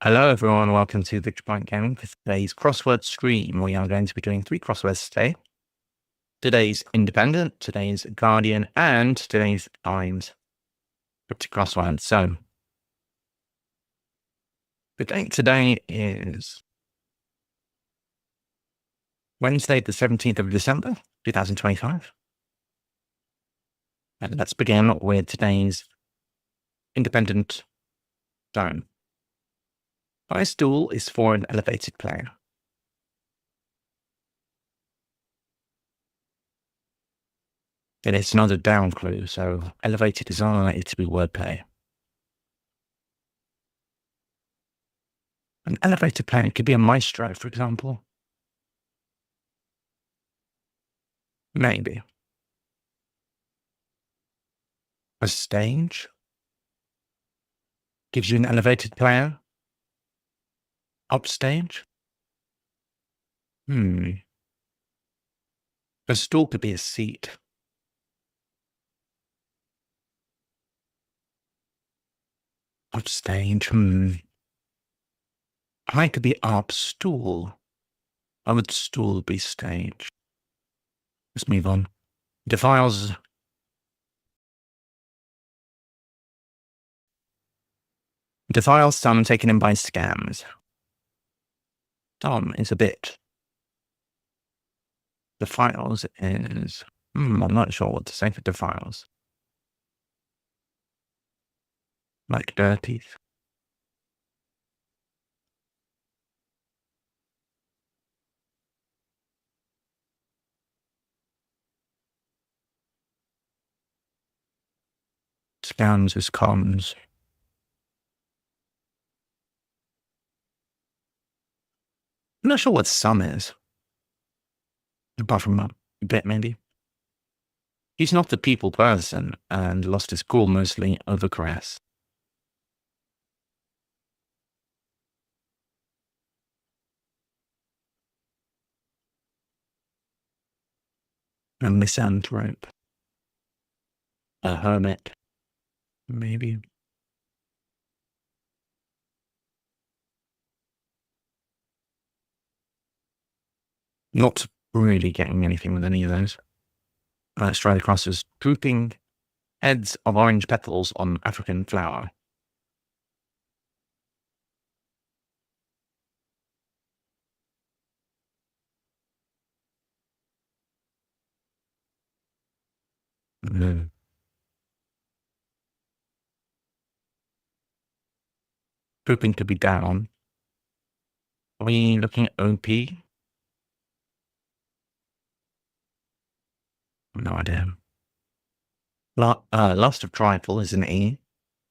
Hello, everyone. Welcome to Victor Point Gaming for today's crossword stream. We are going to be doing 3 crosswords today. Today's Independent, today's Guardian, and today's Times cryptic crossword. So, the date today is Wednesday, the 17th of December, 2025. And let's begin with today's Independent zone. My stool is for an elevated player. It is another down clue, so elevated is unlikely to be wordplay. An elevated player could be a maestro, for example. Maybe. A stage gives you an elevated player. Upstage. A stool could be a seat. Upstage. I could be up stool. How would stool be stage? Let's move on. Defiles. Defiles some taken in by scams. Some is a bit. Defiles is. I'm not sure what to say for defiles. Like dirties. Scams is cons. I'm not sure what some is. Apart from a bit, maybe. He's not the people person and lost his cool mostly over caress. A misanthrope. A hermit. Maybe. Not really getting anything with any of those. Let's try the crosses. Drooping heads of orange petals on African flower. Drooping to be down. Are we looking at OP? No idea. Lust of trifle is an E.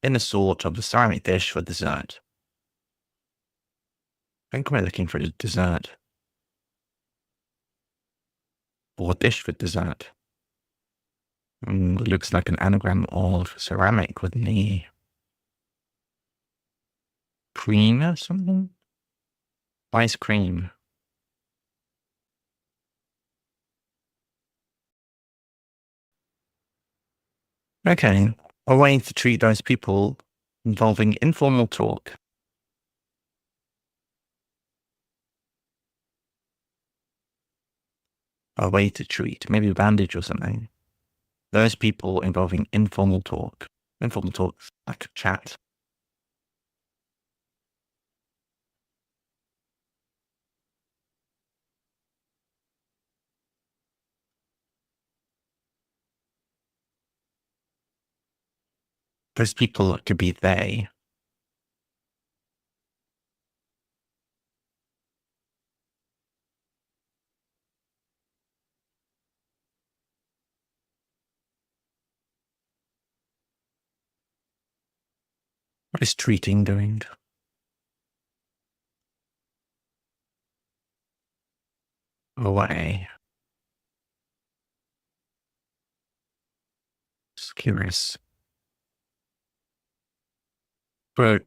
In a sort of a ceramic dish for dessert. I think we're looking for a dessert. Or a dish for dessert. Looks like an anagram of ceramic with an E. Cream or something? Ice cream. Okay. A way to treat those people involving informal talk. A way to treat, maybe a bandage or something. Those people involving informal talk. Informal talk, like a chat. Those people could be they. What is treating doing? Away. Just curious. Throw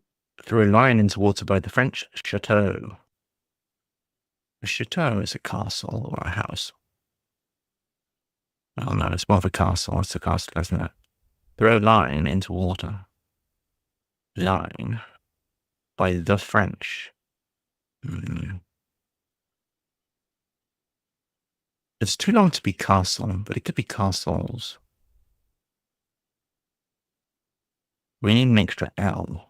a line into water by the French chateau. A chateau is a castle or a house. Oh no, it's more of a castle. It's a castle, isn't it? Throw a line into water. Line. by the French. It's too long to be castle, but it could be castles. We need an extra L.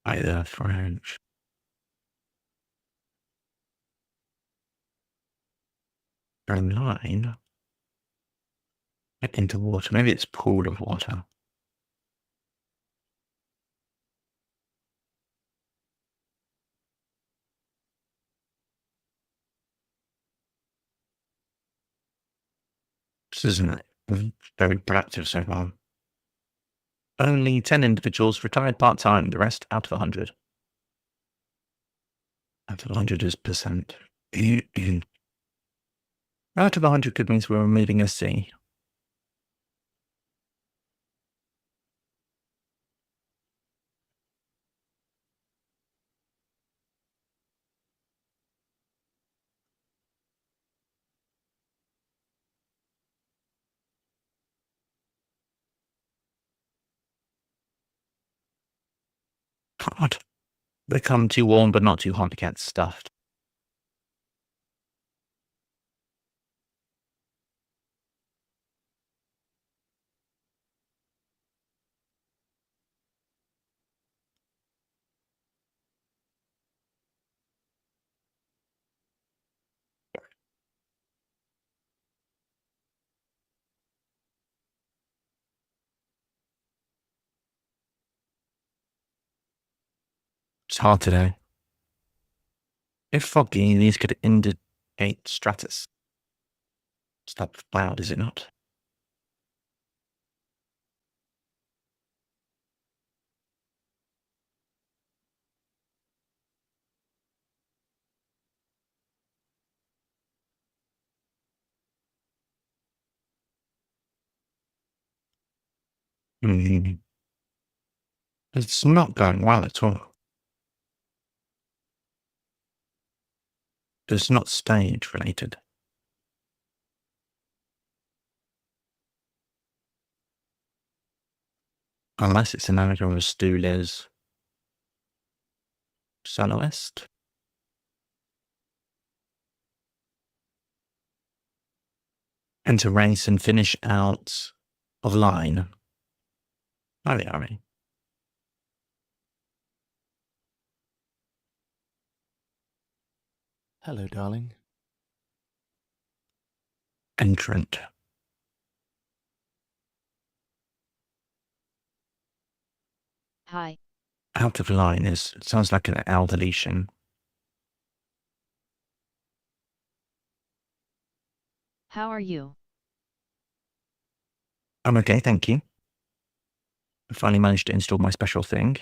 By the French. Drain line. Get into water. Maybe it's pool of water. This isn't very productive so far. Only 10 individuals retired part-time, the rest out of 100. Out of 100 is percent. Out of 100 could mean we're removing a C. God. Become too warm but not too hot to get stuffed. It's hard today. If foggy, these could indicate stratus. It's type of cloud, is it not? It's not going well at all. It's not stage related. Unless it's an anagram of Stuhle's soloist. And to race and finish out of line. Oh, the army. Hello, darling. Entrant. Hi. Out of line sounds like an L deletion. How are you? I'm okay, thank you. I finally managed to install my special thing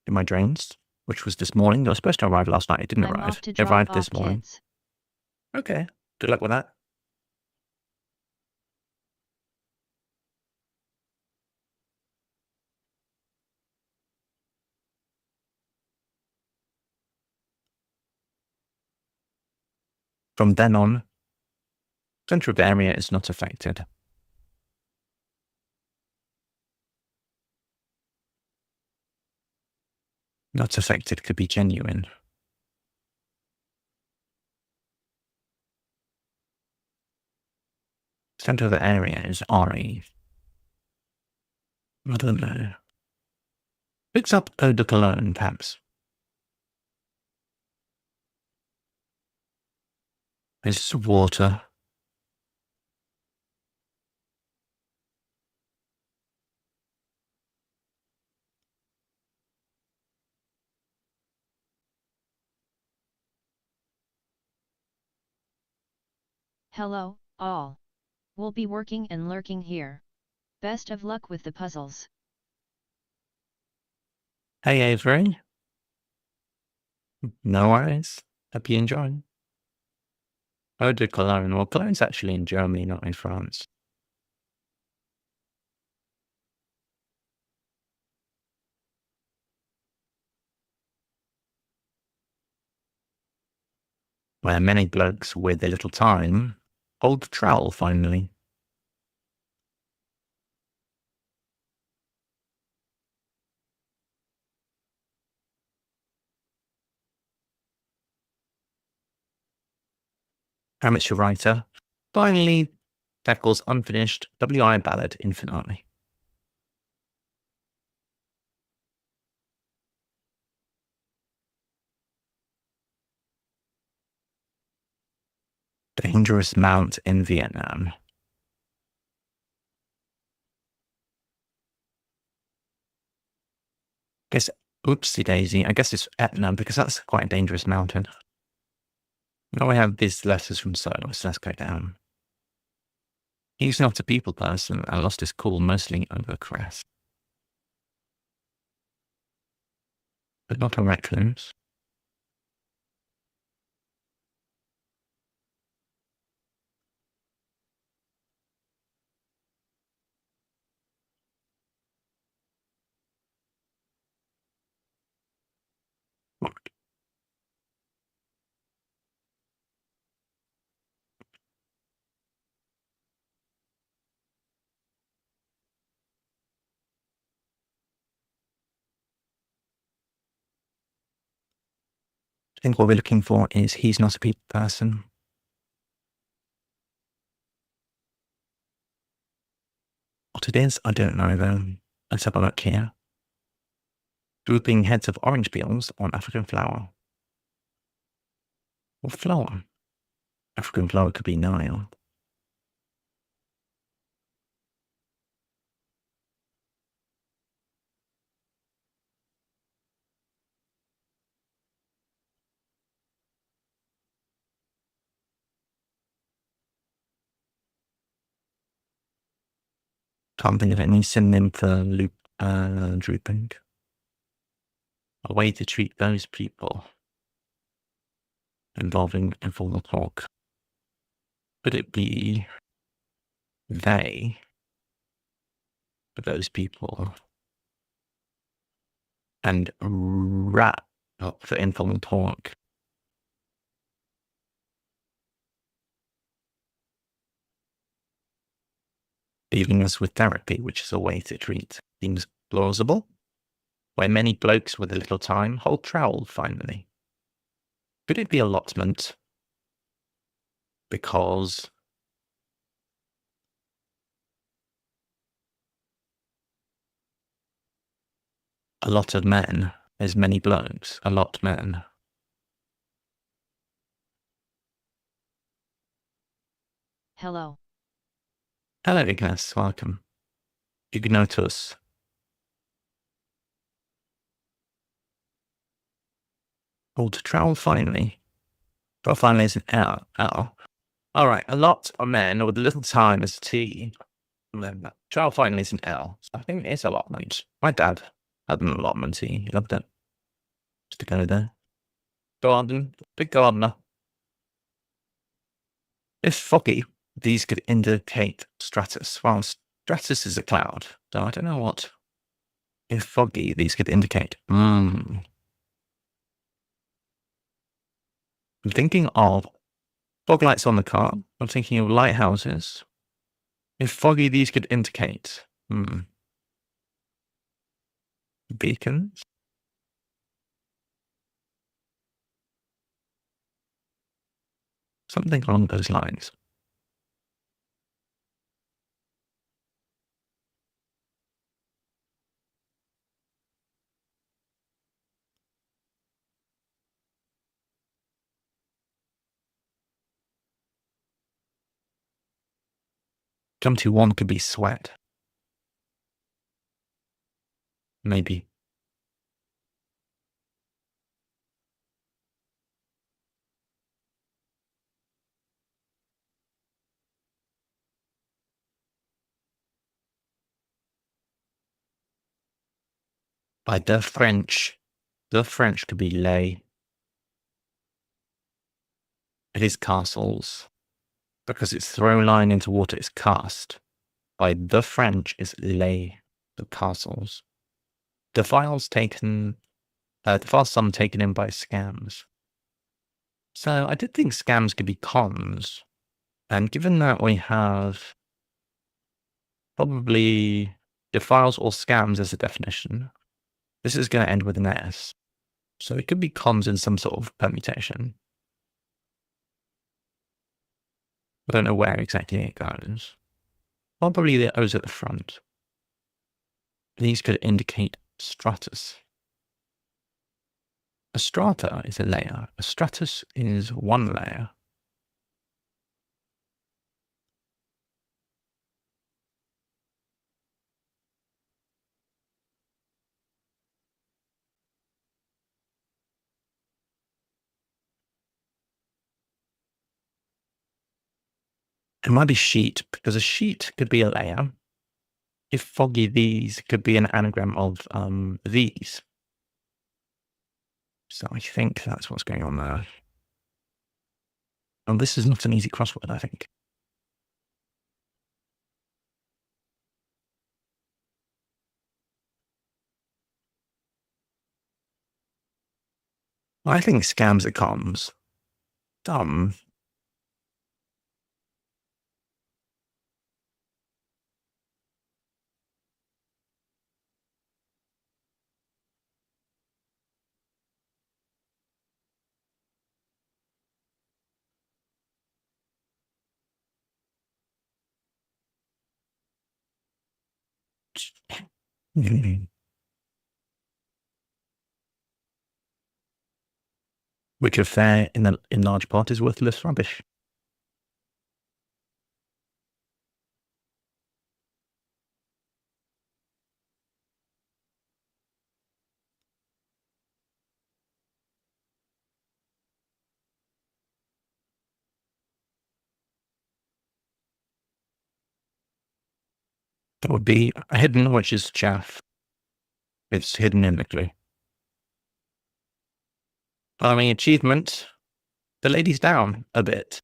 in my drains, which was this morning. It was supposed to arrive last night. It didn't I'm arrive. off to It drop arrived off this morning. kids. Okay. Good luck with that. From then on, center of area is not affected. Not affected could be genuine. Center of the area is RE. I don't know. Picks up eau de cologne, perhaps. It's water. Hello, all. We'll be working and lurking here. Best of luck with the puzzles. Hey, Avery. No worries. Hope you enjoy. Eau de cologne. Well, cologne's actually in Germany, not in France. Where many blokes with a little time hold the trowel finally. amateur writer, finally tackles unfinished WI ballad in finale. Dangerous mount in Vietnam. Guess, oopsie daisy, I guess it's Etna because that's quite a dangerous mountain. Now we have these letters from Solus. Let's go down. He's not a people person and lost his cool mostly over crest. But not on recluse. I think what we're looking for is he's not a people person. What it is, I don't know though. Let's have a look here. Drooping heads of orange peels on African flower. What flower? African flower could be Nile. Can't think of any synonym for drooping. A way to treat those people involving informal talk. Could it be they for those people and rat for informal talk? Leaving us with therapy, which is a way to treat. Seems plausible. Where many blokes with a little time hold trowel finally. Could it be allotment? Because a lot of men, there's many blokes, a lot men. Hello. Hello, Ignace, welcome. Ignotus. Hold trowel finally. Trowel finally is an L. L. Alright, a lot of men with a little time is a T. Trowel finally is an L. So I think it is allotment. My dad had an allotment. He loved it. Just to go there. Garden. Big gardener. If foggy, these could indicate stratus. Well, stratus is a cloud, so I don't know what. If foggy, these could indicate. I'm thinking of fog lights on the car. I'm thinking of lighthouses. If foggy, these could indicate. Beacons. Something along those lines. Jump to one could be sweat. Maybe. By the French could be lay. It is castles. Because its throw line into water is cast. By the French is lay, the castles. The files some taken in by scams. So I did think scams could be cons. And given that we have probably defiles or scams as a definition, this is going to end with an S. So it could be cons in some sort of permutation. I don't know where exactly it goes. Probably the O's at the front. These could indicate stratus. A strata is a layer. A stratus is one layer. It might be sheet, because a sheet could be a layer. If foggy these could be an anagram of these. So I think that's what's going on there. And this is not an easy crossword, I think. I think scams are comms. Dumb. Which affair in large part is worthless rubbish. That would be hidden, which is chaff. It's hidden in the clue. I mean, achievement. The lady's down a bit.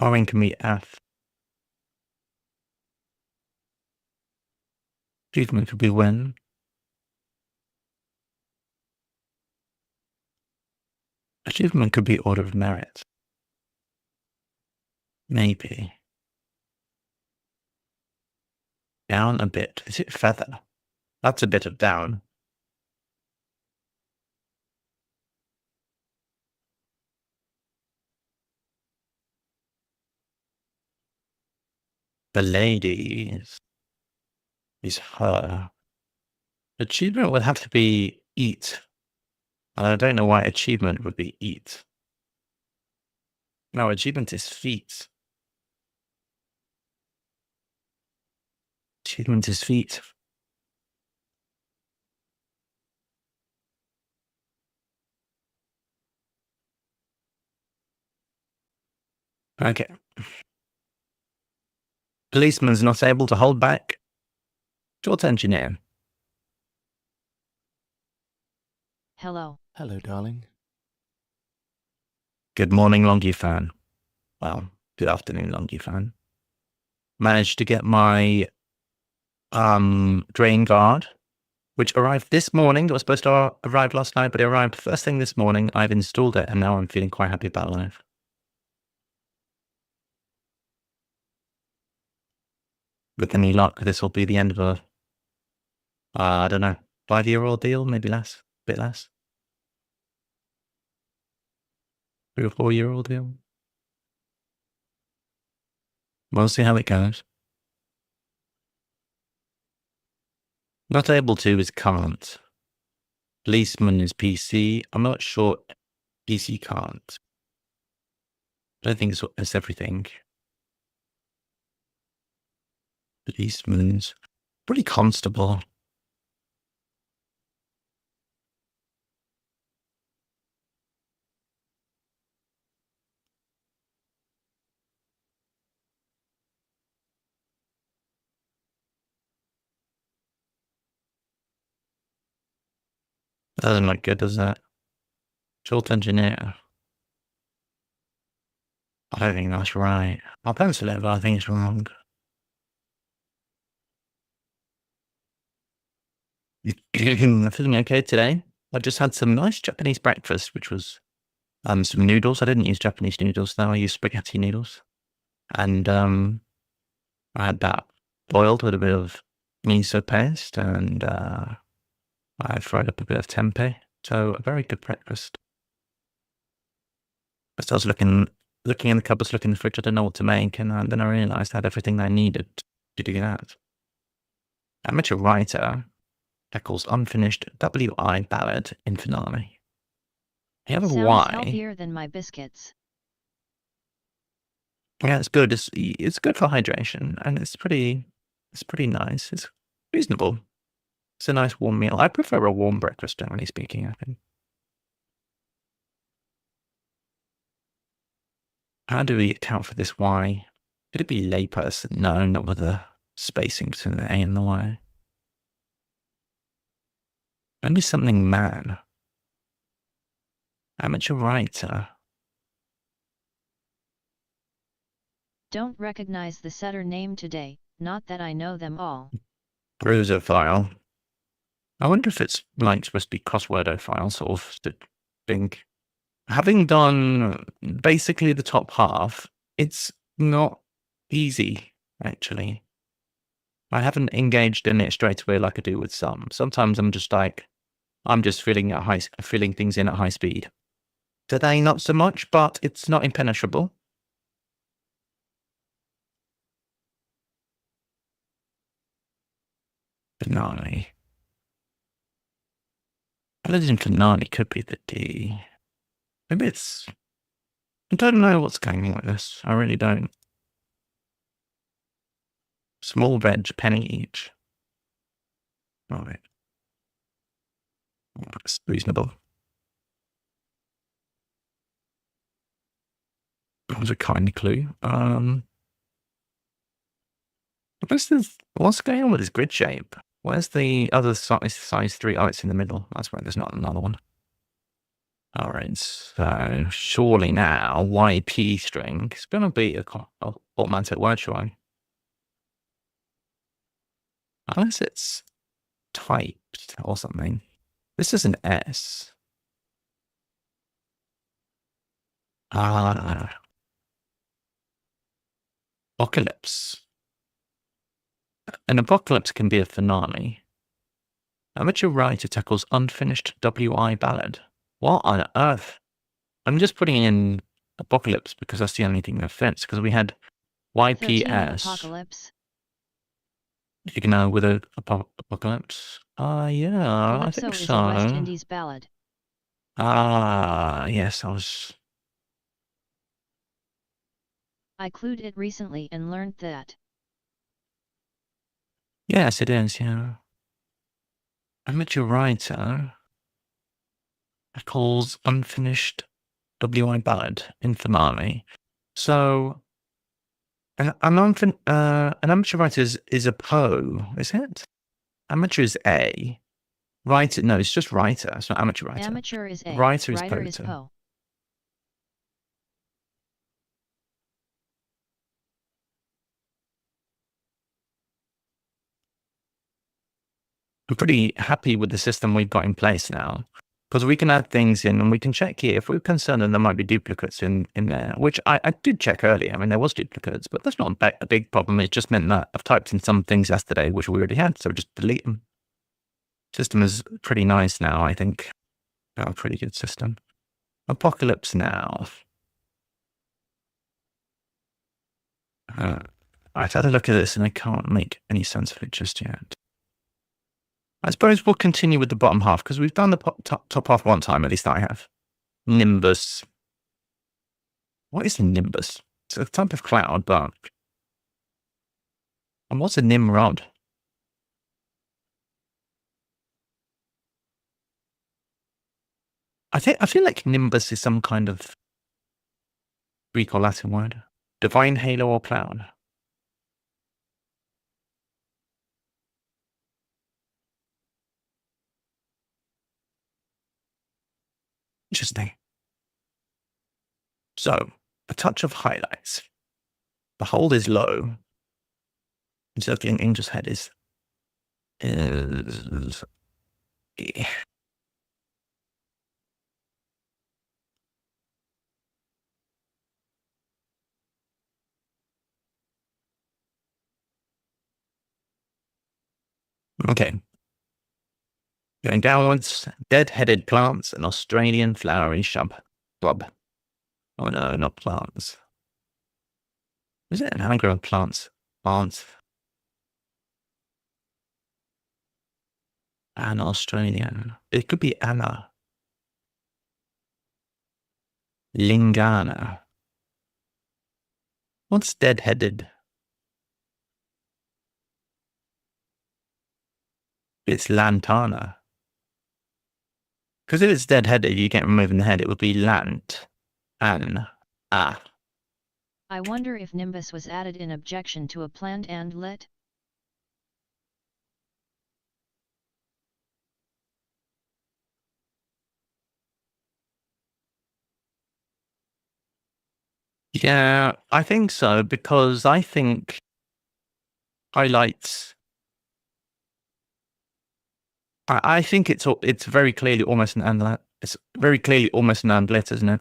Owen can be F. Achievement could be win. Achievement could be order of merit. Maybe. Down a bit. Is it feather? That's a bit of down. The lady is her. Achievement would have to be eat. And I don't know why achievement would be eat. No, achievement is feet. Achievement is feet. Okay. Policeman's not able to hold back. Short engineer. Hello. Hello, darling. Good morning, Longy fan. Well, good afternoon, Longy fan. Managed to get my drain guard, which arrived this morning. It was supposed to arrive last night, but it arrived first thing this morning. I've installed it, and now I'm feeling quite happy about life. With any luck, this will be the end of a, I don't know, 5-year-old deal, maybe less, a bit less. 3 or 4-year-old deal. We'll see how it goes. Not able to is can't. Policeman is PC. I'm not sure PC can't. I don't think it's everything. Policeman's pretty constable. That doesn't look good, does that? Short engineer. I don't think that's right. I'll pencil it, but I think it's wrong. I'm feeling okay today. I just had some nice Japanese breakfast, which was some noodles. I didn't use Japanese noodles though. I used spaghetti noodles. And I had that boiled with a bit of miso paste, and I've fried up a bit of tempeh. So a very good breakfast. As I was looking in the cupboards, looking in the fridge, I didn't know what to make, and then I realised I had everything I needed to do that. Amateur writer tackles unfinished WI ballad in finale. You have a Sounds Y. healthier than my biscuits. Yeah, it's good. It's good for hydration, and it's pretty nice. It's reasonable. It's a nice warm meal. I prefer a warm breakfast, generally speaking, I think. How do we account for this Y? Could it be layperson? No, not with the spacing between the A and the Y. Maybe something man. Amateur writer. Don't recognize the setter name today, not that I know them all. Bruiser file. I wonder if it's like supposed to be crosswordo file sort of thing. Having done basically the top half, it's not easy, actually. I haven't engaged in it straight away like I do with some. Sometimes I'm just filling things in at high speed. Today, not so much, but it's not impenetrable. Finale. Paladin finale could be the D. Maybe it's... I don't know what's going on with this. I really don't. Small veg, penny each. Right. That's reasonable. That was a kind clue. What's going on with this grid shape? Where's the other size 3? Oh, it's in the middle. That's right, there's not another one. All right, so surely now YP string is going to be a automatic word join. Unless it's typed or something. This is an S. Apocalypse. An apocalypse can be a finale. Amateur writer tackles unfinished WI ballad. What on earth? I'm just putting in apocalypse because that's the only thing that fits. Because we had 13 YPS. Apocalypse. You can know with a apocalypse. Yeah, I think Calypso so. is a West Indies ballad. Yes, I clued it recently and learned that. Yes, it is, yeah. Amateur writer tackles unfinished WI ballad in finale. So, an amateur writer is a po, is it? Amateur is A. Writer, no, it's just writer. It's not amateur writer. Amateur is A. Writer is Writer is po. po. I'm pretty happy with the system we've got in place now. Because we can add things in and we can check here if we're concerned that there might be duplicates in there, which I did check earlier. I mean, there was duplicates, but that's not a big problem. It just meant that I've typed in some things yesterday, which we already had, so just delete them. System is pretty nice now, I think. Got a pretty good system. Apocalypse now. I've had a look at this and I can't make any sense of it just yet. I suppose we'll continue with the bottom half because we've done the top half one time, at least I have. Nimbus. What is Nimbus? It's a type of cloud, but... And what's a Nimrod? I feel like Nimbus is some kind of Greek or Latin word. Divine halo or cloud. Interesting. So, a touch of highlights. The hold is low. Encircling angel's head is Okay. Going downwards, dead-headed plants, an Australian flowery shrub. Oh no, not plants. Is it an anagram of plants? Plants. An Australian. It could be Anna. Lingana. What's dead-headed? It's lantana. Because if it's dead-headed, you get removing the head. It would be lant. An. Ah. I wonder if nimbus was added in objection to a planned and let. Yeah, I think so, because I think highlights. I think it's very clearly almost an andlet. It's very clearly almost an andlet, isn't it?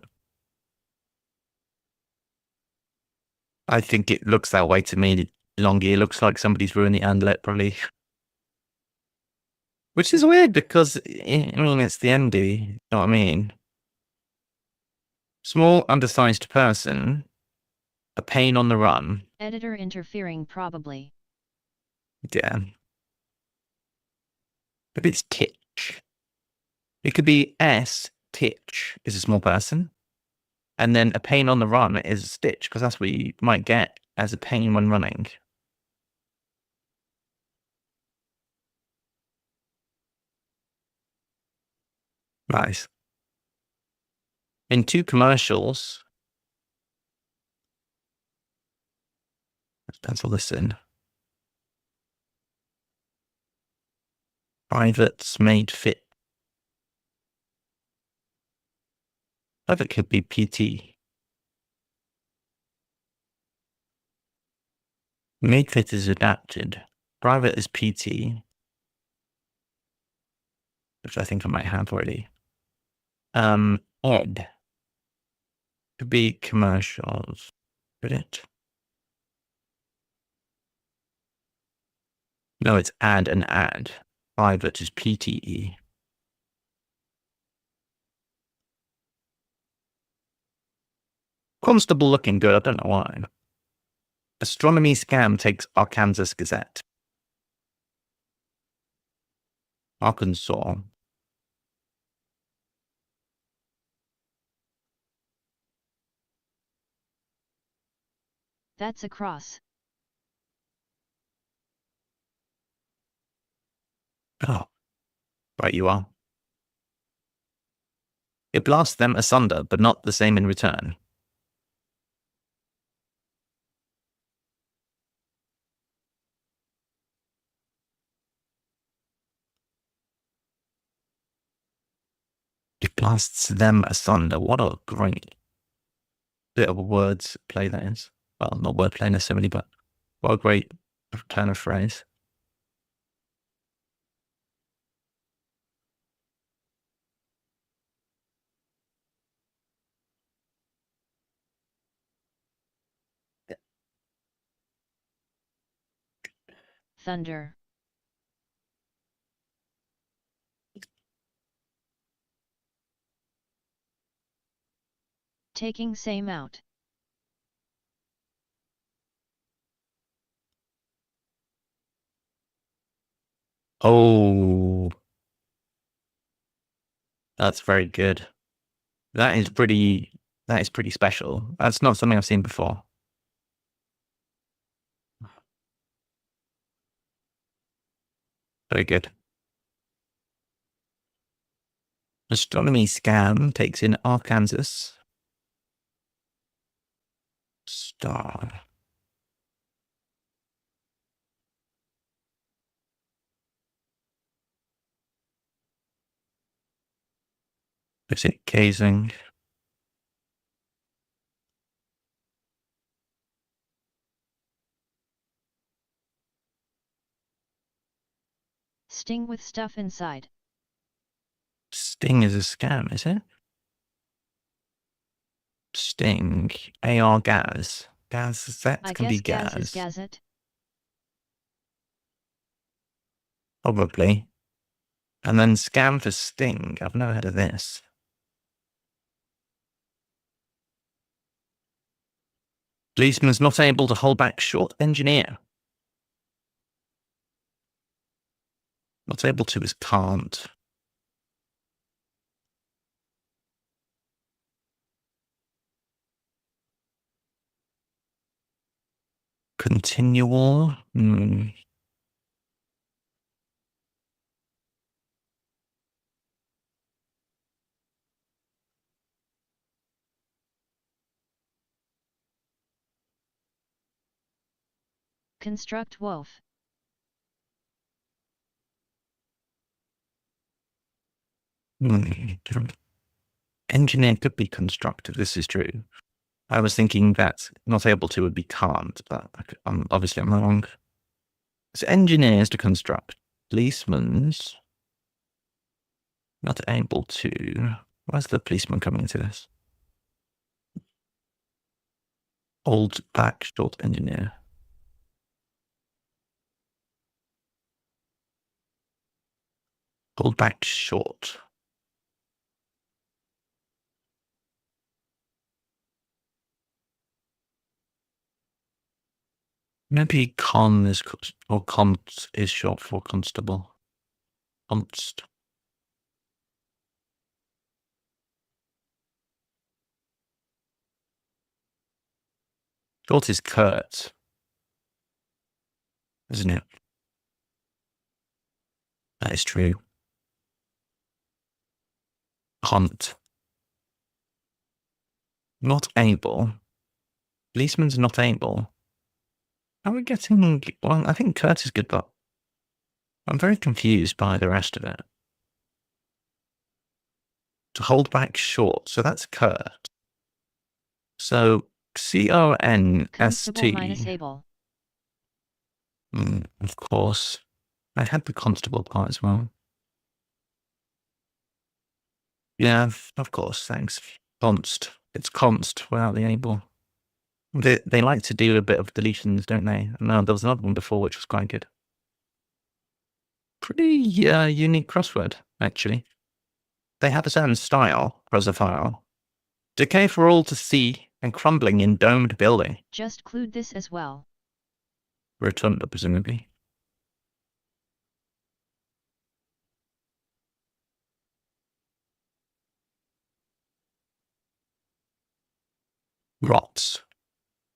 I think it looks that way to me. Longy, it looks like somebody's ruined the andlet, probably. Which is weird because, I mean, it's the ND, you know what I mean? Small, undersized person, a pain on the run. Editor interfering probably. Yeah. But it's titch. It could be S, titch, is a small person. And then a pain on the run is a stitch, because that's what you might get as a pain when running. Nice. In 2 commercials, let's pencil this in. Privates made fit. Private could be PT. Made fit is adapted. Private is PT, which I think I might have already. Odd could be commercials. Could it? No, it's add and add. Private is PTE. Constable looking good. I don't know why. Astronomy scam takes Arkansas Gazette. Arkansas. That's a cross. Oh, right you are. It blasts them asunder, but not the same in return. It blasts them asunder. What a great bit of a words play that is. Well, not wordplay necessarily, but what a great turn of phrase. Thunder. Taking same out. Oh, that's very good. That is pretty special. That's not something I've seen before. Very good. Astronomy scam takes in Arkansas. Star. Is it casing? Sting with stuff inside. Sting is a scam, is it? Sting. AR gas. Gas, that I can guess be gas is gas. gazette. Probably. And then scan for sting. I've never heard of this. Policeman's not able to hold back short engineer. Not able to is can't. Continual. Construct wolf. Engineer could be constructive. This is true. I was thinking that not able to would be can't, but obviously I'm wrong. It's engineers to construct. Policeman's not able to. Where's the policeman coming into this? Hold back short engineer. Hold back short. Maybe con is, or const is short for constable. Const. Short is curt, isn't it? That is true. Cont. Not able. Policeman's not able. Are we getting... Well, I think curt is good, but I'm very confused by the rest of it. To hold back short, so that's curt. So const. Constable minus able. Of course. I had the constable part as well. Yeah, of course, thanks. Const. It's const without the able. They like to do a bit of deletions, don't they? No, there was another one before which was quite good. Pretty unique crossword, actually. They have a certain style, Prosophile. Decay for all to see and crumbling in domed building. Just clued this as well. Rotunda, presumably. Rots.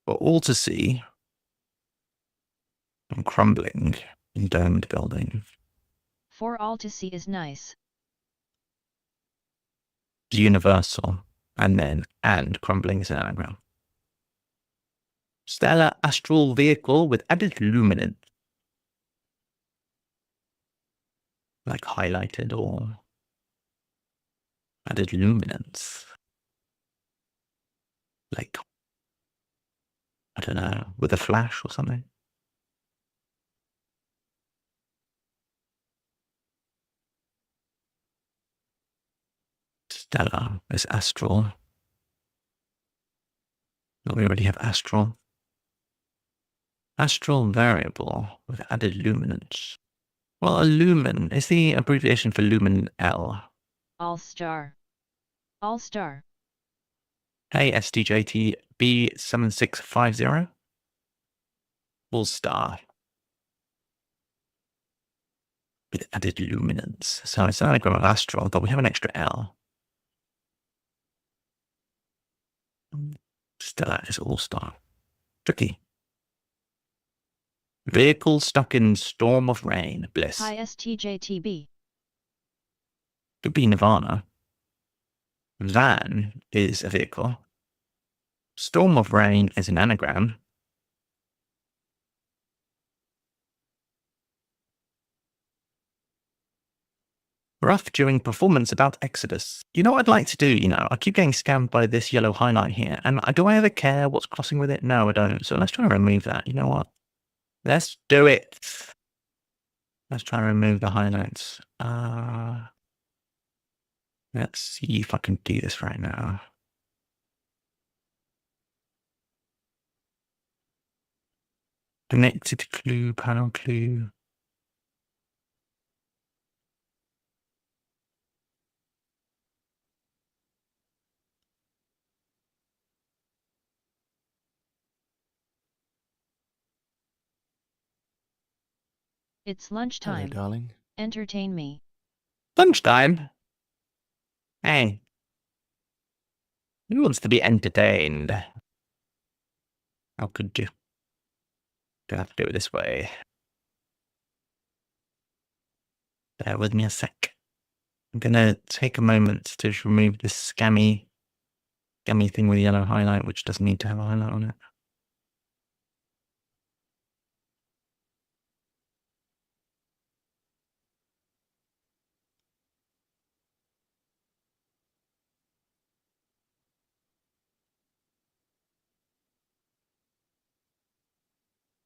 For all to see and crumbling in domed building. For all to see is nice. Universal. And crumbling is an anagram. Stellar astral vehicle with added luminance. Like highlighted or added luminance. Like, I don't know, with a flash or something. Stellar is astral. No, we already have astral. Astral variable with added luminance. Well, a lumen is the abbreviation for lumen L. All-star. All-star. Hey, SDJT B7650. All star. With added luminance. So it's an anagram of astral, but we have an extra L. Stellar is all star. Tricky. Vehicle stuck in storm of rain. Bliss. Hi STJTB. Could be Nirvana. Van is a vehicle. Storm of rain is an anagram. Rough during performance about Exodus. You know what I'd like to do, I keep getting scammed by this yellow highlight here. And do I ever care what's crossing with it? No, I don't. So let's try and remove that. You know what? Let's do it. Let's try and remove the highlights. Let's see if I can do this right now. Connected clue, panel clue. It's Hello, lunchtime. darling. Entertain me. Lunchtime? Hey. Who wants to be entertained? How could you? Do I have to do it this way? Bear with me a sec. I'm gonna take a moment to just remove this scammy thing with yellow highlight, which doesn't need to have a highlight on it.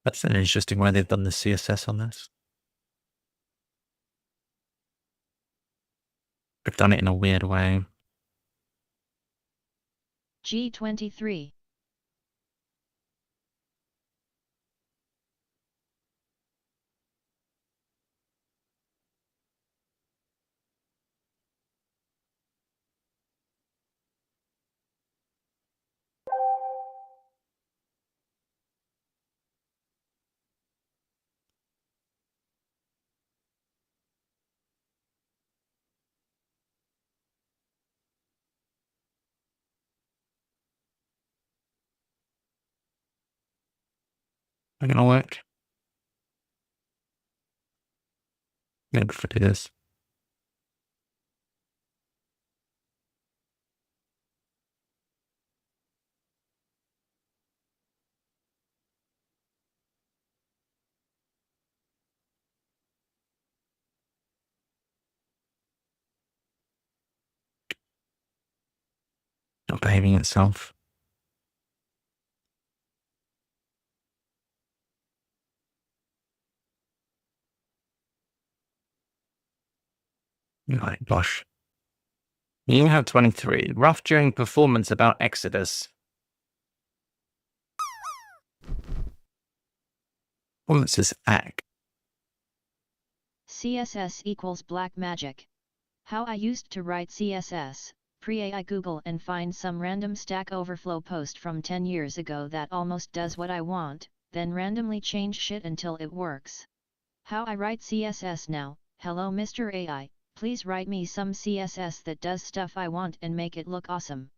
That's an interesting way they've done the CSS on this. They've done it in a weird way. G23. Not gonna work. Maybe if it is. Not behaving itself. Right, gosh. You have 23. Rough during performance about Exodus. What's this act? CSS equals black magic. How I used to write CSS. Pre-AI Google and find some random Stack Overflow post from 10 years ago that almost does what I want, then randomly change shit until it works. How I write CSS now. Hello Mr. AI, please write me some CSS that does stuff I want and make it look awesome.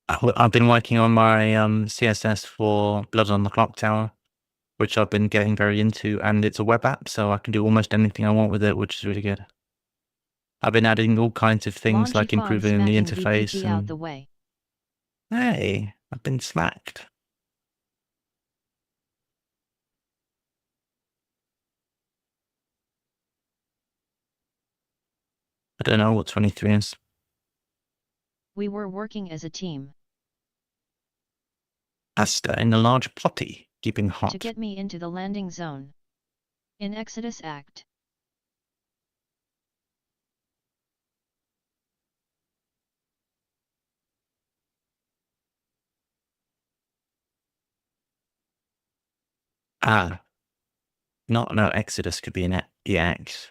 I've been working on my CSS for Blood on the Clock Tower, which I've been getting very into, and it's a web app, so I can do almost anything I want with it, which is really good. I've been adding all kinds of things like improving the interface. VPG out the way. Hey, I've been smacked. I don't know what 23 is. We were working as a team. Pasta in a large potty, keeping hot. To get me into the landing zone. In Exodus Act. Ah. No, Exodus could be an EX.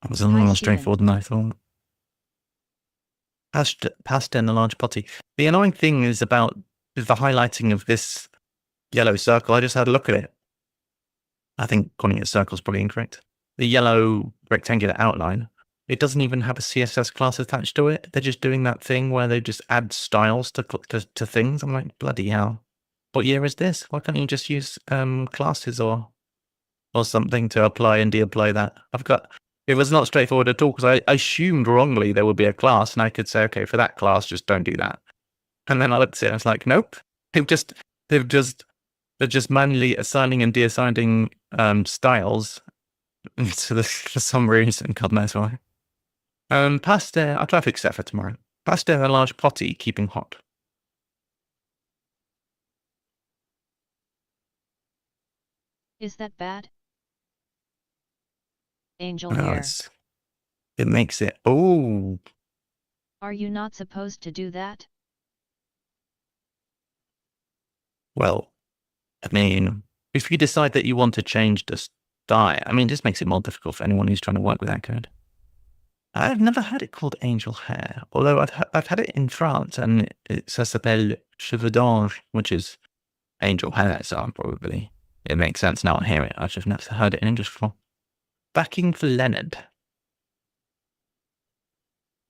It was a little more straightforward than I thought. Pasta in a large potty. The annoying thing is about the highlighting of this yellow circle. I just had a look at it. I think calling it a circle is probably incorrect. The yellow rectangular outline, it doesn't even have a CSS class attached to it. They're just doing that thing where they just add styles to things. I'm like, bloody hell. What year is this? Why can't you just use classes or something to apply and de-apply that? It was not straightforward at all because I assumed wrongly there would be a class and I could say, okay, for that class, just don't do that. And then I looked at it and I was like, nope. They're just manually assigning and de-assigning styles for some reason. God knows why. Pasta, I'll try to fix that for tomorrow. Pasta in a large potty, keeping hot. Is that bad? Angel here. It makes it, oh. Are you not supposed to do that? Well, I mean, if you decide that you want to change the style, I mean, it just makes it more difficult for anyone who's trying to work with that code. I've never had it called angel hair, although I've had it in France, and ça s'appelle cheveux d'ange, which is angel hair, so it makes sense now I hear it. I've just never heard it in English before. Backing for Leonard.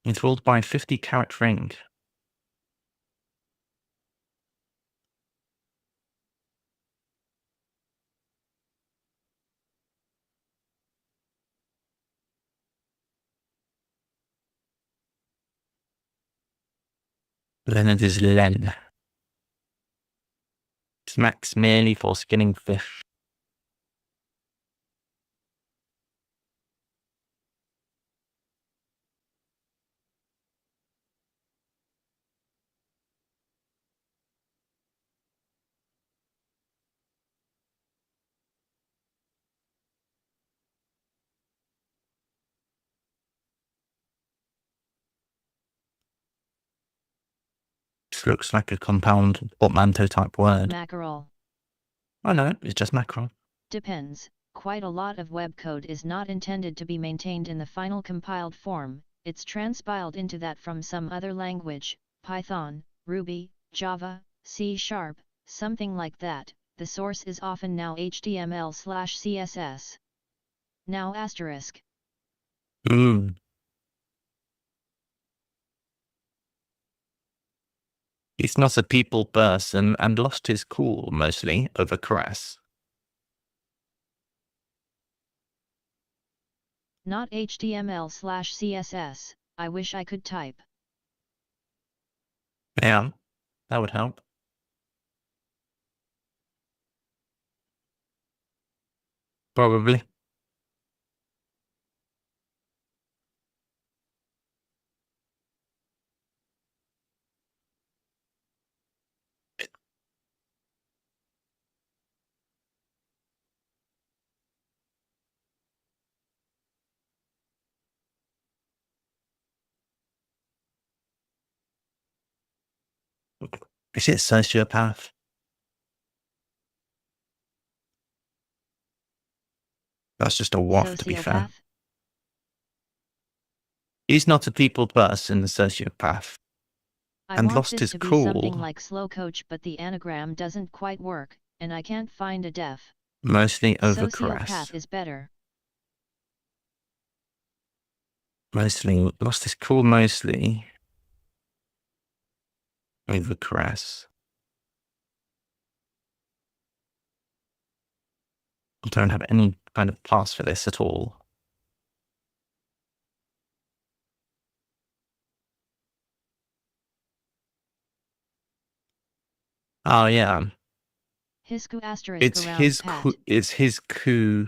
It's ruled by a 50-carat ring. Leonard is Len. Smacks merely for skinning fish. This looks like a compound portmanteau type word. Mackerel. Oh no, it's just mackerel. Depends. Quite a lot of web code is not intended to be maintained in the final compiled form, it's transpiled into that from some other language, Python, Ruby, Java, C#, something like that. The source is often now HTML/CSS. Now asterisk. He's not a people person and lost his cool, mostly, over caress. Not HTML/CSS, I wish I could type. Yeah, that would help. Probably. Is it sociopath? That's just a waft, to be fair. Sociopath? He's not a people person, a sociopath. I And want lost this his to be something cool. like slow coach, but the anagram doesn't quite work, and I can't find a def. Mostly over Sociopath caress. is better. Mostly, lost his cool mostly over caress. I don't have any kind of pass for this at all. Oh yeah. His coup asterisk It's around his Pat. coup. It's his coup.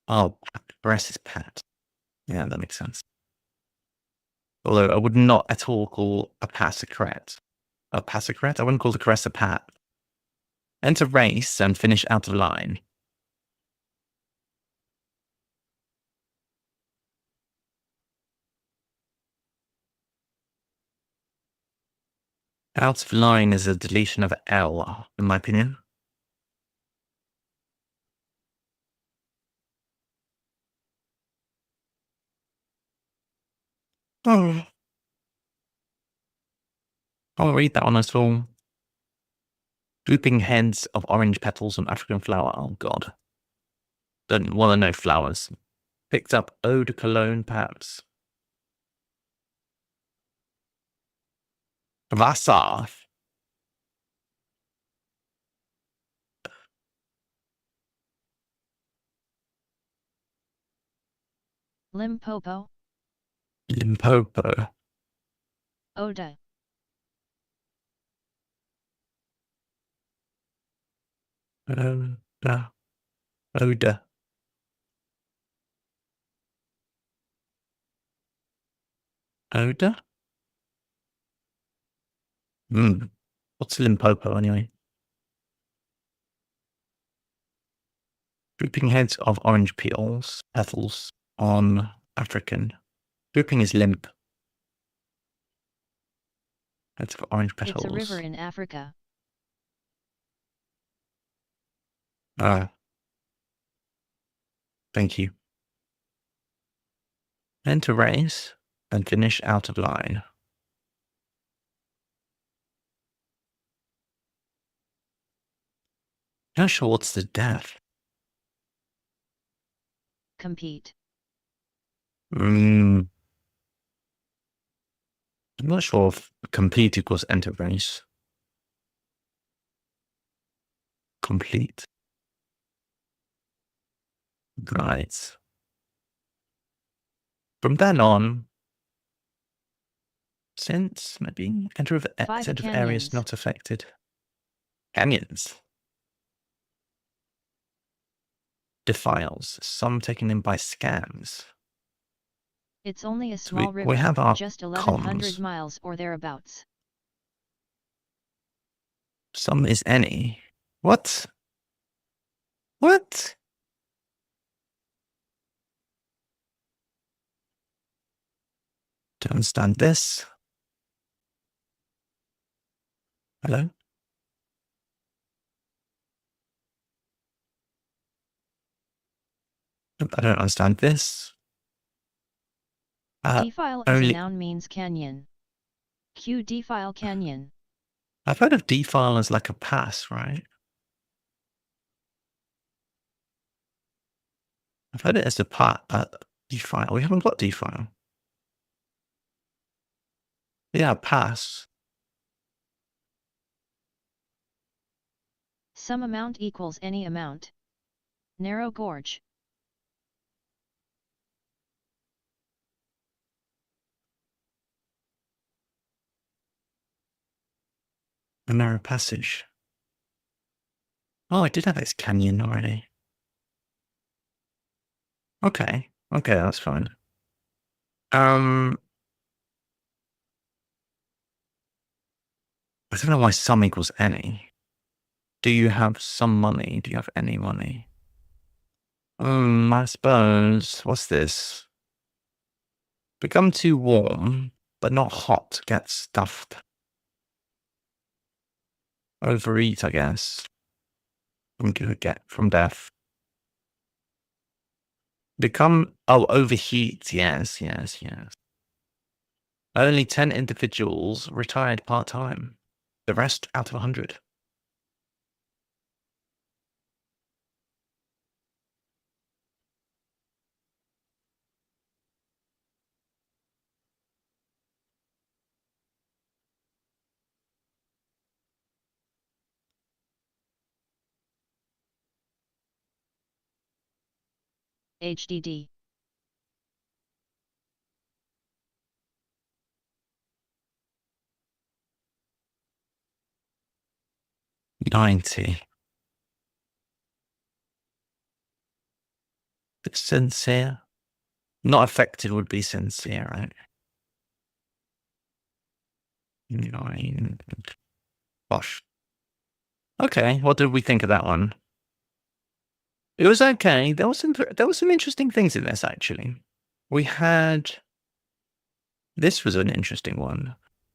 Oh, caress is Pat. Yeah, that makes sense. Although I would not at all call a pass a carret. A pass a carret? I wouldn't call the caress a pat. Enter race and finish out of line. Out of line is a deletion of L, in my opinion. Oh. I'll read that one as well. Drooping heads of orange petals on African flower. Oh, God. Don't want to know flowers. Picked up eau de cologne, perhaps. Wasser. Limpopo. Limpopo. Oda. Oda. Oda. Oda? What's Limpopo, anyway? Drooping heads of orange petals on African. Drooping is limp. Heads of orange petals. It's a river in Africa. Thank you. Enter race and finish out of line. Not sure what's the death. Compete. I'm not sure if compete equals enter race. Complete. Right. From then on, since maybe enter of 5 set of areas canyons. not affected. Canyons. Defiles. Some taken in by scams. It's only a So small river, we have our just 1100 cons. miles or thereabouts. Some is any. What? What? Don't understand this. Hello? I don't understand this. Defile as a noun means canyon. Q defile canyon. I've heard of defile as like a pass, right? I've heard it as a defile. We haven't got defile. Yeah, pass. Some amount equals any amount. Narrow gorge. A narrow passage. Oh, I did have this canyon already. Okay, that's fine. I don't know why some equals any. Do you have some money? Do you have any money? I suppose. What's this? Become too warm, but not hot. Get stuffed. Overeat, I guess. From death. Overheat. Yes. Only 10 individuals retired part-time. The rest out of 100. HDD. $90. It's sincere. Not affected would be sincere, right? 9. Gosh. Okay, what did we think of that one? It was okay. There was some interesting things in this, actually. We had... This was an interesting one.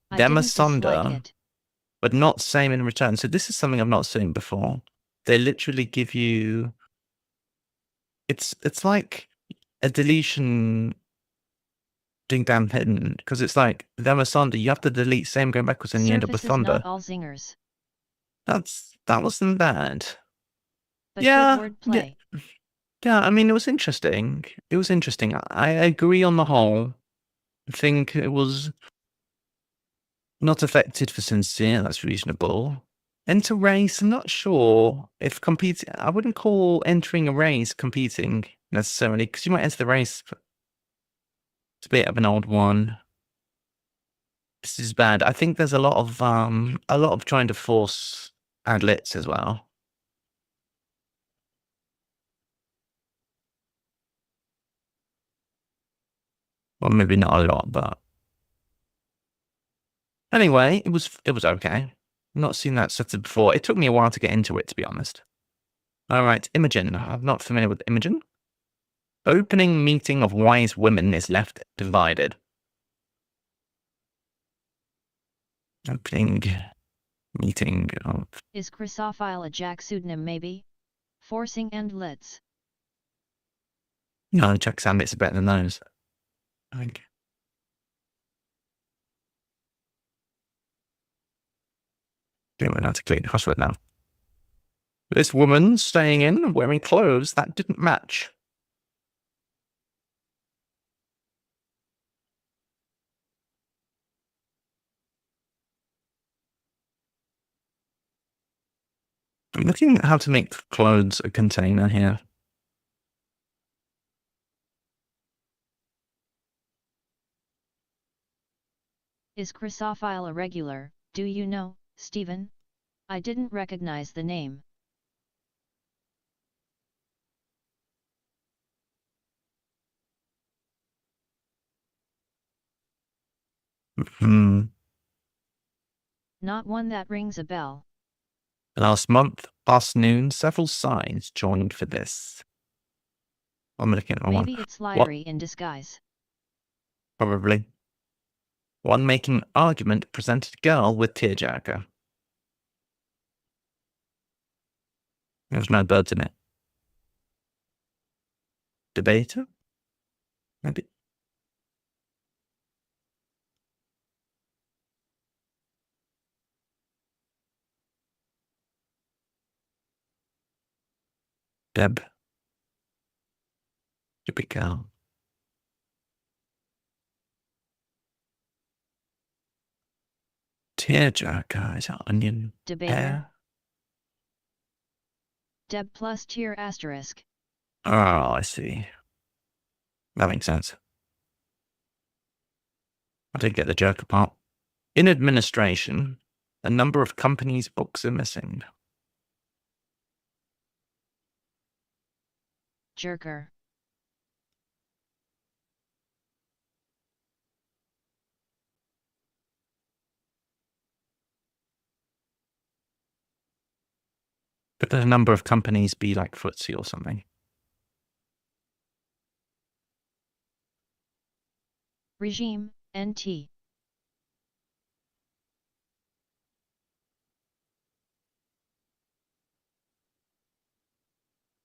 I didn't dislike it. But not same in return. So this is something I've not seen before. They literally give you... It's like a deletion being damn hidden, because it's like them as thunder. You have to delete same going backwards and you end up with thunder. Not all zingers. That wasn't bad. But yeah, good wordplay. Yeah. I mean, it was interesting. I agree on the whole. I think it was not affected for sincere. That's reasonable. Enter race. I'm not sure if competing. I wouldn't call entering a race competing necessarily, because you might enter the race. It's a bit of an old one. This is bad. I think there's a lot of trying to force adlets as well. Well, maybe not a lot, but anyway, it was okay. Not seen that setted before. It took me a while to get into it, to be honest. All right, Imogen. I'm not familiar with Imogen. Opening meeting of wise women is left divided. Opening meeting of... Is chrysophyll a Jack pseudonym maybe? Forcing endlets. No, Jack Sandbits are better than those. Okay. Don't know how to clean the crossword now. This woman staying in wearing clothes that didn't match. I'm looking at how to make clothes a container here. Is Chrysophile a regular, do you know, Stephen? I didn't recognize the name. Not one that rings a bell. Last month, past noon, several signs joined for this. I'm looking at one. Maybe it's liary in disguise. Probably. One making argument presented girl with tearjerker. There's no birds in it. Debater? Maybe. Deb. Stupid girl. Tearjerker is an onion. Debater. Hair. Deb plus tier asterisk. Oh, I see. That makes sense. I did get the jerker part. In administration, a number of companies' books are missing. Jerker. Could a number of companies be like footsie or something? Regime, NT.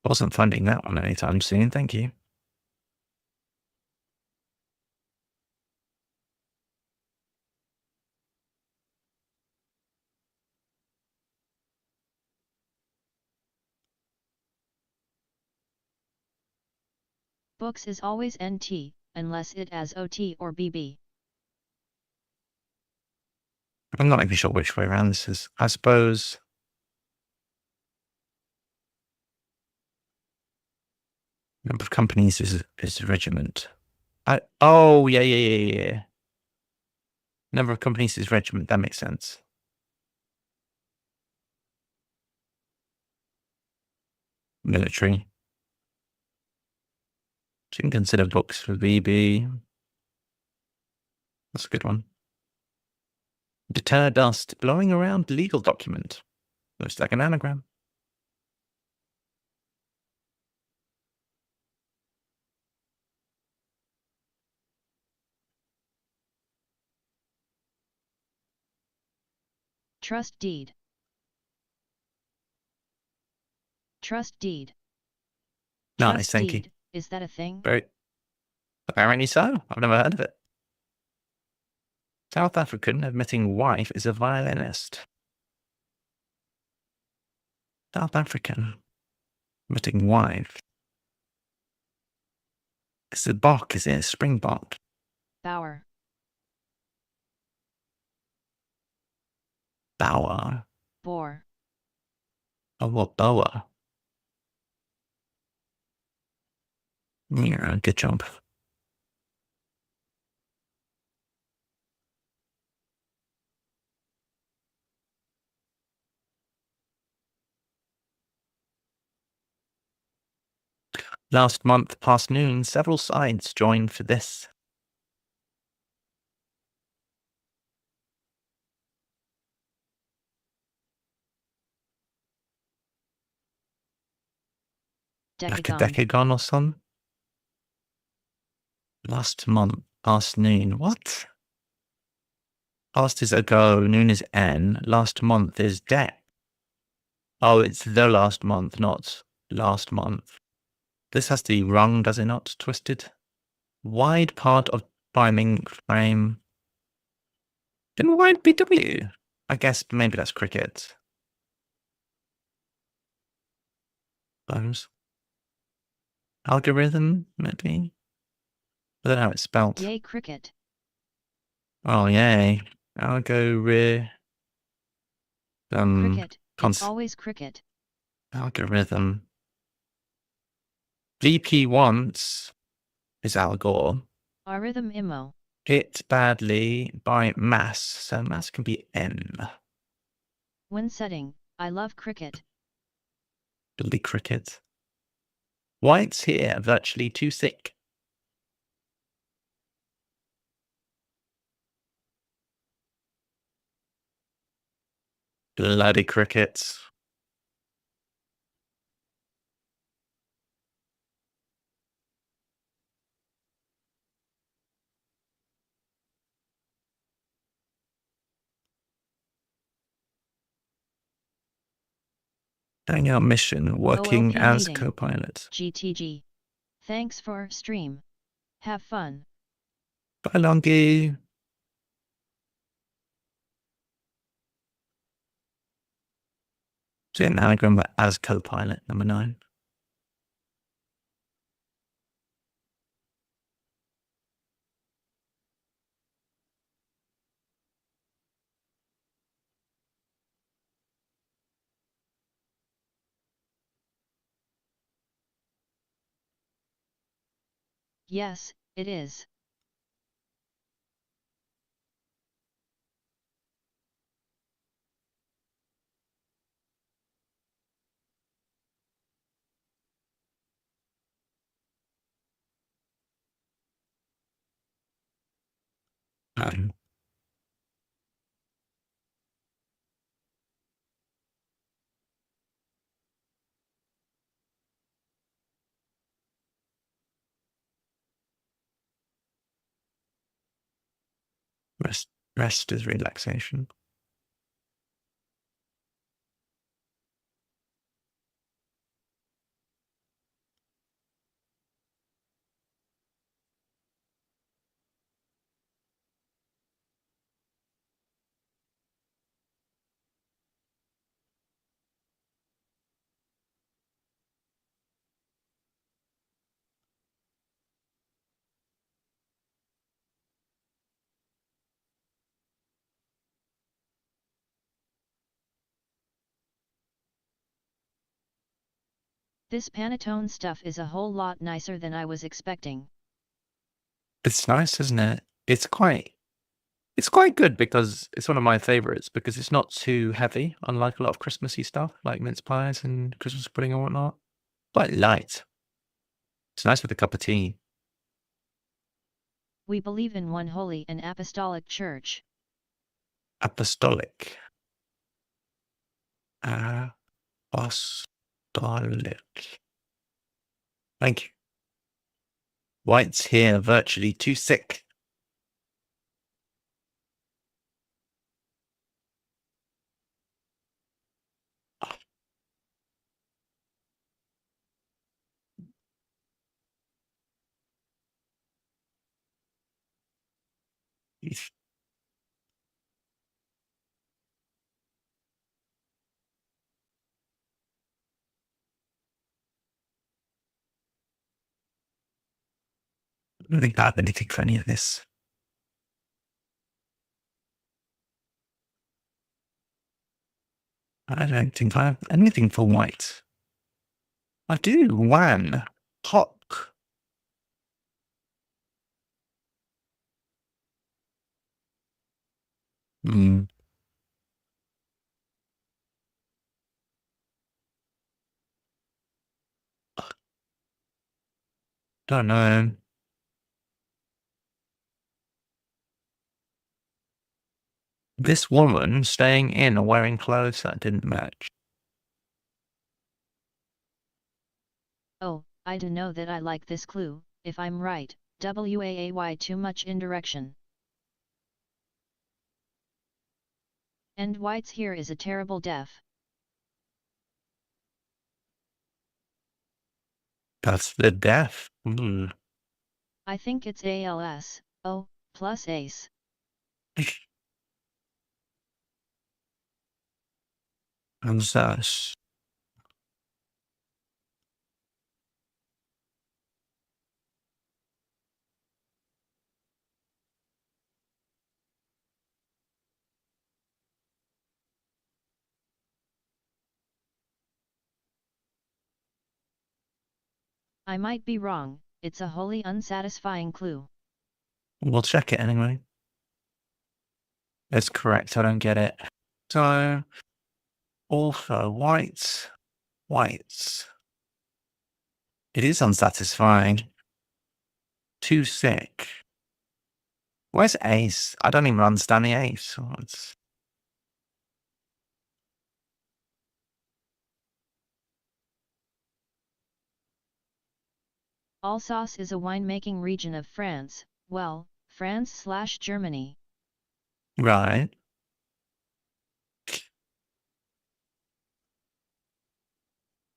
Wasn't funding that one anytime soon, thank you. Books is always NT, unless it has OT or BB. I'm not even sure which way around this is. I suppose. Number of companies is regiment. Oh, yeah. Number of companies is regiment. That makes sense. Military. So you can consider books for BB. That's a good one. Deter dust blowing around legal document. Looks like an anagram. Trust deed. Trust deed. Nice, Trust thank you. deed, is that a thing? Very. Apparently so. I've never heard of it. South African admitting wife is a violinist. South African admitting wife. It's a Bach, is it? A Springbok. Bower. Bower. Boar. Oh, what boa? Yeah, good job. Last month, past noon, several sides joined for this. Like a Decagon. decagon or something? Last month, past noon. What? Past is ago, noon is N, last month is dec. Oh, it's the last month, not last month. This has to be wrong, does it not? Twisted. Wide part of Timing frame. Then why be W? I guess maybe that's cricket. Bones. Algorithm, maybe? I don't know how it's spelled. Yay cricket. Oh, yay. Cricket. It's always cricket. Algorithm. VP once is Al Gore. Algorithm immo. Hit badly by mass. So mass can be M. When setting, I love cricket. Billy cricket. White's here, virtually too sick. Bloody crickets. Doing our mission, working OLP as meeting. co-pilot. GTG. Thanks for stream. Have fun. Bye, Longy. So an anagram as co-pilot, number 9. Yes, it is. Rest is relaxation. This Pantone stuff is a whole lot nicer than I was expecting. It's nice, isn't it? It's quite good because it's one of my favorites because it's not too heavy, unlike a lot of Christmassy stuff like mince pies and Christmas pudding and whatnot. Quite light. It's nice with a cup of tea. We believe in one holy and apostolic church. Apostolic. Apostolic. Thank you. White's here, virtually too sick. I don't think I have anything for any of this. I don't think I have anything for white. I do. Wan. Hawk. Hmm. Don't know. This woman staying in or wearing clothes that didn't match. Oh, I do know that I like this clue, if I'm right, WAAY too much indirection. And White's here is a terrible deaf. That's the death. Hmm. I think it's ALS. Oh, plus ace. And such. I might be wrong, it's a wholly unsatisfying clue. We'll check it anyway. It's correct. I don't get it. So, also, whites. It is unsatisfying. Too sick. Where's ace? I don't even understand the ace. Alsace is a winemaking region of France, well, France/Germany. Right.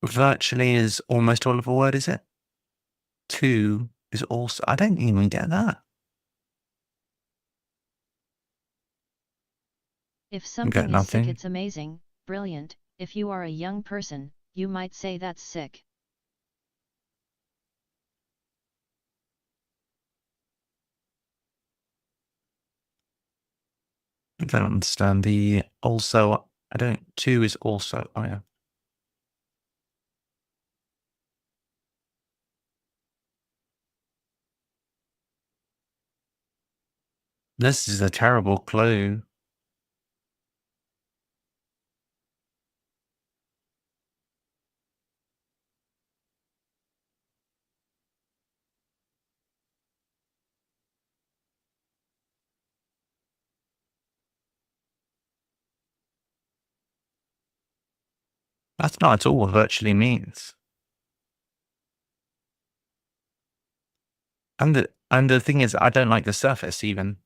Virtually is almost all of a word, is it? Two is also. I don't even get that. If I something get is sick, nothing. it's amazing, brilliant. If you are a young person, you might say that's sick. I don't understand the also. I don't. Two is also. Oh, yeah. This is a terrible clue. That's not at all what virtually means. And the thing is, I don't like the surface even.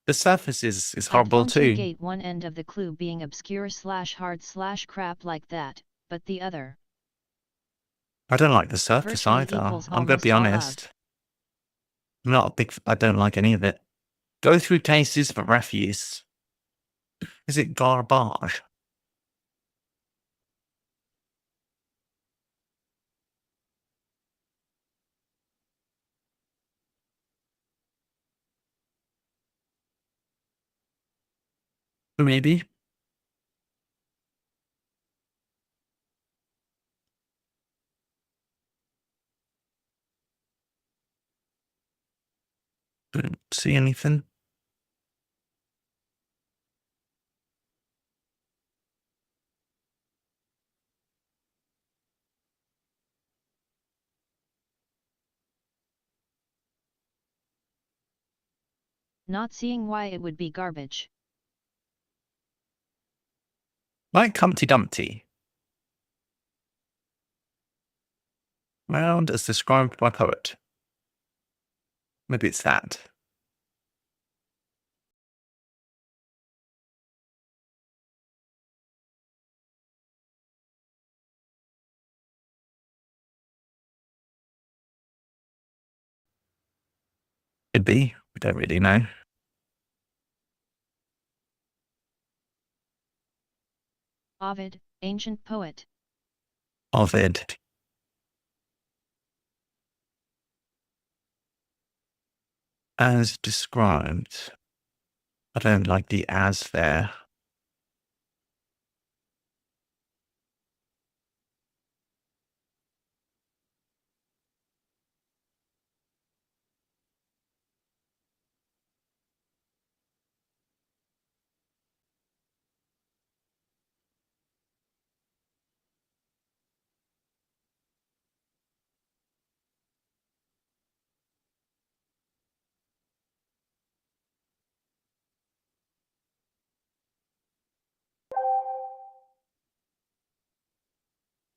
The surface is I'd horrible too. gate one end of the clue being obscure/hard/crap like that, but the other. I don't like the surface Virtually either. equals I'm going to be almost all of. honest. I'm not a big. I don't like any of it. Go through cases for refuse. Is it garbage? Maybe. Couldn't see anything. Not seeing why it would be garbage. Like Humpty Dumpty. Round as described by poet. Maybe it's that. Could be. We don't really know. Ovid, ancient poet. Ovid. As described. I don't like the as there.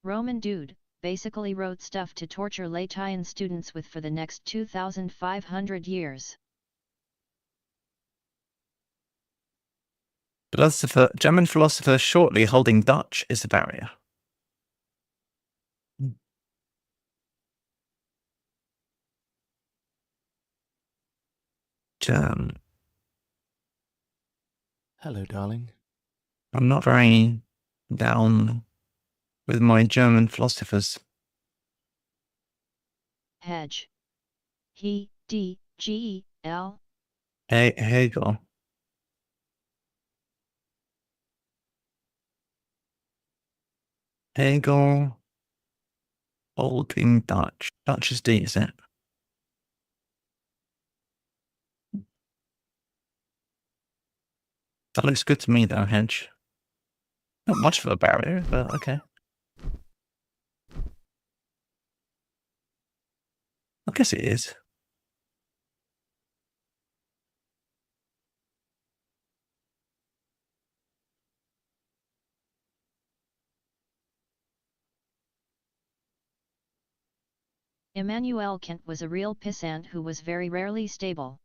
Roman dude, basically wrote stuff to torture Latin students with for the next 2,500 years. German philosopher shortly holding Dutch is a barrier. Hello, darling. I'm not very down with my German philosophers. Hedge. He, D, G, L. Hegel. Hegel. Old in Dutch. Dutch is D, is it? That looks good to me, though, Hedge. Not much of a barrier, but okay. I guess it is. Immanuel Kant was a real pissant who was very rarely stable.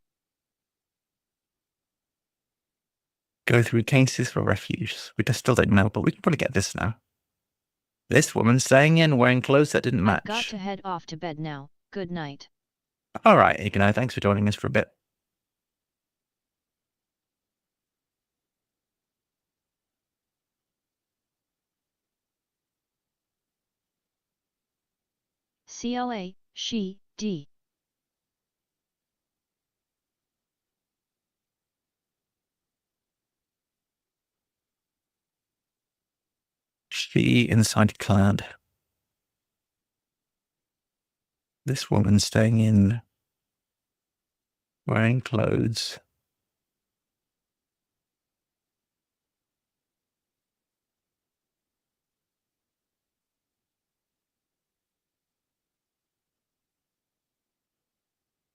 Go through cases for refuge. We just still don't know, but we can probably get this now. This woman staying in wearing clothes that didn't match. I've got to head off to bed now. Good night. All right, Igno, thanks for joining us for a bit. CLA, she, D. She inside clad. This woman staying in wearing clothes.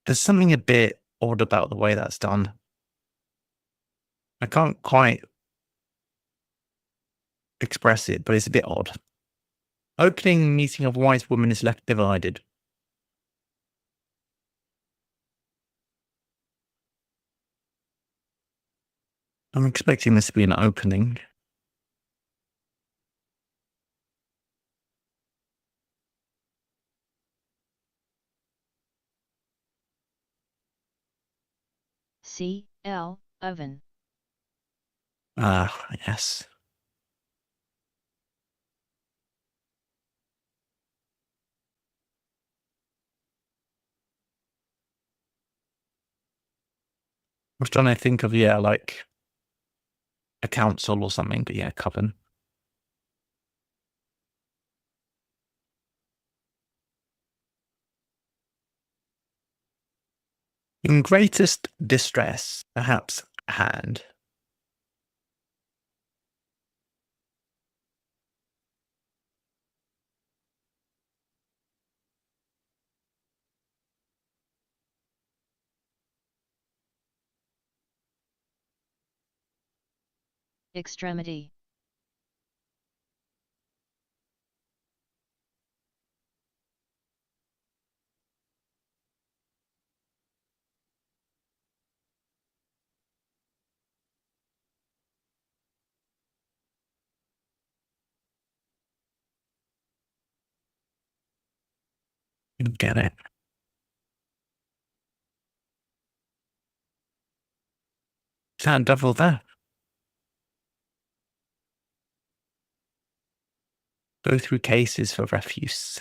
There's something a bit odd about the way that's done. I can't quite express it, but it's a bit odd. Opening meeting of wise woman is left divided. I'm expecting this to be an opening. C, L, oven. Ah, yes. I was trying to think of, yeah, like a council or something, but yeah, coven. In greatest distress, perhaps hand. Extremity. You get it. Sound double there. Go through cases for refuse.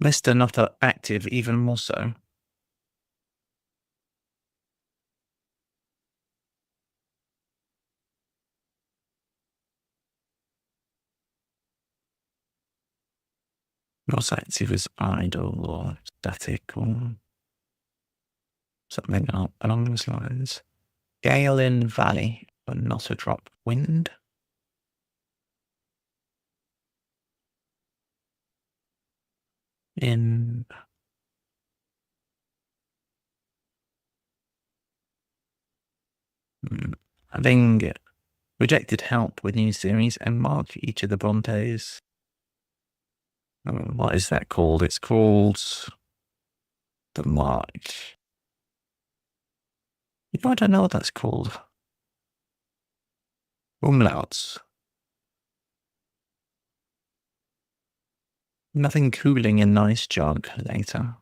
Mr. Not active, even more so. Not active is idle or static or something along those lines. Gale in valley, but not a drop. Wind. In having rejected help with new series and marked each of the Brontes. What is that called? It's called the March. I don't know what that's called. Umlauts. Nothing cooling in nice jug later.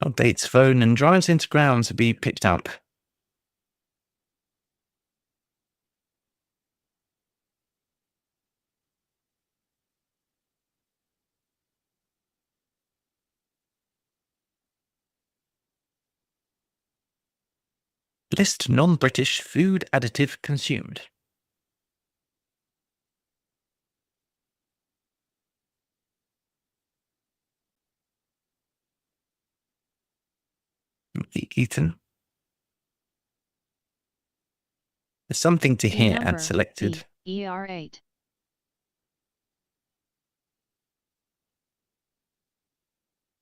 Updates phone and drives into ground to be picked up. List non-British food additive consumed. Eaten. There's something to The hear number, and selected. ER8.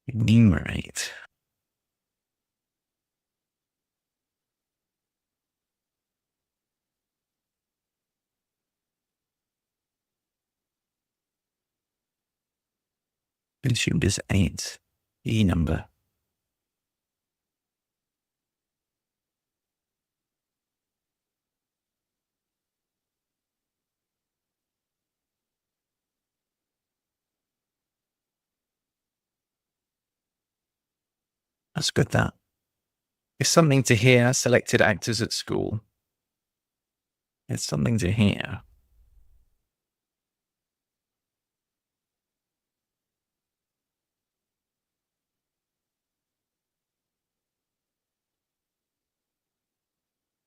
Enumerate. Consumed is 8. E number. That's good, that. It's something to hear selected actors at school. It's something to hear.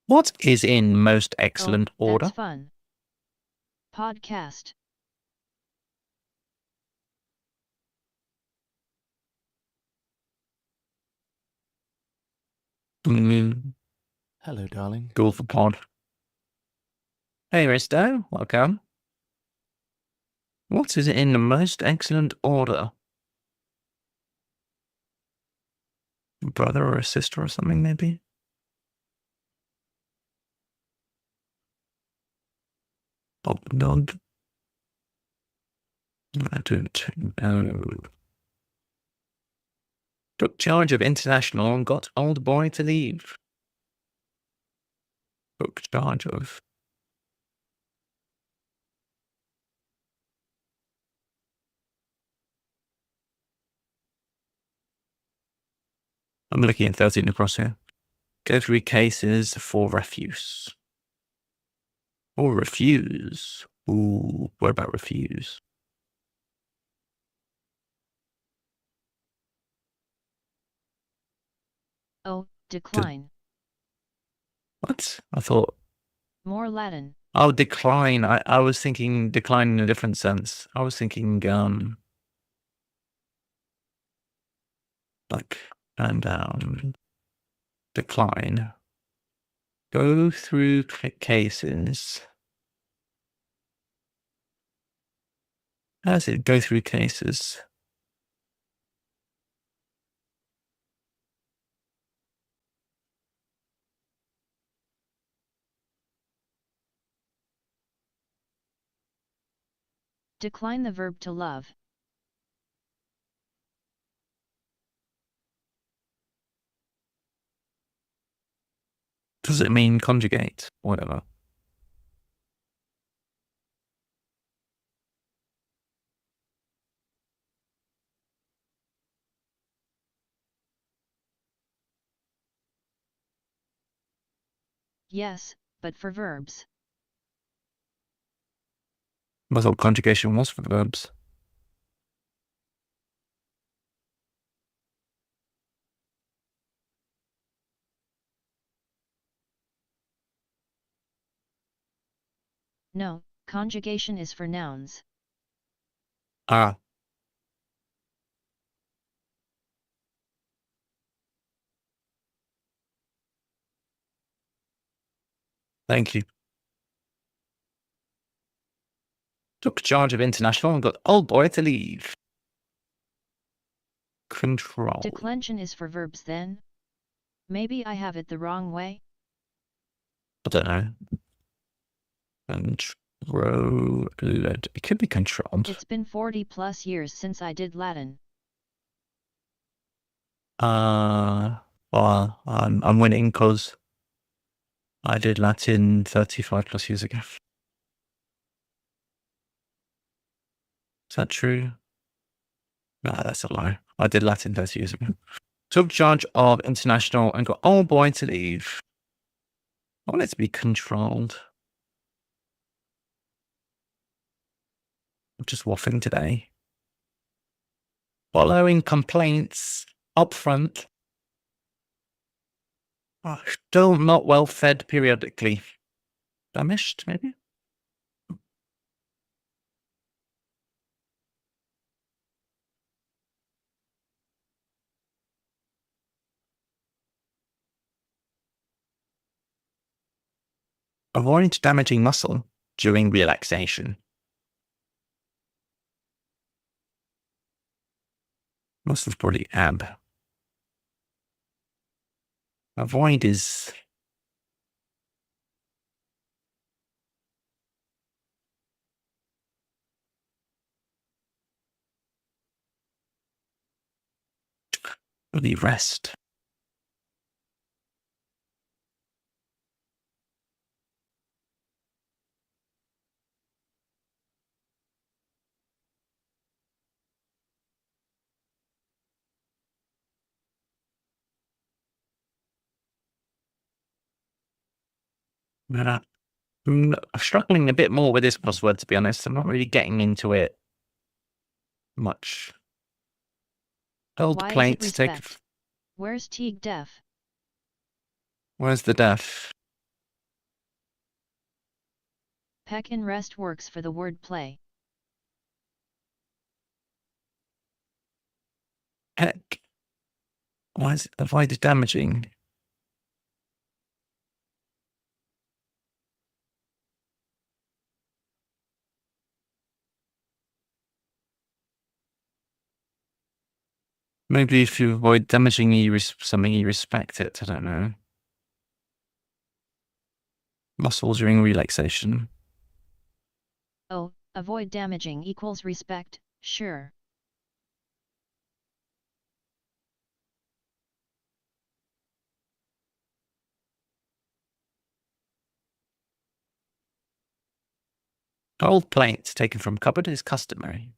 What is in most excellent order? That's fun. Podcast. Hello, darling. Cool for pod. Hey, Risto, welcome. What is in the most excellent order? A brother or a sister or something, maybe? Bob the dog. I don't know. Took charge of international and got old boy to leave. Took charge of. I'm looking at 13 across here. Go through cases for refuse. Or refuse. Ooh, what about refuse? Oh, decline. What? I thought. More Latin. Oh, decline. I was thinking decline in a different sense. I was thinking, like, and decline. Go through cases. How does it go through cases? Decline the verb to love. Does it mean conjugate? Whatever. Yes, but for verbs. I thought conjugation was for verbs. No, conjugation is for nouns. Ah. Thank you. Took charge of international and got old boy to leave. Control. Declension is for verbs then? Maybe I have it the wrong way? I don't know. Control. It could be controlled. It's been 40 plus years since I did Latin. Well, I'm winning because I did Latin 35 plus years ago. Is that true? No, that's a lie. I did Latin 30 years ago. Took charge of international and got old boy to leave. I want it to be controlled. I'm just waffling today. Following complaints up front. Still not well fed periodically. Famished, maybe? Avoid damaging muscle during relaxation. Muscle's probably ab. Avoid is... really rest. But I'm struggling a bit more with this crossword, to be honest. I'm not really getting into it much. Old Why plates is it take... respect? Where's Teague Def? Where's the def? Peck and rest works for the word play. Heck. Why is it avoid damaging? Maybe if you avoid damaging something, you respect it. I don't know. Muscle during relaxation. Oh, avoid damaging equals respect, sure. Old plates taken from cupboard is customary.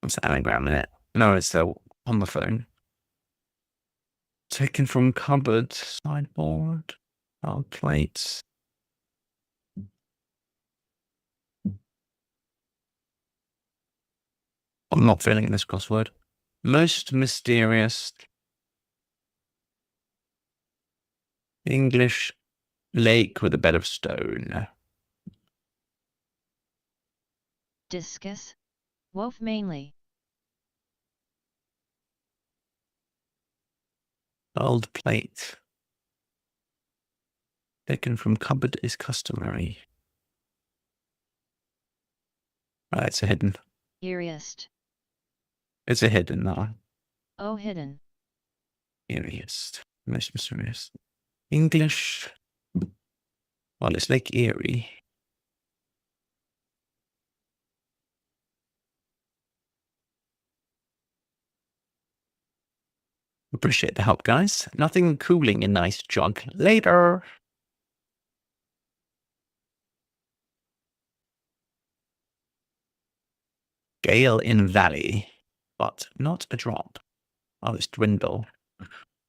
What's the anagram in it? No, it's on the phone. Taken from cupboard, sideboard, old plates. I'm not feeling this crossword. Most mysterious English lake with a bed of stone. Discus? Woof mainly. Old plate. Taken from cupboard is customary. Right, it's a hidden. Eeriest. It's a hidden, that one. Oh, hidden. Eeriest. Most mysterious. English. Well, it's Lake Erie. Appreciate the help, guys. Nothing cooling a nice jog. Later. Gale in valley, but not a drop. Oh, it's dwindle. I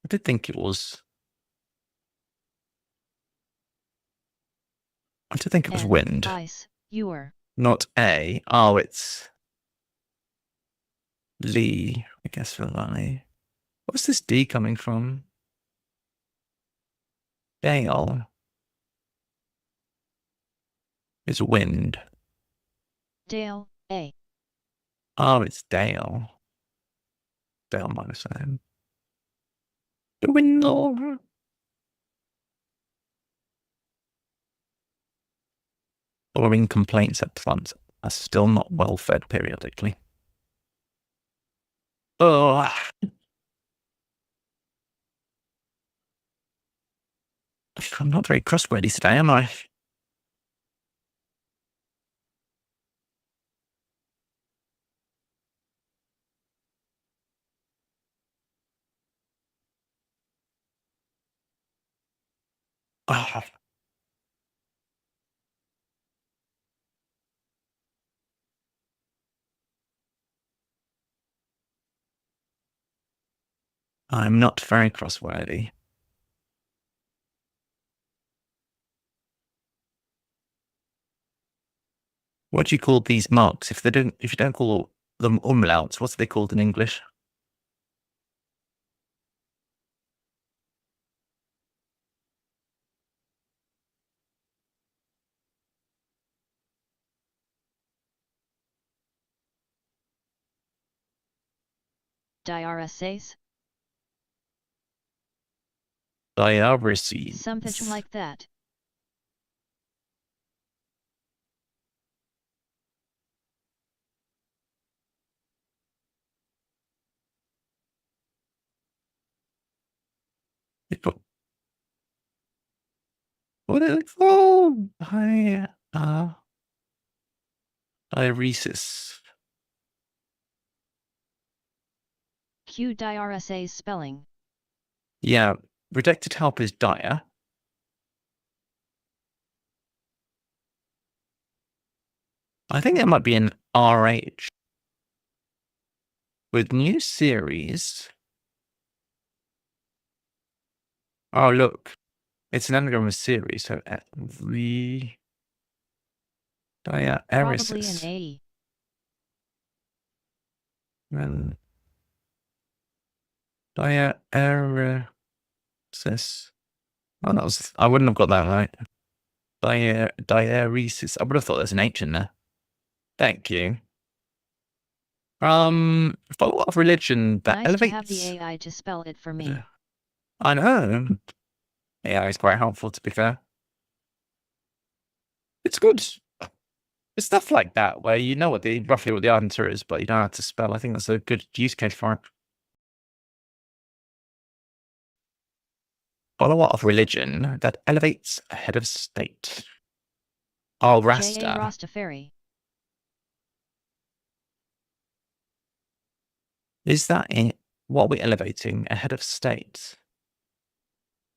did think it was... I did think it was And wind. ice, your. Not A. Oh, it's... Lee, I guess, for valley. What's this D coming from? Dale. It's wind. Dale, A. Oh, it's Dale. Dale minus N. Dwindle. Boring complaints at plants are still not well fed periodically. Oh, I'm not very crosswordy today, am I? Oh, I'm not very crosswordy. What do you call these marks? If you don't call them umlauts, what's they called in English? Diarises? Diarises. Something like that. What are they called? Diaresis. Q diarises spelling. Yeah, rejected help is dire. I think there might be an RH. With new series. Oh, look. It's an anagram of series, so the Probably an diaresis. AE. Then diaresis. Oh, I wouldn't have got that right. Diaresis. I would have thought there's an H in there. Thank you. For what religion that Nice elevates? to have the AI to spell it for me. I know. AI is quite helpful, to be fair. It's good. It's stuff like that where you know roughly what the answer is, but you don't have to spell. I think that's a good use case for it. Follower of religion that elevates a head of state. Oh, J.A. Rasta. Rastafari. Is that it? What are we elevating? A head of state.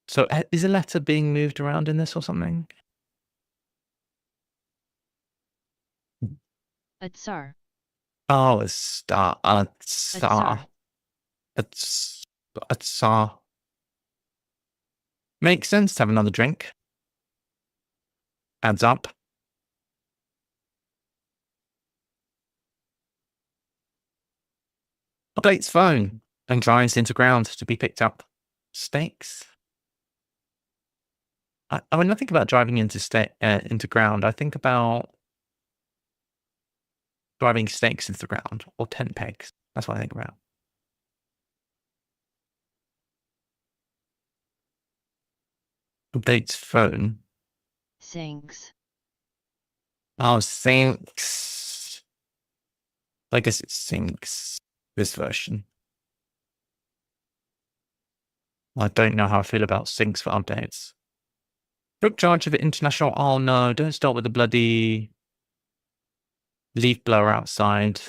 So is a letter being moved around in this or something? A tsar. Oh, a star. A tsar. A tsar. Makes sense to have another drink. Adds up. Updates phone and drives into ground to be picked up. Stakes. When I think about driving into ground, I think about driving stakes into the ground or tent pegs. That's what I think about. Updates phone. Sinks. Oh, sinks. I guess it sinks. This version. I don't know how I feel about sinks for updates. Took charge of the international. Oh no! Don't start with the bloody leaf blower outside.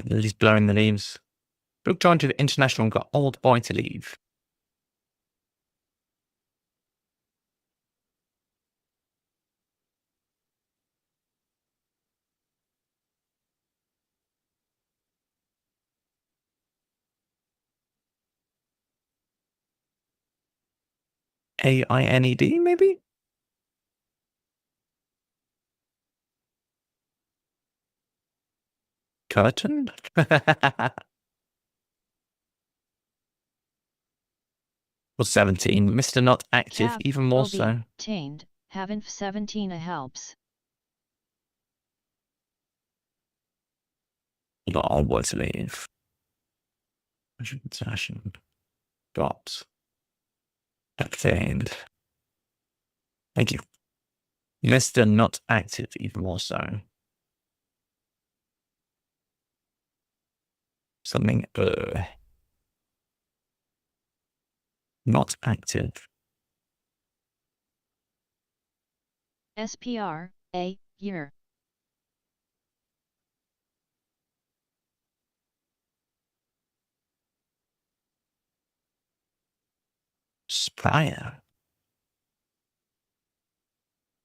He's blowing the leaves. Took charge of the international and got old boy to leave. AINED, maybe? Curtain? Was 17. Mr. Not active, Cap, even more OB, so. tamed, haven't 17 a helps. Got old boy to leave. Session. Got. Obtained. Thank you. Mr. Not Active, even more so. Something, not active. SPR, a, year. Sprayer.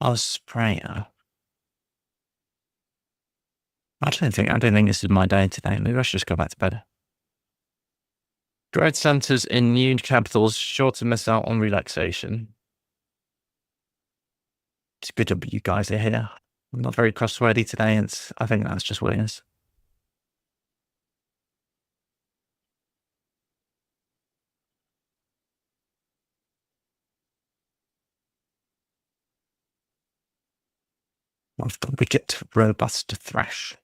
Oh, sprayer. I don't think this is my day today. Maybe I should just go back to bed. Growth centers in new capitals, sure to miss out on relaxation. It's good job you guys are here. I'm not very crosswordy today. I think that's just what it is. I've got wicket, robust, thrash.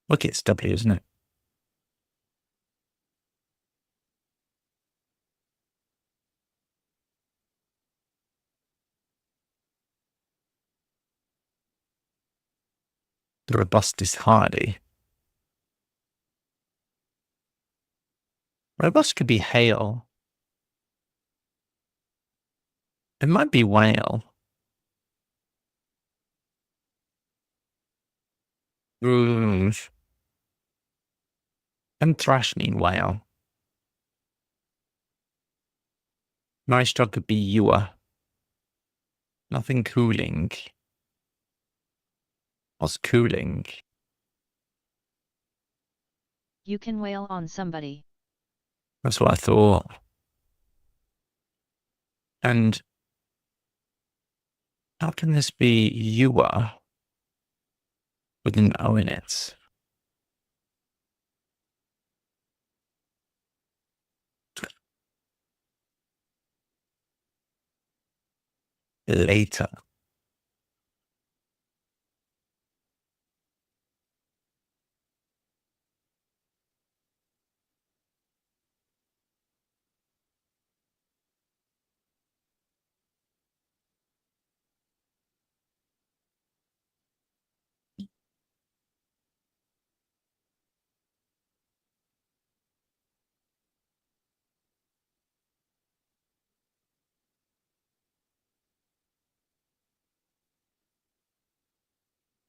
Wicket's W, isn't it? The robust is hardy. Robust could be hail. It might be whale. Rouge. And thrash mean whale. Nice job could be ewer. Nothing cooling. What's cooling? You can wail on somebody. That's what I thought. And how can this be ewer with an O in it? Later.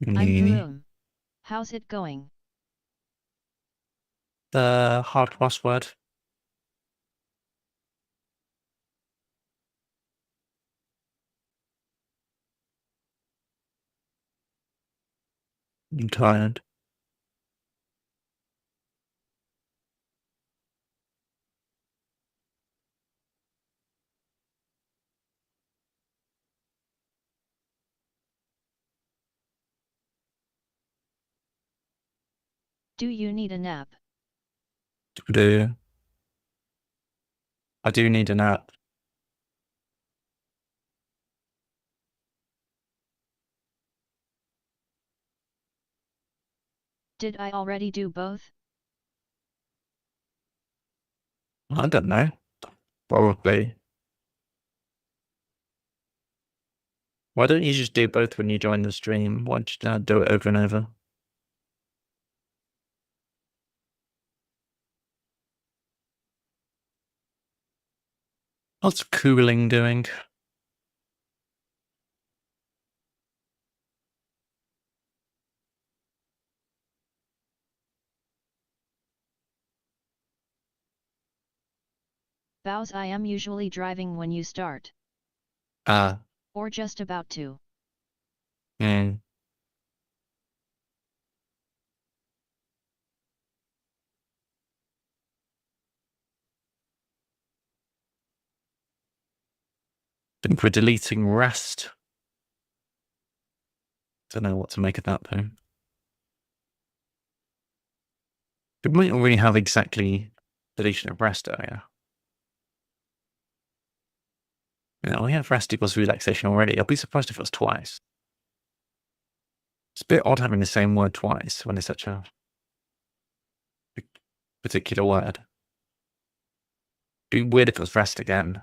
I'm Varun. How's it going? The hard crossword. I'm tired. Do you need a nap? I do need a nap. Did I already do both? I don't know. Probably. Why don't you just do both when you join the stream? Why don't you do it over and over? What's cooling doing? Bows I am usually driving when you start. Or just about to. Hmm. Think we're deleting rest. Don't know what to make of that though. We might already have exactly deletion of rest area. Yeah, we have rest equals relaxation already. I'll be surprised if it was twice. It's a bit odd having the same word twice when it's such a particular word. It'd be weird if it was rest again.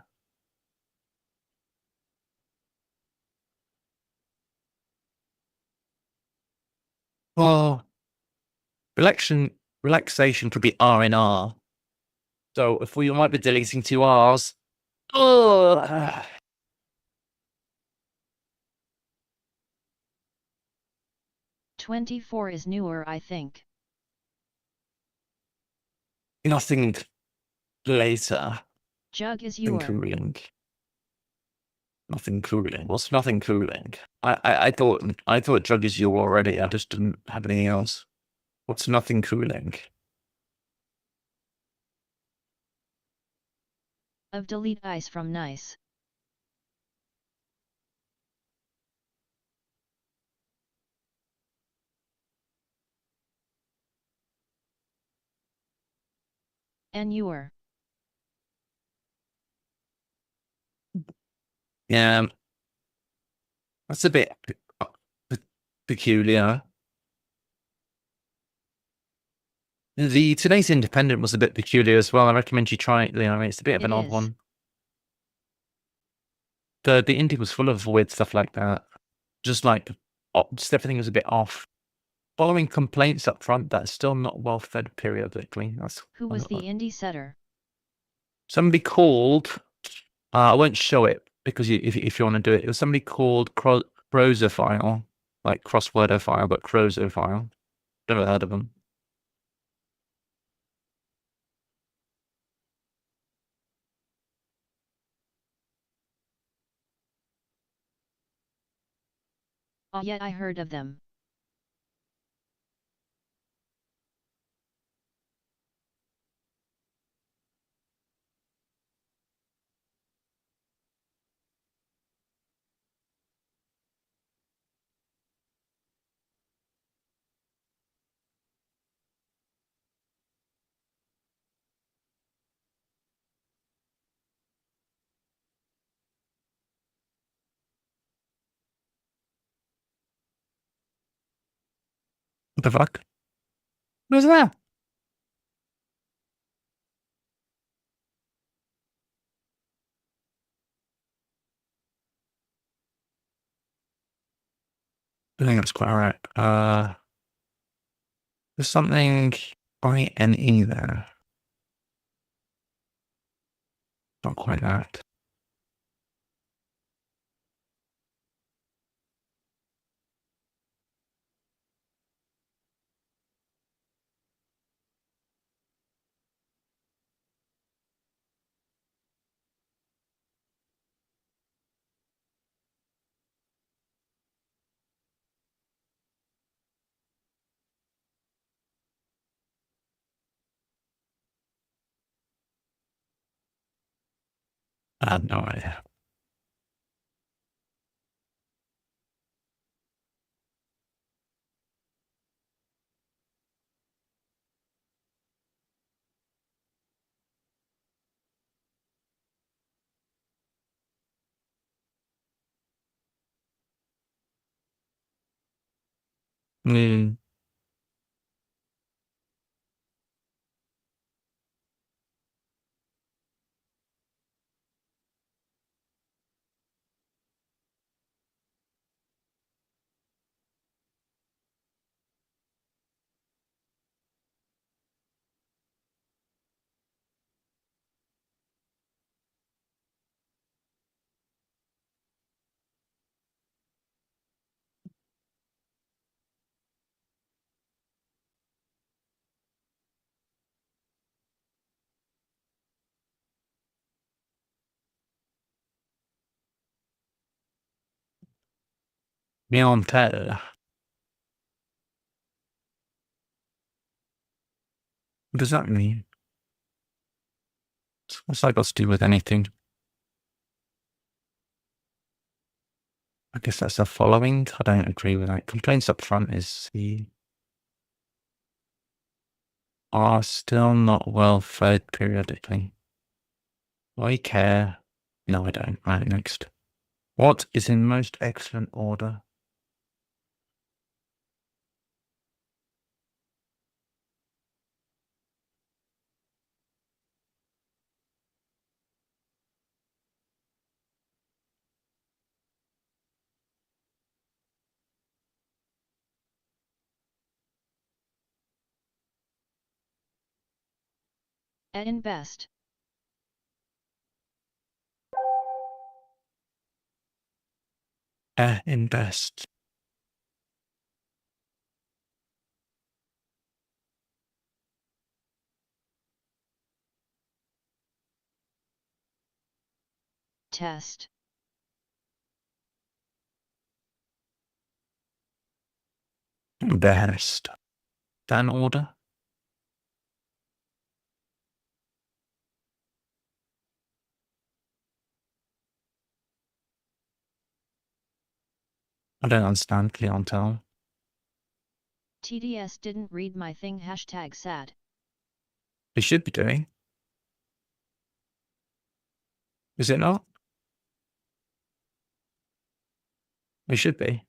Well, relaxation could be R and R. So if we might be deleting two R's. Oh, 24 is newer, I think. nothing later. Jug is Nothing your. cooling. Nothing cooling. What's nothing cooling? I thought jug is you already. I just didn't have anything else. What's nothing cooling? Of delete ice from nice. And your. Yeah, that's a bit peculiar. The today's Independent was a bit peculiar as well. I recommend you try it, Leo. It's a bit of an odd one. The indie was full of weird stuff like that. Just like just everything was a bit off. Following complaints up front that's still not well fed periodically. That's Who was the indie setter? somebody called. I won't show it because if you want to do it, it was somebody called Crozophile, like crosswordophile, but Crozophile. Never heard of them. Oh yeah, I heard of them. What the fuck? What was that? I think that's quite alright. There's something INE there. Not quite that. I have no idea. Mm. Clientele. What does that mean? What's that got to do with anything? I guess that's the following. I don't agree with that. Complaints up front is the are still not well fed periodically. I care. No, I don't. Right, next. What is in most excellent order? Invest. Invest. Test. Invest. Dan order. I don't understand clientele. TDS didn't read my thing. #sad. They should be doing. Is it not? They should be.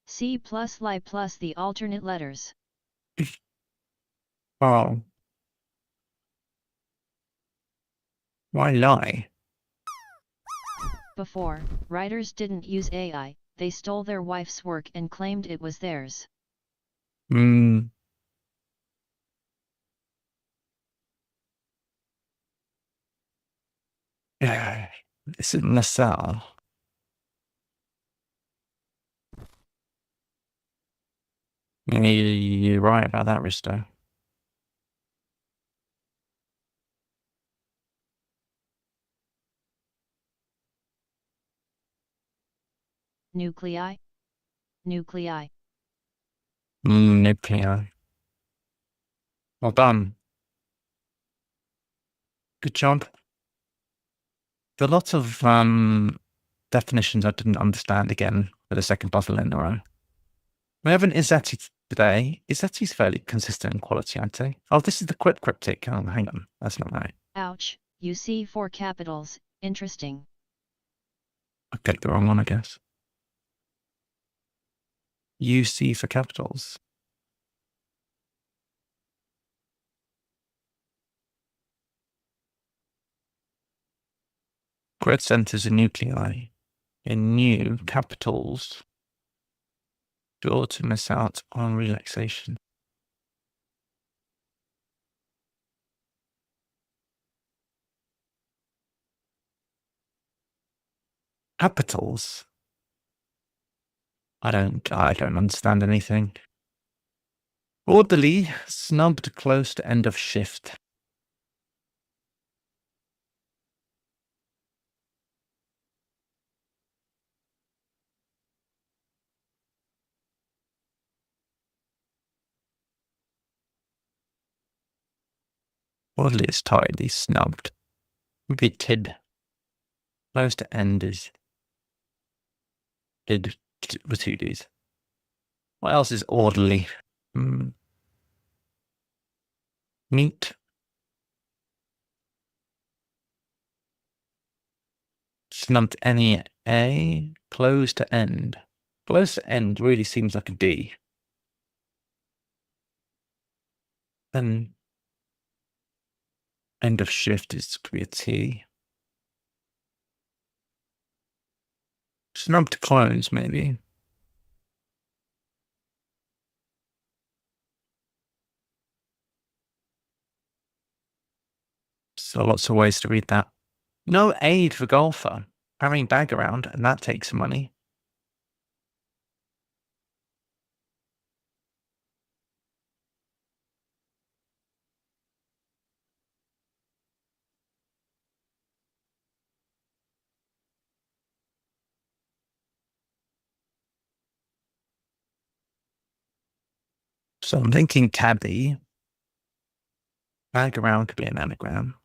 C plus lie plus the alternate letters. Oh. Why lie? Before, writers didn't use AI, they stole their wife's work and claimed it was theirs. Yeah. This is Nassau. You're right about that, Risto. Nuclei? Nuclei. Nuclei. Well done. Good job. There are lots of definitions I didn't understand again for the second puzzle in a row. We have an Izzetti today. Izzetti's fairly consistent in quality, I'd say. Oh, this is the cryptic. Oh, hang on. That's not right. Ouch, you see 4 capitals, interesting. I picked the wrong one, I guess. UC for capitals. Grid centers and nuclei in new capitals. Sure to miss out on relaxation. Capitals? I don't understand anything. Orderly, snubbed close to end of shift. Orderly is tightly snubbed. Bitted. Close to end is did with 2 Ds. What else is orderly? Neat. Snubbed any A. Close to end. Close to end really seems like a D. Then end of shift is could be a T. Snubbed to close, maybe. So lots of ways to read that. No aid for golfer. Carrying bag around, and that takes some money. So I'm thinking caddy. Bag around could be an anagram.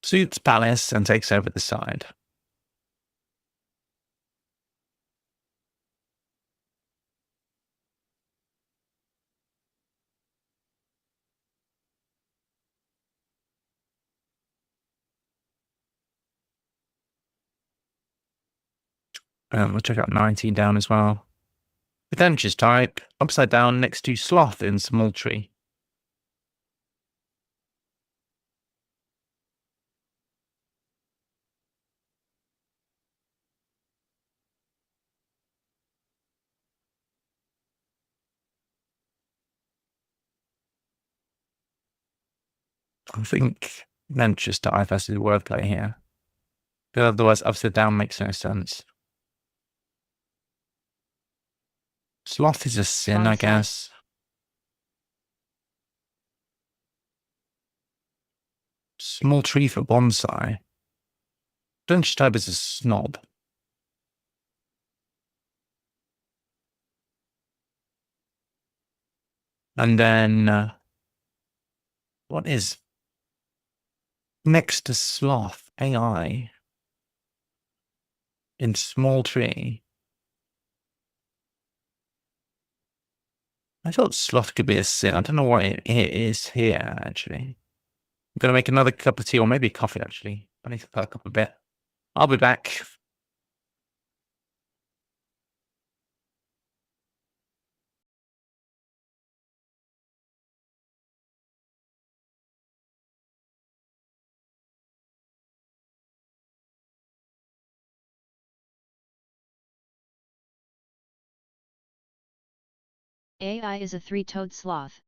Suits palace and takes over the side. We'll check out 19 down as well. Pretentious type, upside down next to sloth in small tree. I think Manchester IFS is wordplay here. But otherwise, upside down makes no sense. Sloth is a sin, I Bonsai. guess. Small tree for bonsai. Dunch type is a snob. And then, what is next to sloth? AI. In small tree. I thought sloth could be a sin. I don't know what it is here, actually. I'm going to make another cup of tea, or maybe coffee, actually. I need to perk up a bit. I'll be back. AI is a three-toed sloth.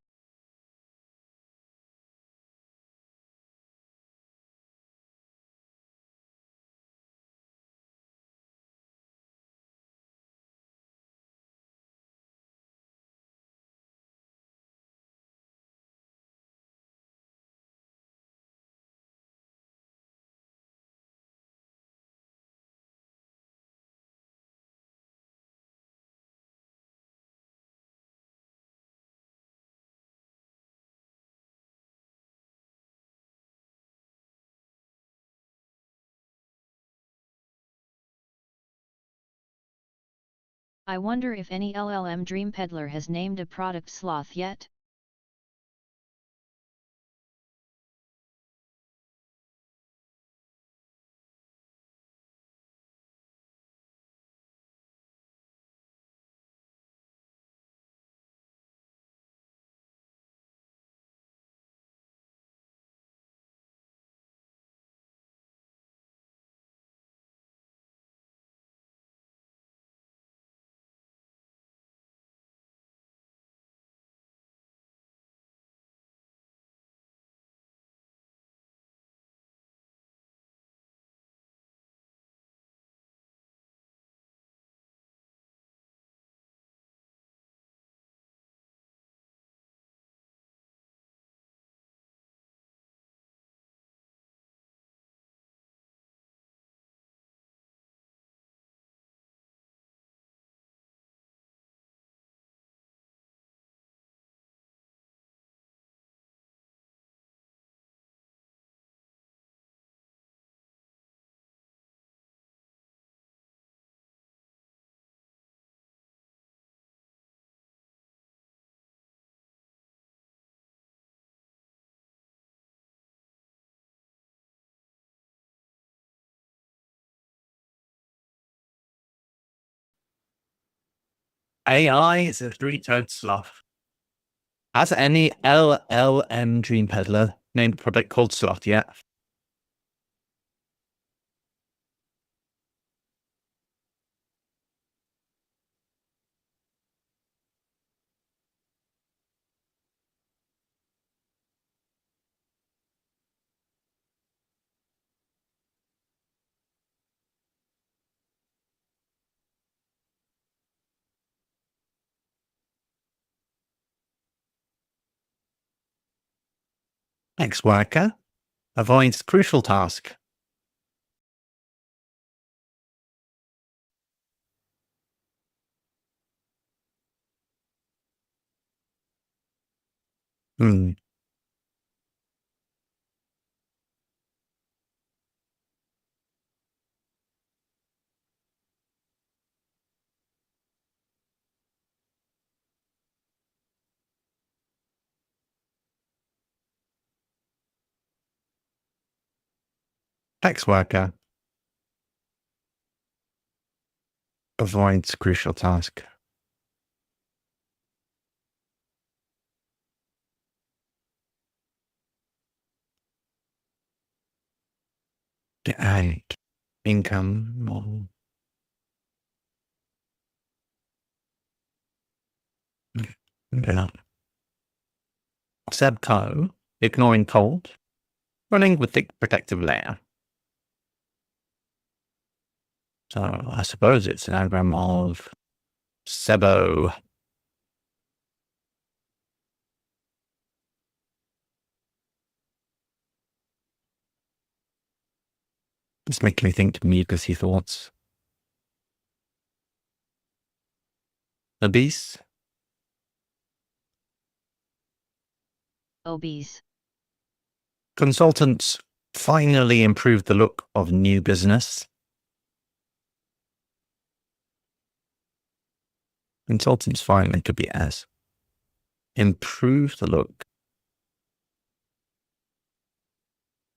I wonder if any LLM dream peddler has named a product sloth yet? AI is a three-toed sloth. Has any LLM dream peddler named a product called sloth yet? Ex-worker avoids crucial task. Ex-worker avoids crucial task. And income. Yeah. Sebco, ignoring cold. running with thick protective layer. So I suppose it's an anagram of Sebo. It's making me think mucusy thoughts. Obese. Obese. Consultants finally improved the look of new business. Consultants finally could be S. Improve the look.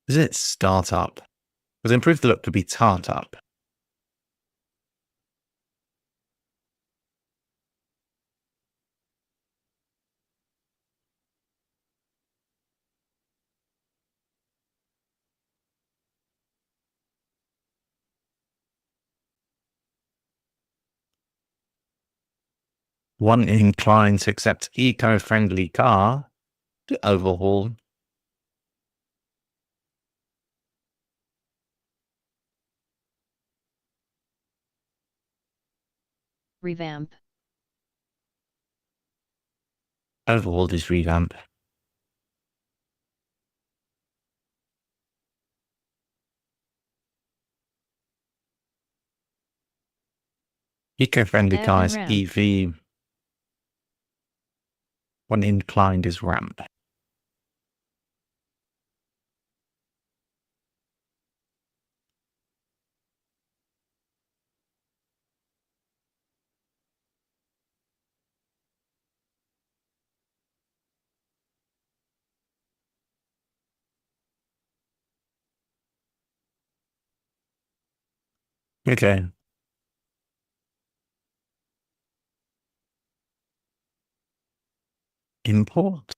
Is it startup? Because improve the look could be tart-up. One inclined to accept eco-friendly car to overhaul. Revamp. Overhauled is revamp. Eco-friendly car is Ramp. EV. One inclined is ramp. Okay. Import.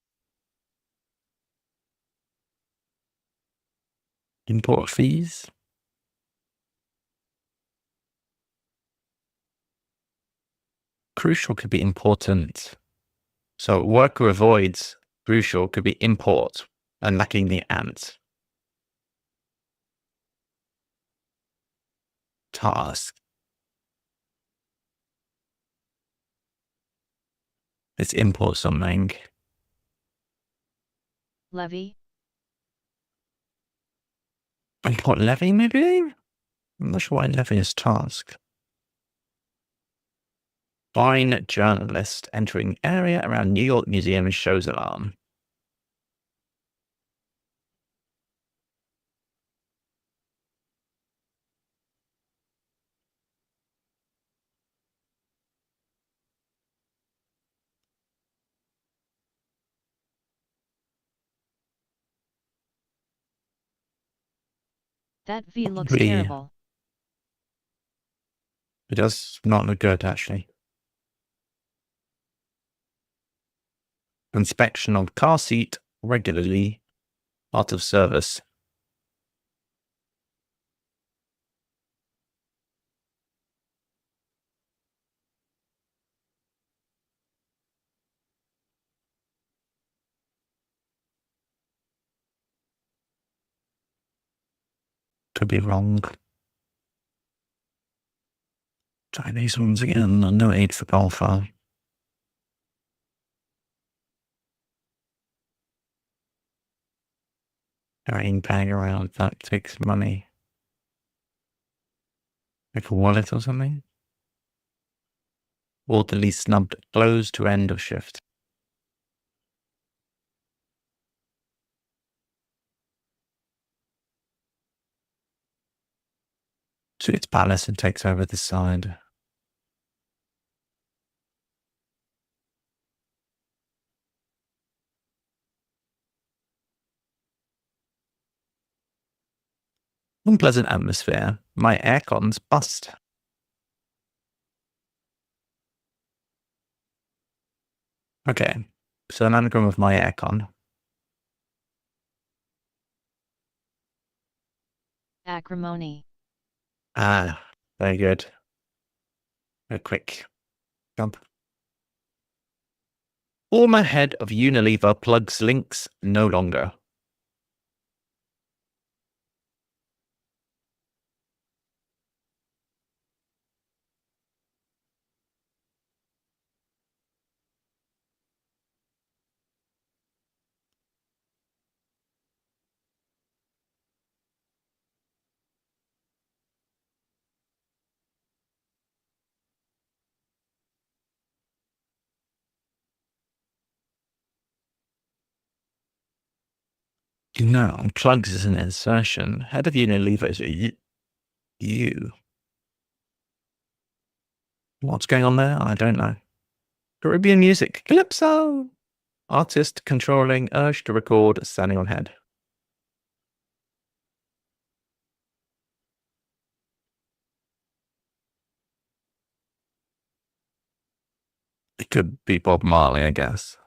Import fees. Crucial could be important. So worker avoids crucial could be import and lacking the ant. Task. Let's import something. Levy. Import levy, maybe? I'm not sure why levy is task. Fine journalist entering area around New York Museum shows alarm. That V looks V. terrible. It does not look good, actually. Inspection of car seat regularly. Out of service. Could be wrong. Try these ones again. No aid for golfer. Carrying bag around, that takes money. Like a wallet or something? Orderly snubbed close to end of shift. So it's palace and takes over this side. Unpleasant atmosphere. My aircon's bust. Okay, so an anagram of my aircon. Acrimony. Ah, very good. A quick jump. Former head of Unilever plugs links no longer. No, plugs is an insertion. Head of Unilever is you. What's going on there? I don't know. Caribbean music. Calypso. Artist controlling urge to record standing on head. It could be Bob Marley, I guess.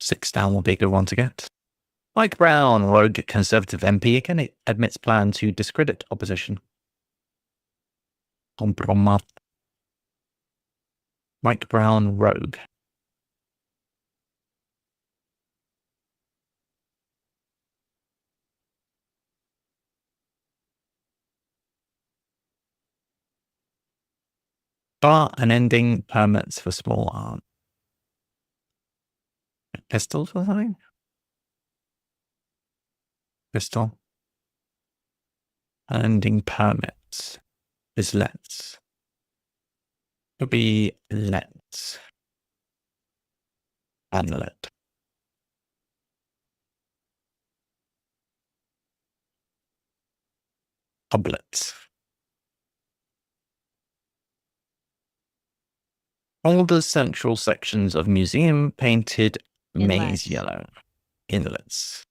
Six down will be a good one to get. Mike Brown, rogue Conservative MP, again admits plan to discredit opposition. Compromat. Mike Brown, rogue. Start and ending permits for small arms. Pistols or something? Pistol. Ending permits is let's. Could be let's. And let. Tablets. All the central sections of museum painted maize Inlets. yellow. Inlets.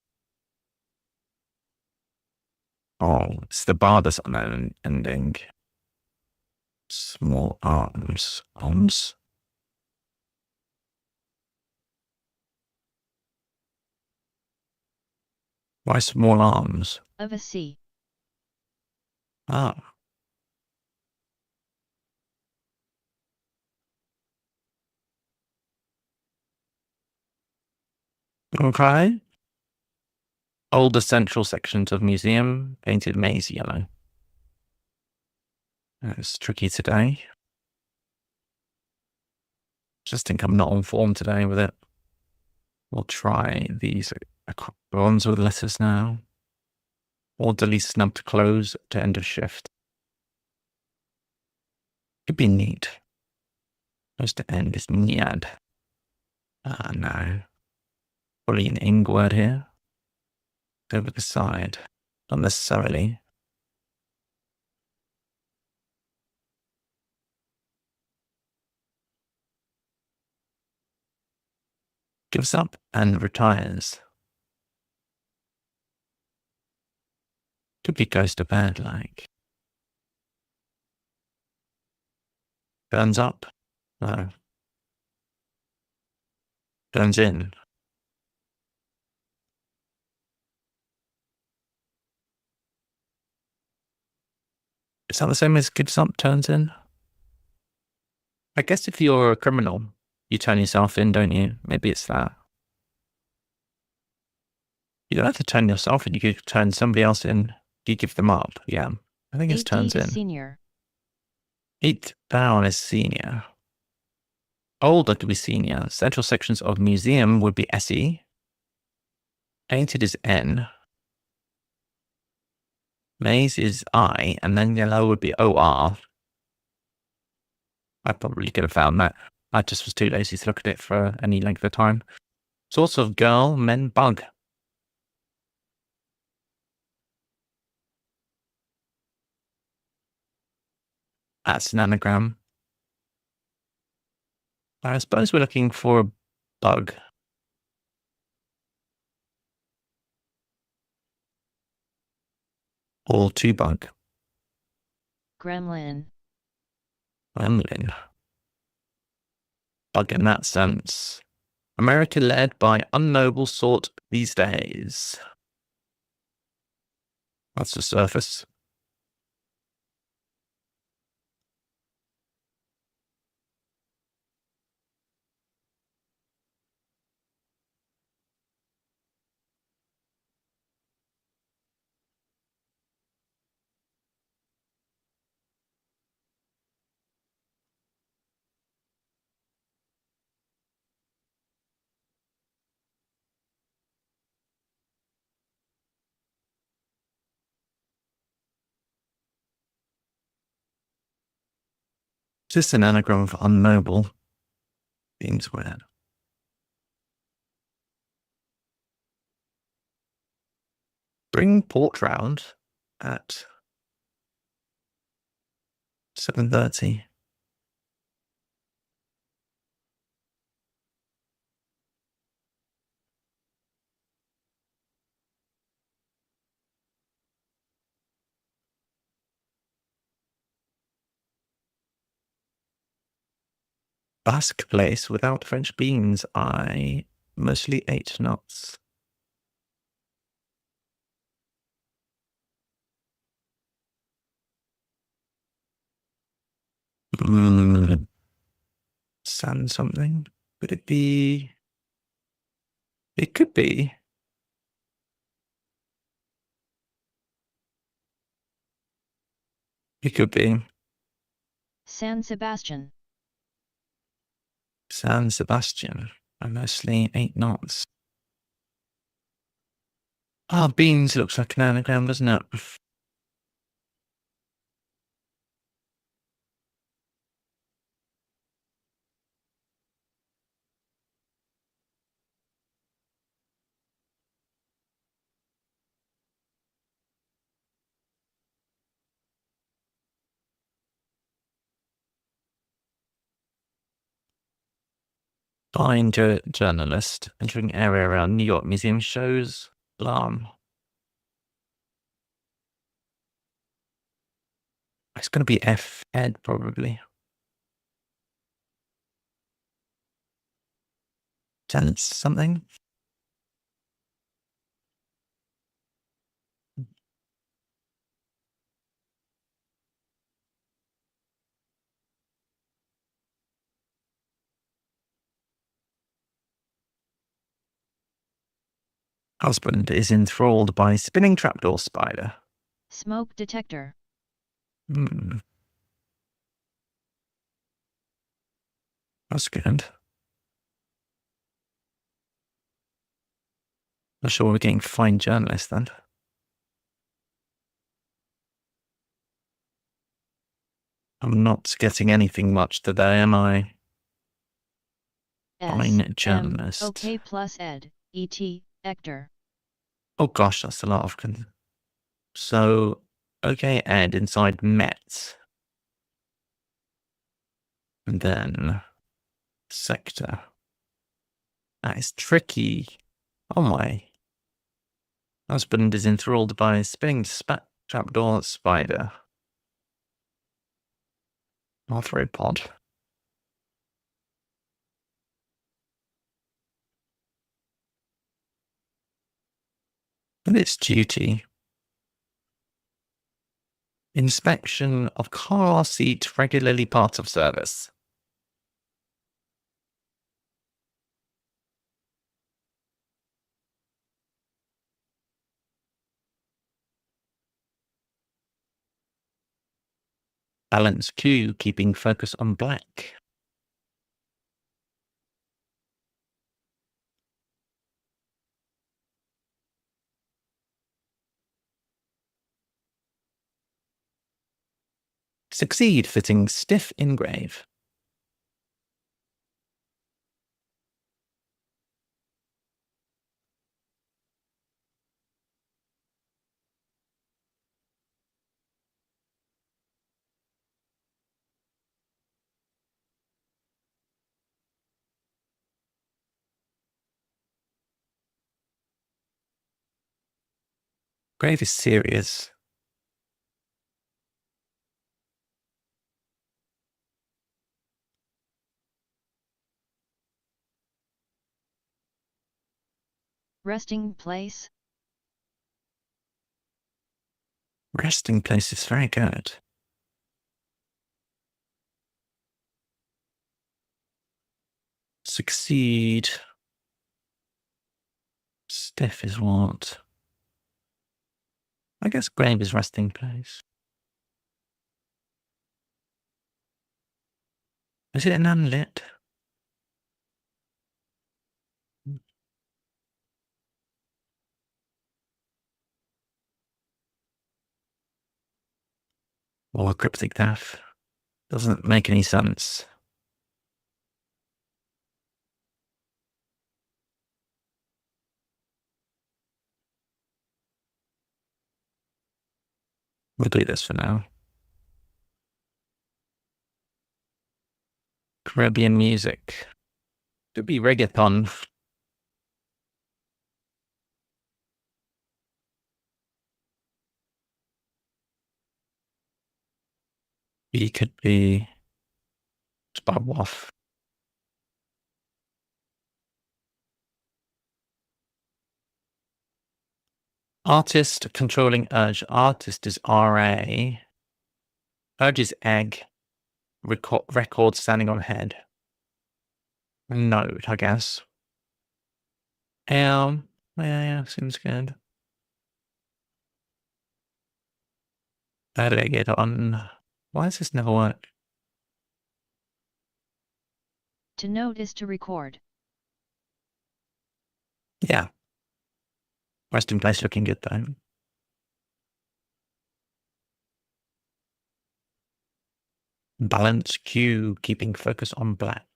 Oh, it's the bar that's on that ending. Small arms. Arms? Why small arms? Of a sea. Ah. Okay. All the central sections of museum painted maize yellow. It's tricky today. Just think I'm not on form today with it. We'll try these ones with letters now. Orderly snubbed close to end of shift. Could be neat. Close to end is nyad. Ah, no. Probably an ing word here. Over the side. Not necessarily. Gives up and retires. Could be goes to bed, like. Burns up. No. Burns in. Is that the same as gives up, turns in? I guess if you're a criminal, you turn yourself in, don't you? Maybe it's that. You don't have to turn yourself in, you could turn somebody else in. You give them up, yeah. I think it's 8D turns is in. senior. 8 down is senior. Older could be senior. Central sections of museum would be SE. Painted is N. Maze is I, and then yellow would be OR. I probably could have found that. I just was too lazy to look at it for any length of time. Source of girl, men, bug. That's an anagram. I suppose we're looking for a bug. Or two bug. Gremlin. Gremlin. Bug in that sense. America led by unknowable sort these days. That's the surface. Just an anagram of unknowable. Seems weird. Bring port round at 7:30. Basque place without French beans. I mostly ate nuts. San something? Could it be? It could be. It could be. San Sebastian. San Sebastian. I mostly ate nuts. Ah, beans looks like an anagram, doesn't it? Fine journalist entering area around New York Museum shows alarm. It's going to be F Ed probably. Tense something. Husband is enthralled by spinning trapdoor spider. Smoke detector. That's good. Not sure we're getting fine journalists then. I'm not getting anything much today, am I? Fine journalist. OK plus ed, et, Hector. Oh gosh, that's a lot of... So, okay, Ed inside Met. And then sector. That is tricky. Oh my. Husband is enthralled by a spinning trapdoor spider. Arthropod. And its duty. Inspection of car seat regularly part of service. Balance Q, keeping focus on black. Succeed, fitting stiff engrave. Grave is serious. Resting place. Resting place is very good. Succeed. Stiff is what? I guess grave is resting place. Is it an unlit? Or a cryptic daff? Doesn't make any sense. We'll do this for now. Caribbean music. Could be reggaeton. B could be Bob Waff. Artist controlling urge. Artist is RA. Urge is egg. Record standing on head. Note, I guess. Yeah, seems good. How did I get on? Why does this never work? To note is to record. Yeah. Resting place looking good though. Balance Q, keeping focus on black.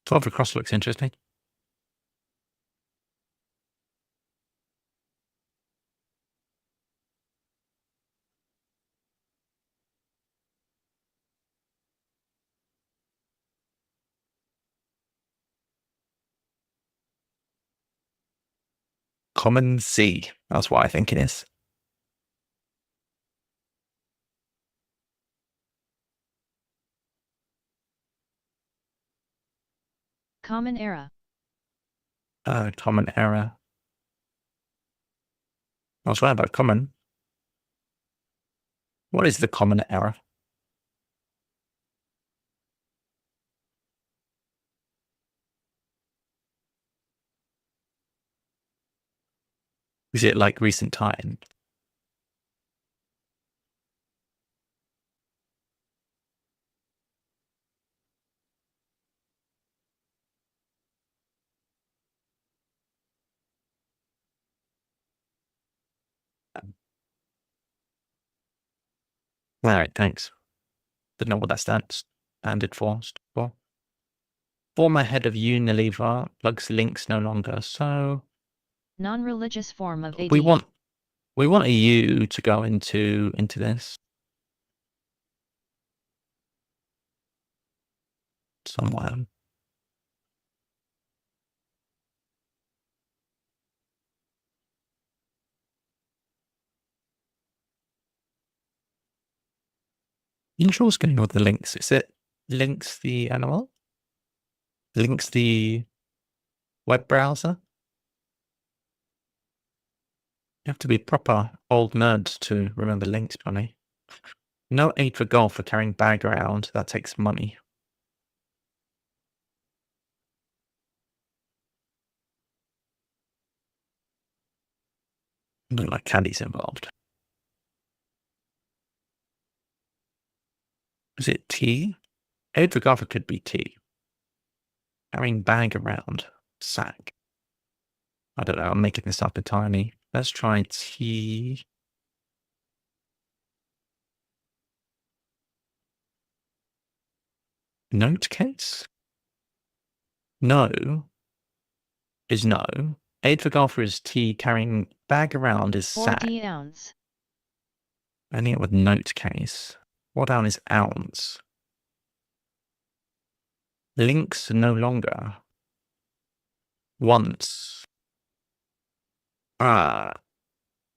$12 across looks interesting. Common C. That's what I think it is. Common era. Common error. I was right about common. What is the common error? Is it like recent time? All right, thanks. Didn't know what that standard for. Former head of Unilever plugs links no longer. So Non-religious form of AD. we want a U to go into this somewhere. You sure what's going on with the links? Is it links the animal? Links the web browser? You have to be proper old nerds to remember links, Bunny. No aid for golf for carrying bag around. That takes money. Look like caddies involved. Is it T? Aid for golfer could be T. Carrying bag around. Sack. I don't know. I'm making this up entirely. Let's try T. Note case? No is no. Aid for golfer is T. Carrying bag around is sack. 40 ounce. Ending it with note case. What down is ounce? Links no longer. Once. Head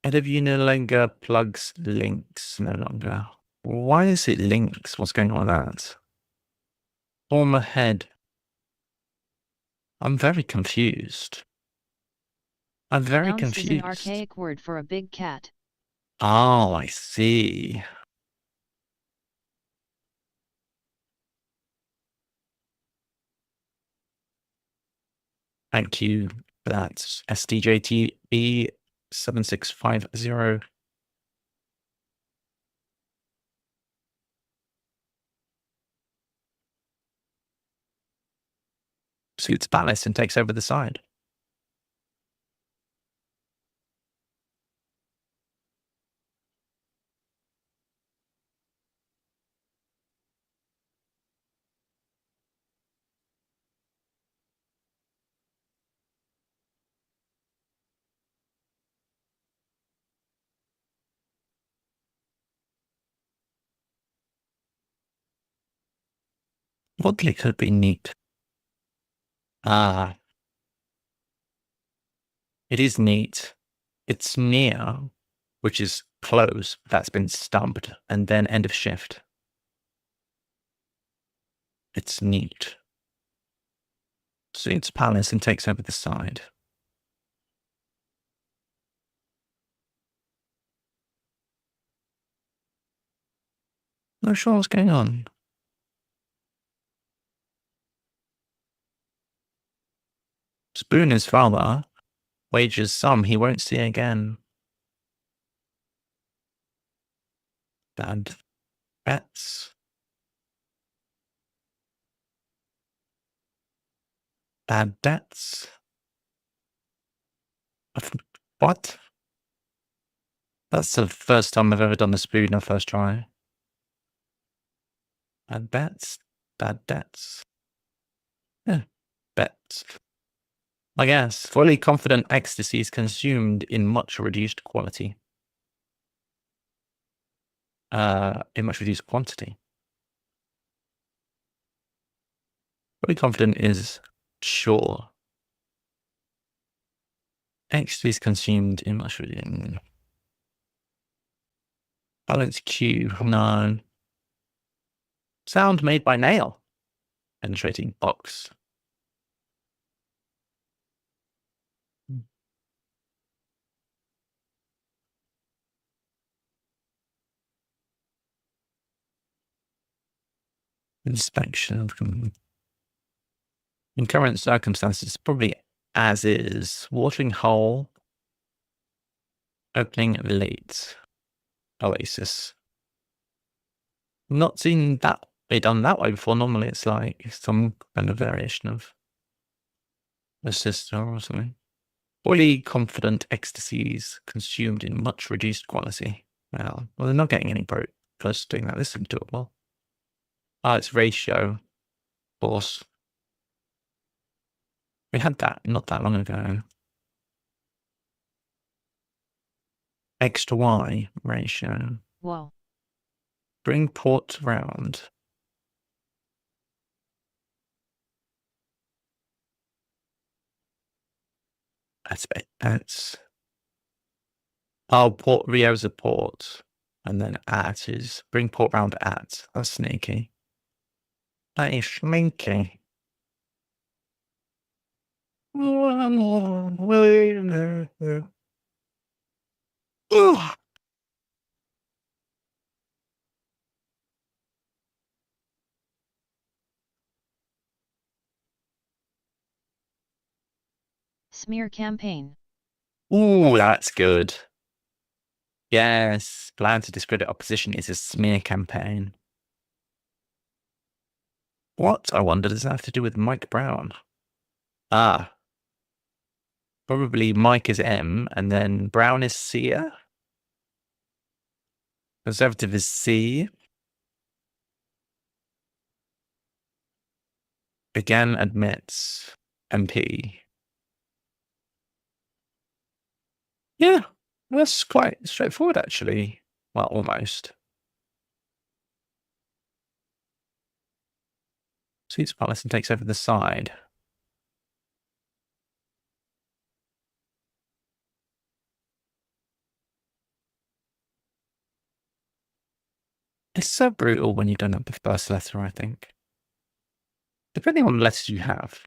of Unilever plugs links no longer. Why is it links? What's going on with that? Former head. I'm very confused. I'm very Ounce confused. is an archaic word for a big cat. Oh, I see. Thank you for that. SDJTB 7650. Suits ballast and takes over the side. Oddly could be neat. Ah. It is neat. It's near, which is close. That's been stubbed. And then end of shift. It's neat. Suits palace and takes over the side. Not sure what's going on. Spoon his father. Wagers some he won't see again. Bad bets. Bad debts. What? That's the first time I've ever done the spoon on first try. Bad bets. Bad debts. Yeah. Bets. I guess. Fully confident ecstasy is consumed in much reduced quality. In much reduced quantity. Fully confident is sure. Ecstasy is consumed in much reduced. Balance Q, no. Sound made by nail. Penetrating box. Inspection of in current circumstances, probably as is. Watering hole. Opening late. Oasis. Not seen that way done that way before. Normally it's like some kind of variation of a sister or something. Fully confident ecstasies consumed in much reduced quality. Well, they're not getting any close to doing that. This is doable. Ah, it's ratio. Of course. We had that not that long ago. X to Y ratio. Whoa. Bring port round. That's oh, port Rio's a port. And then at is bring port round at. That's sneaky. That is sneaky. Ugh. Smear campaign. Ooh, that's good. Yes, plan to discredit opposition is a smear campaign. What, I wonder, does that have to do with Mike Brown? Ah. Probably Mike is M, and then Brown is C. Conservative is C. Again admits MP. Yeah, that's quite straightforward, actually. Well, almost. Suits Palace and takes over the side. It's so brutal when you don't have the first letter, I think. Depending on the letters you have,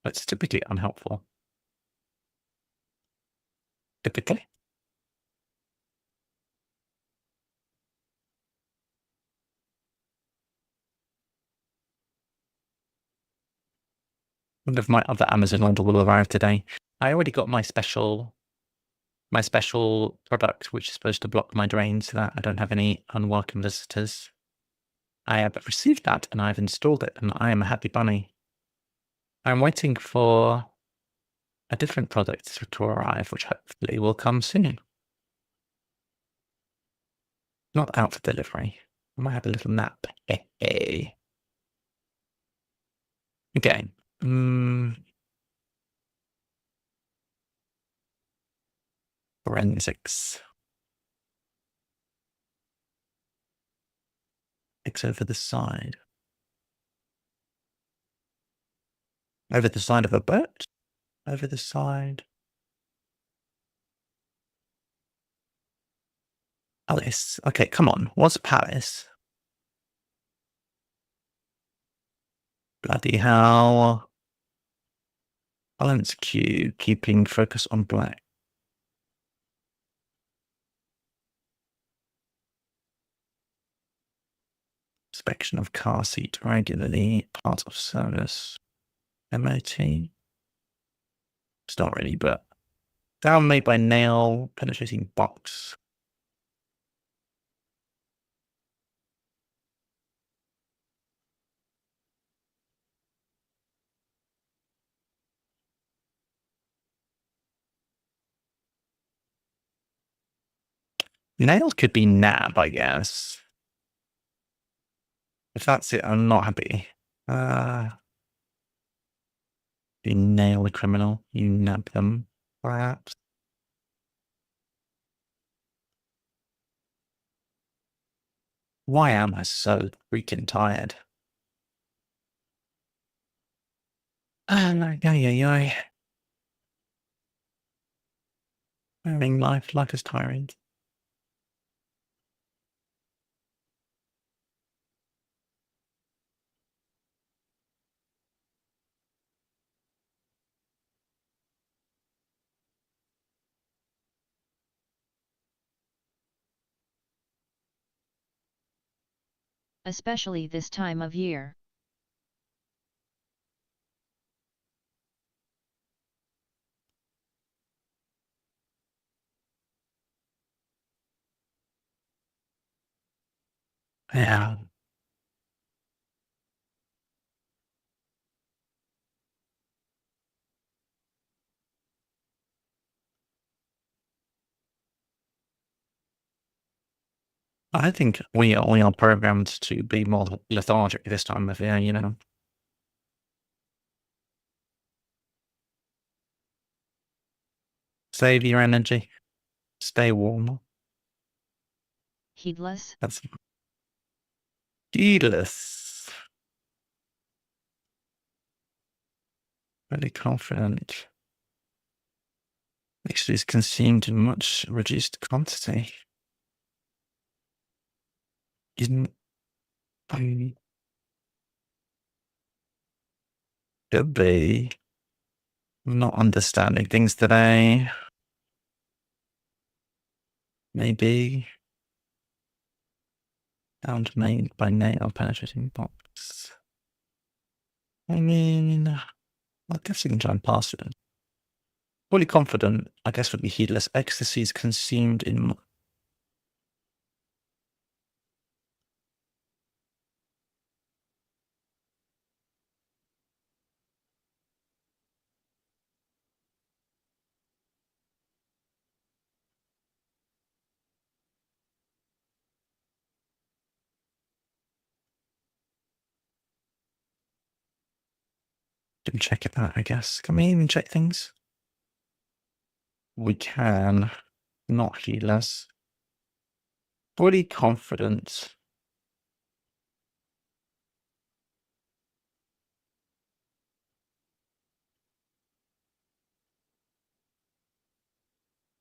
it's typically unhelpful. Typically. One of my other Amazon order will arrive today. I already got my special product, which is supposed to block my drain so that I don't have any unwelcome visitors. I have received that and I've installed it, and I am a happy bunny. I'm waiting for a different product to arrive, which hopefully will come soon. Not out for delivery. I might have a little nap. Okay. Forensics. It's over the side. Over the side of a boat? Over the side. Alice. Okay, come on. What's Paris? Bloody hell. Balance Q, keeping focus on black. Inspection of car seat regularly. Part of service. MOT. It's not really, but sound made by nail penetrating box. Nails could be nab, I guess. If that's it, I'm not happy. You nail a criminal, you nab them, perhaps. Why am I so freaking tired? Yeah. Wearing life is tiring. Especially this time of year. Yeah. I think we are programmed to be more lethargic this time of year, you know. Save your energy. Stay warm. Heedless. That's heedless. Really confident. Mixture is consumed in much reduced quantity. Isn't could be. I'm not understanding things today. Maybe. Sound made by nail penetrating box. I mean, I guess you can try and pass it. Fully confident, I guess, would be heedless. Ecstasy is consumed in. Didn't check it out, I guess. Can we even check things? We can. Not heedless. Fully confident.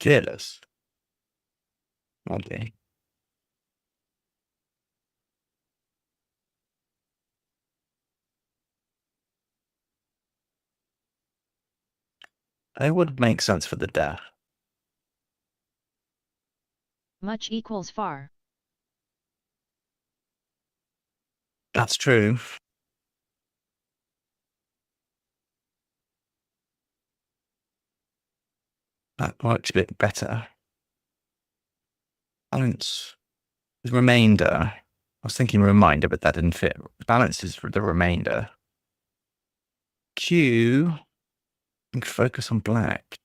Fearless. Okay. It would make sense for the death. Much equals far. That's true. That works a bit better. Balance. Remainder. I was thinking reminder, but that didn't fit. Balance is for the remainder. Q. Focus on black.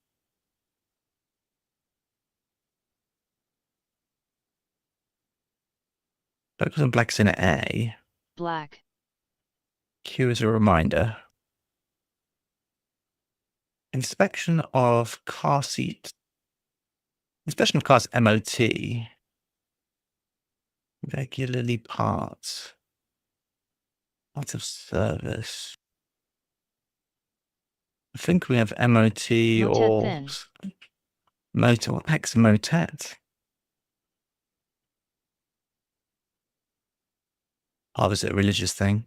Focus on black's in A. Black. Q is a reminder. Inspection of car seat. Inspection of car's MOT. Regularly parts. Parts of service. I think we have MOT or then. motor. What the heck's a motet? Oh, is it a religious thing?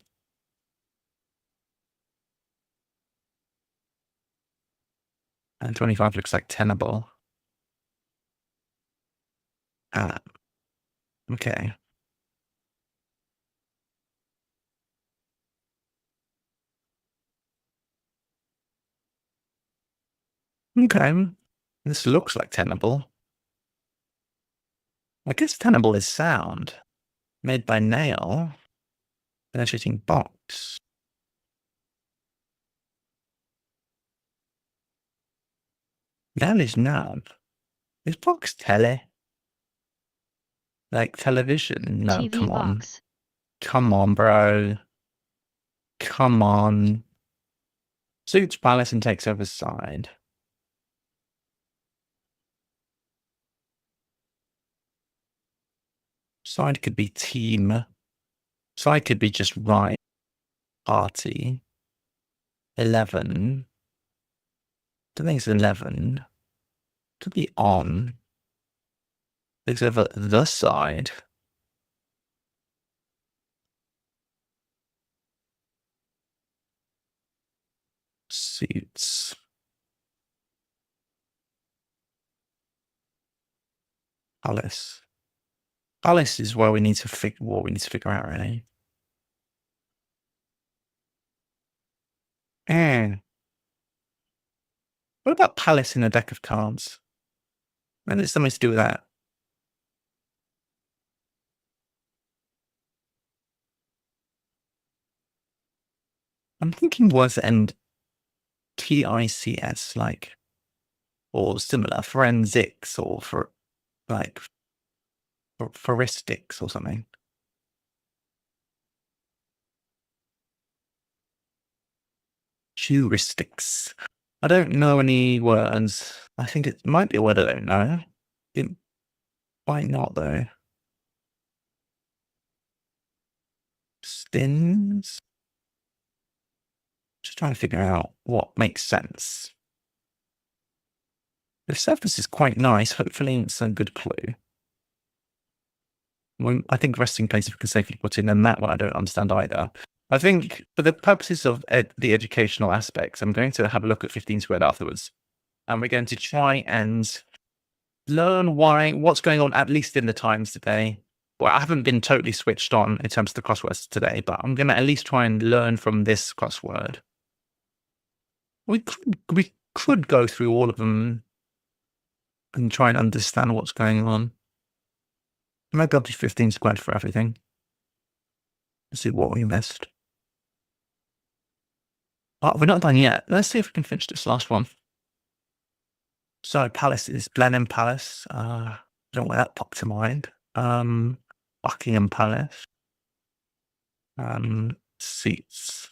And 25 looks like tenable. Ah, okay. Okay. This looks like tenable. I guess tenable is sound. Made by nail. Penetrating box. That is nub. Is box telly? Like television? No, TV come on. box. Come on, bro. Come on. Suits Palace and takes over side. Side could be team. Side could be just right. Party. 11. I think it's 11. Could be on. Takes over the side. Suits. Palace. Palace is where we need to figure out, really. And what about Palace in a deck of cards? Maybe there's something to do with that. I'm thinking words that end TICS, like, or similar, forensics, or for like forensics or something. Heuristics. I don't know any words. I think it might be a word I don't know. It might not, though. Stins? Just trying to figure out what makes sense. The surface is quite nice. Hopefully it's a good clue. I think resting place we can safely put in, and that one I don't understand either. I think for the purposes of the educational aspects, I'm going to have a look at 15 squared afterwards. And we're going to try and learn what's going on, at least in the times today. Well, I haven't been totally switched on in terms of the crosswords today, but I'm going to at least try and learn from this crossword. We could go through all of them and try and understand what's going on. Maybe I'll do 15 squared for everything. Let's see what we missed. Oh, we're not done yet. Let's see if we can finish this last one. So Palace is Blenheim Palace. I don't know where that popped to mind. Buckingham Palace. Seats.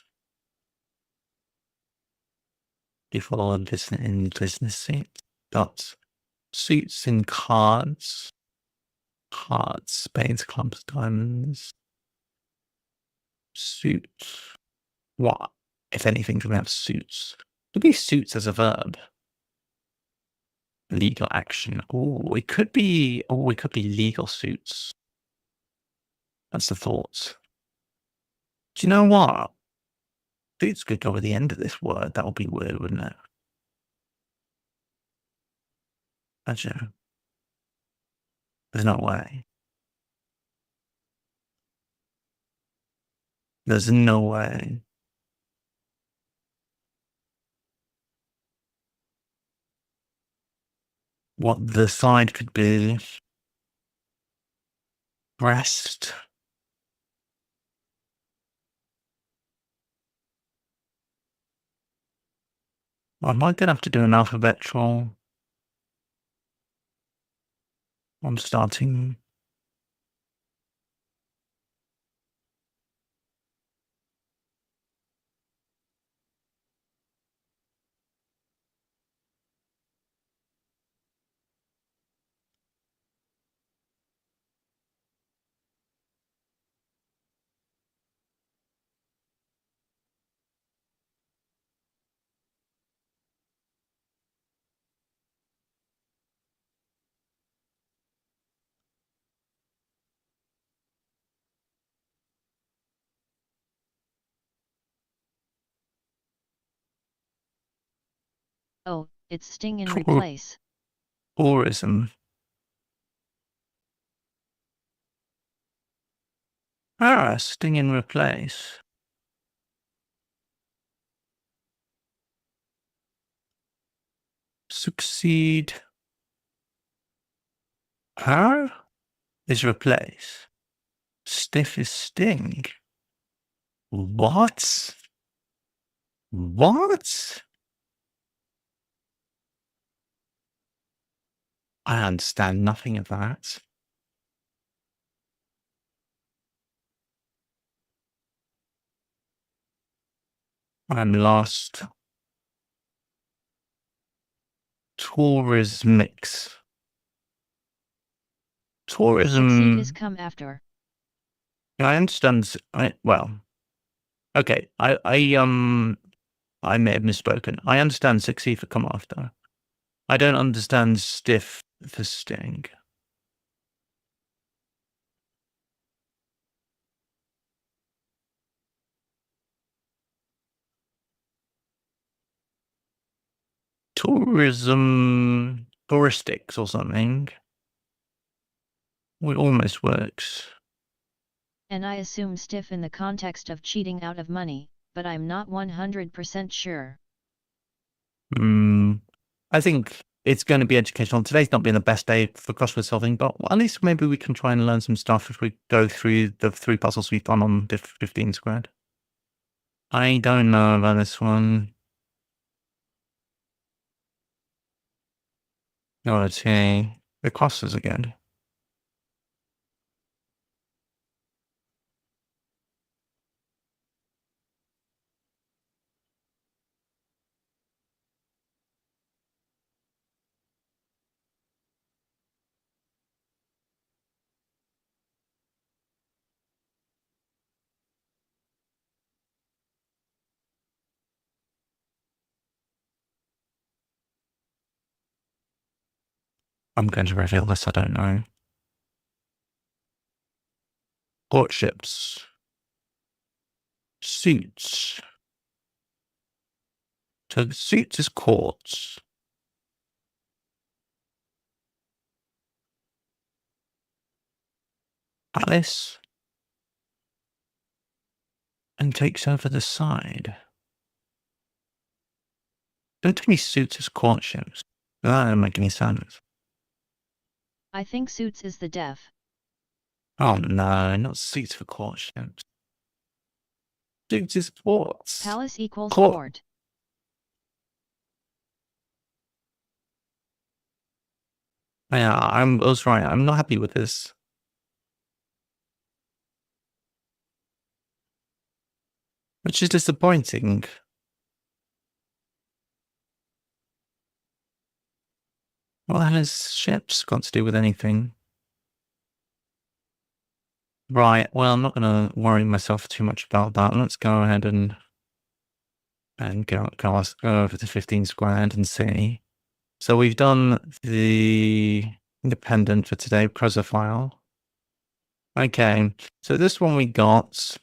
Before in business seats. Dots. Suits in cards. Hearts, spades, clubs, diamonds. Suits. What, if anything, do we have suits? Could be suits as a verb. Legal action. Oh, it could be. Oh, it could be legal suits. That's the thoughts. Do you know what? Suits could go with the end of this word. That would be weird, wouldn't it? Actually, there's no way. There's no way. What the side could be. Breast. I might gonna have to do an alphabetical. I'm starting. Oh, it's sting in Tour- replace. Tourism. Ah, sting in replace. Succeed. How is replace. Stiff is sting. What? What? I understand nothing of that. I'm lost. Tourismics. Succeed is Tourism. come after. I understand. Okay. I may have misspoken. I understand succeed for come after. I don't understand stiff for sting. Tourism, touristics or something. Well, it almost works. And I assume stiff in the context of cheating out of money, but I'm not 100% sure. I think it's going to be educational. Today's not been the best day for crossword solving, but at least maybe we can try and learn some stuff if we go through the 3 puzzles we've done on diff 15 squared. I don't know about this one. No, let's see. The crosses again. I'm going to reveal this, I don't know. Courtships. Suits. So suits is courts. Palace. And takes over the side. Don't tell me suits is courtships. That doesn't make any sense. I think suits is the def. Oh no, not suits for courtships. Suits is courts. Palace equals Court. court. Yeah, I was right. I'm not happy with this. Which is disappointing. What the hell has ships got to do with anything? Right, well, I'm not going to worry myself too much about that. Let's go ahead and go over to 15 squared and see. So we've done the independent for today, Prosophile. Okay, so this one we got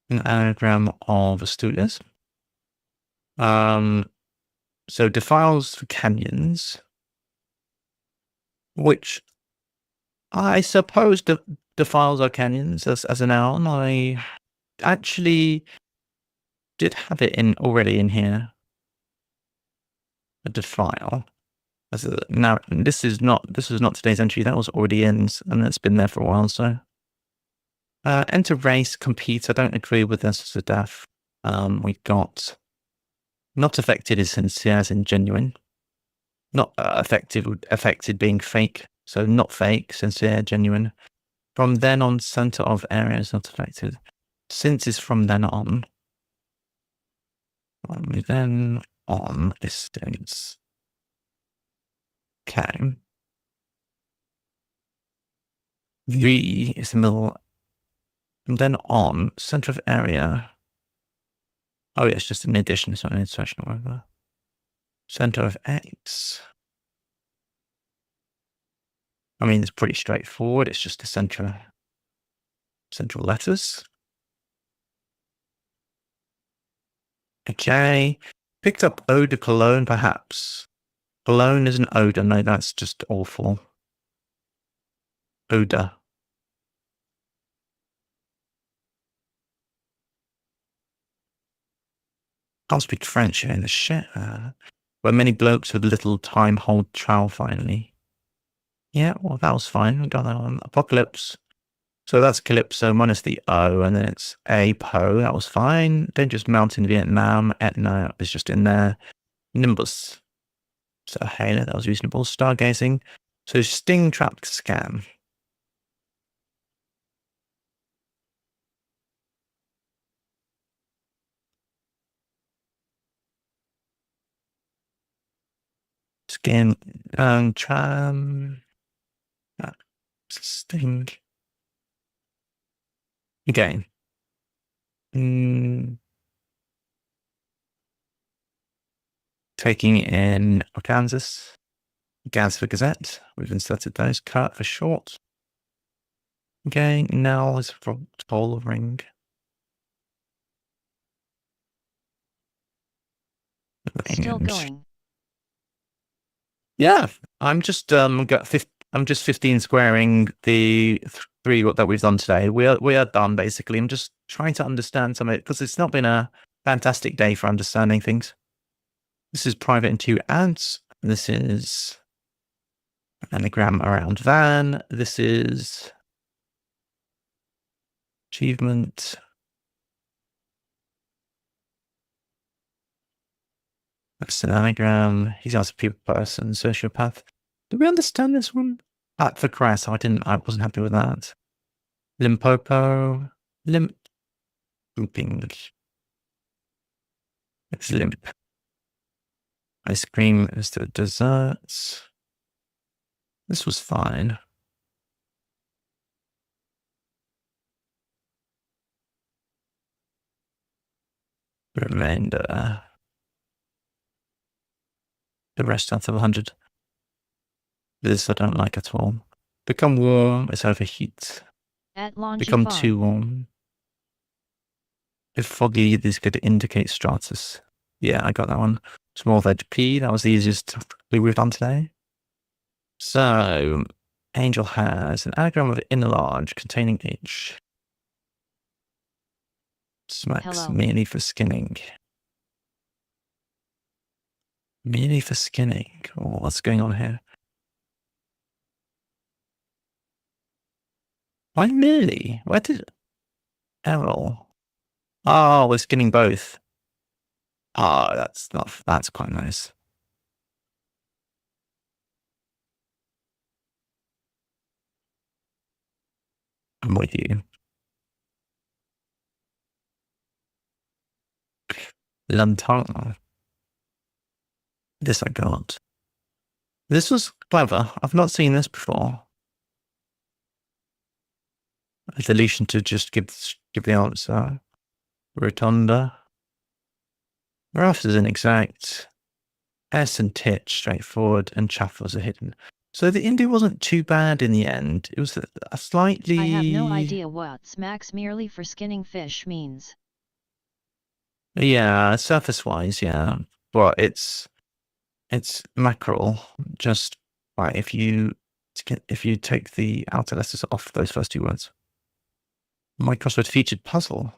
an anagram of Astutus. So defiles for canyons, which I suppose defiles are canyons as a noun. I actually did have it already in here. A defile. Now this is not today's entry. That was already in, and it's been there for a while. So enter race, compete. I don't agree with this as a def. We got not affected is sincere as in genuine. Not affected being fake. So not fake, sincere, genuine. From then on, center of area is not affected. Since is from then on. From then on distance. Okay. V is the middle. From then on, center of area. Oh, yeah, it's just an addition. It's not an insertion or whatever. Center of X. I mean, it's pretty straightforward. It's just the central letters. Okay. Picked up eau de cologne, perhaps. Cologne is an odor. No, that's just awful. Odor. Can't speak French here in the shit. Where many blokes with little time hold trowel finally. Yeah, well, that was fine. We got that one. Apocalypse. So that's Calypso minus the O, and then it's Apo. That was fine. Dangerous Mountain, Vietnam. Etna is just in there. Nimbus. So Halo, that was reasonable. Stargazing. So Sting, Trap, Scam. Skin, Tram. Sting. Again. Taking in Arkansas. Gaz for Gazette. We've inserted those. Kurt for short. Okay, Nell is for Toll Ring. Still going. Yeah, I'm just I'm just 15 squaring the 3 that we've done today. We are done basically. I'm just trying to understand some of it because it's not been a fantastic day for understanding things. This is private and 2 ads. This is an anagram around van. This is achievement. That's an anagram. He's also a people person, sociopath. Do we understand this one? For Christ, I wasn't happy with that. Limpopo. Looping. It's limp. Ice cream is the desserts. This was fine. Remainder. The rest out of 100. This I don't like at all. Become warm is overheat. Become too warm. If foggy, this could indicate stratus. Yeah, I got that one. Small veg P, that was the easiest clue we've done today. So, Angel has an anagram of inner large containing H. Smacks merely for skinning. Merely for skinning. Oh, what's going on here? Why merely? Where did Errol? Oh, we're skinning both. Oh, that's quite nice. I'm with you. Lantana. This I got. This was clever. I've not seen this before. A deletion to just give the answer. Rotunda. Rough is inexact. S and Titch straightforward, and Chaffers are hidden. So the indie wasn't too bad in the end. It was a slightly... I have no idea what smacks merely for skinning fish means. Yeah, surface-wise, yeah. But it's mackerel. Just right, if you take the outer letters off those first 2 words. My crossword featured puzzle.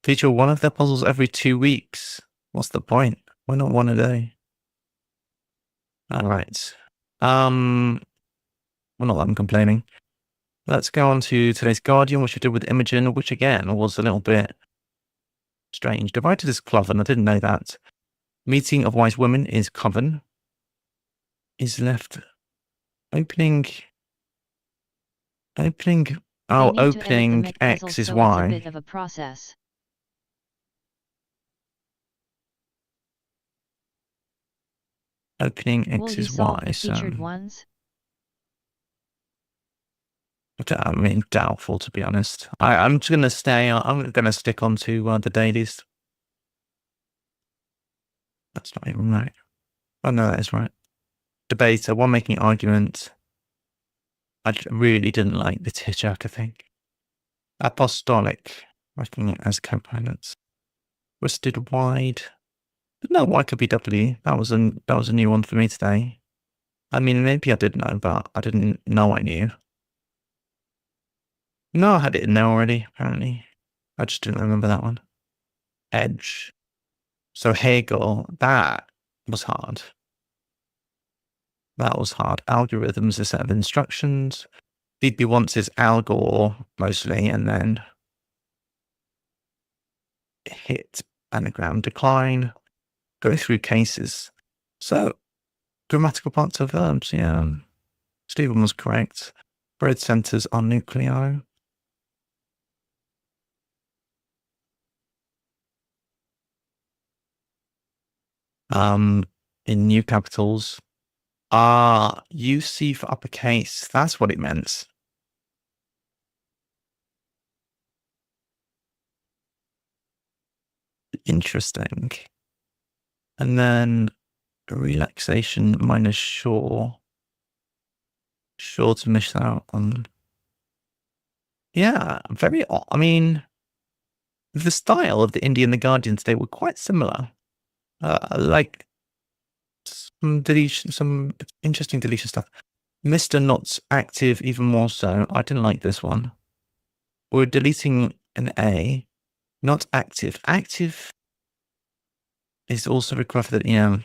Feature one of their puzzles every 2 weeks. What's the point? Why not one a day? Alright. Well, not that I'm complaining. Let's go on to today's Guardian, which we did with Imogen, which again was a little bit strange. Divided is Cloven. I didn't know that. Meeting of wise women is Coven. Is left opening. Oh, opening X is Y. It's a bit of a process. Opening X is Y. So featured ones? I mean, doubtful to be honest. I'm just gonna stay. I'm gonna stick on to the dailies. That's not even right. Oh no, that is right. Debater, one making argument. I really didn't like the Titchaka thing. Apostolic. Working as co-pilots. Twisted wide. No, why could be W? That was a new one for me today. I mean, maybe I did know, but I didn't know I knew. No, I had it in there already, apparently. I just didn't remember that one. Edge. So Hegel, that was hard. That was hard. Algorithms, a set of instructions. VB wants is algor mostly, and then hit anagram decline. Go through cases. So grammatical parts of verbs, yeah. Stephen was correct. Bread centers are nuclei. In new capitals. UC for uppercase. That's what it meant. Interesting. And then relaxation minus sure. Sure to miss out on. Yeah, very. I mean, the style of the Indie and the Guardian today were quite similar. Like some deletion, some interesting deletion stuff. Mr. Not active, even more so. I didn't like this one. We're deleting an A. Not active. Active is also required for the,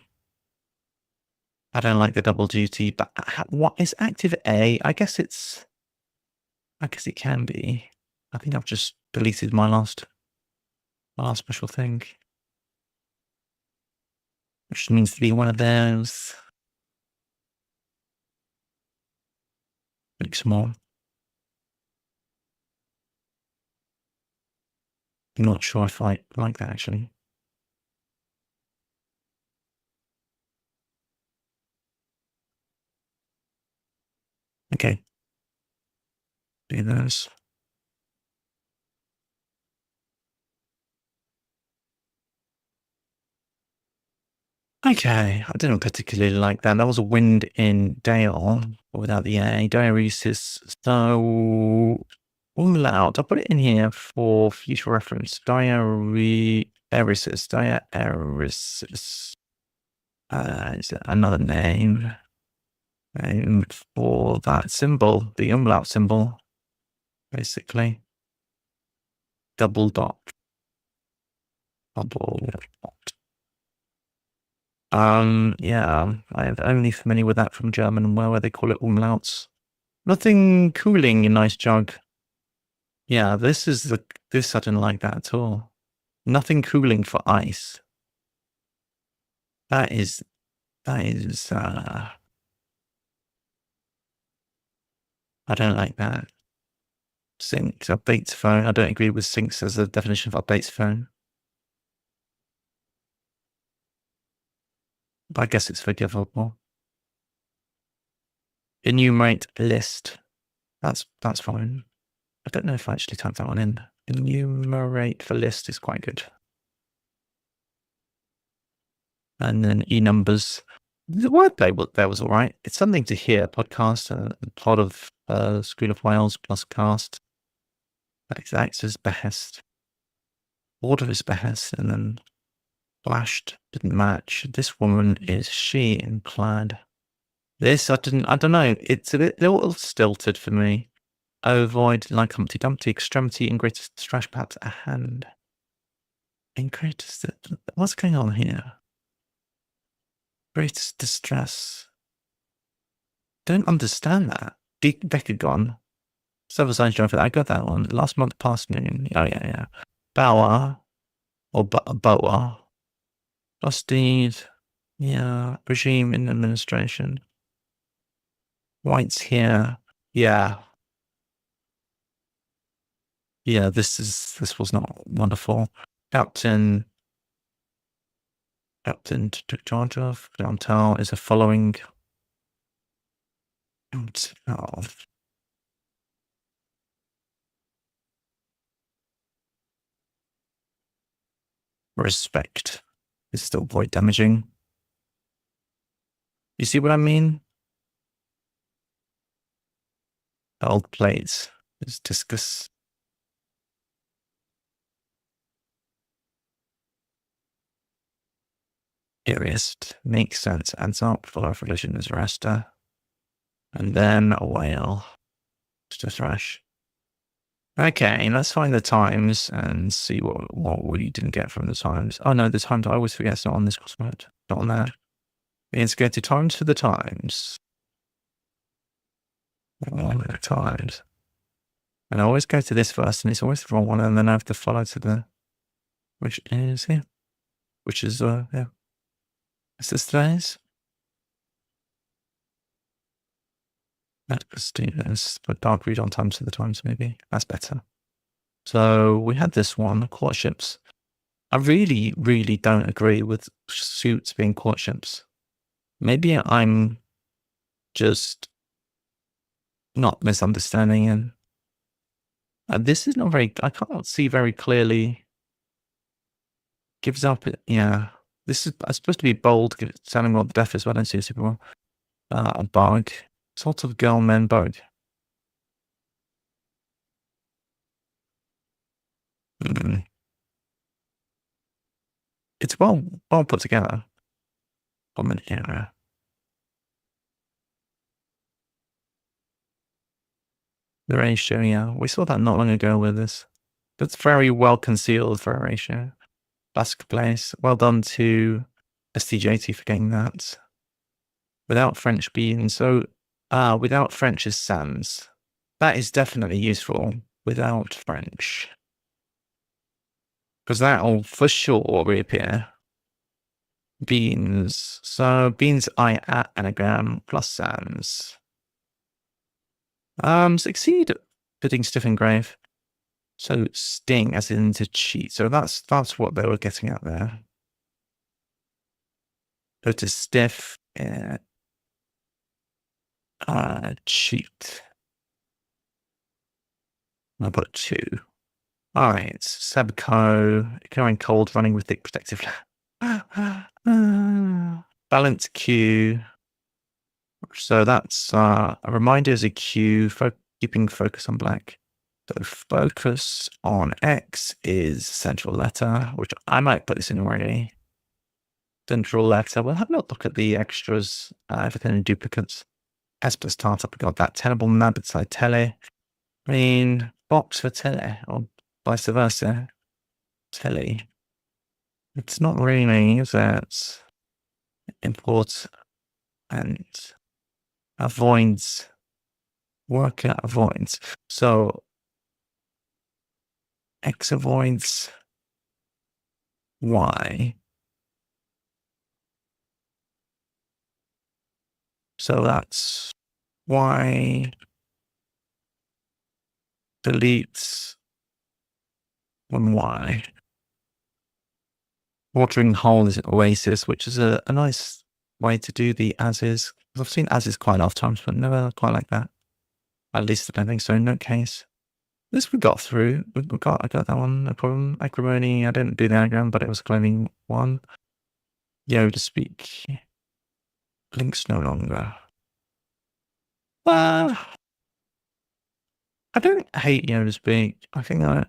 I don't like the double duty, but what is active A? I guess it can be. I think I've just deleted my last special thing. Which means to be one of those. Make some more. I'm not sure if I like that actually. Okay. Do those. Okay, I didn't particularly like that. That was a wind in Dale, but without the A. Diuresis. So, umlaut. I'll put it in here for future reference. Diuresis. Is another name for that symbol, the umlaut symbol, basically. Double dot. Double dot. Yeah, I am only familiar with that from German, where they call it umlauts. Nothing cooling, you nice jug. Yeah, this I didn't like that at all. Nothing cooling for ice. That is, I don't like that. Sinks, updates phone. I don't agree with sinks as a definition of updates phone. But I guess it's forgivable. Enumerate list. That's fine. I don't know if I actually typed that one in. Enumerate for list is quite good. And then e-numbers. The wordplay there was all right. It's something to hear. Podcast, pod of School of Wales plus cast. Acts as behest. Order is behest, and then flashed didn't match. This woman is she in plaid. This I don't know. It's a little stilted for me. Ovoid, like Humpty Dumpty, extremity, in greatest distress, perhaps a hand. In greatest, what's going on here? Greatest distress. Don't understand that. Decagon. Several signs for that. I got that one. Last month past noon. Oh, yeah. Bower. Or Boa. Busted. Yeah. Regime in administration. White's here. Yeah. Yeah, this was not wonderful. Captain took charge of. Downtown is a following. Respect is still void damaging. You see what I mean? Old plates is discus. Earist makes sense. Adds up. Full of religion is rester. And then a whale. Just a thrash. Okay, let's find the times and see what we didn't get from the times. Oh no, the times, I always forget it's not on this crossword. Not on there. Let's go to times for the times. The times. And I always go to this first, and it's always the wrong one, and then I have to follow to the, which is here. Which is, yeah. Is this today's? Let's put dark read on times for the times, maybe. That's better. So we had this one, courtships. I really, really don't agree with suits being courtships. Maybe I'm just not misunderstanding it. This is not very, I can't see very clearly. Gives up, yeah. This is supposed to be bold, sounding what the deaf is, but I don't see it super well. A bug. Sort of girl, men, bug. It's well put together. Common era. The ratio, yeah. We saw that not long ago with this. That's very well concealed for a ratio. Classic place. Well done to STJT for getting that. Without French being so, without French is sans. That is definitely useful. Without French. Because that'll for sure reappear. Beans. So beans I at anagram plus sans. Succeed putting stiff and grave. So sting as in to cheat. So that's what they were getting at there. Go to stiff, cheat. I'll put 2. All right, Sebco, going cold, running with thick protective. Balance Q. So that's a reminder is a Q, keeping focus on black. So focus on X is central letter, which I might put this in already. Central letter. We'll have a look at the extras, if there's any duplicates. S plus startup, we got that tenable nab beside tele. Green box for tele, or vice versa. Tele. It's not really, is it? Import and avoids. Worker avoids. So X avoids Y. So that's Y deletes one Y. Watering hole is an oasis, which is a nice way to do the as is. I've seen as is quite a lot of times, but never quite like that. At least I don't think so. In no case. This we got through. I got that one. No problem. Acrimony. I didn't do the anagram, but it was a claiming one. Yo to speak. Links no longer. I don't hate Yo to speak. I think I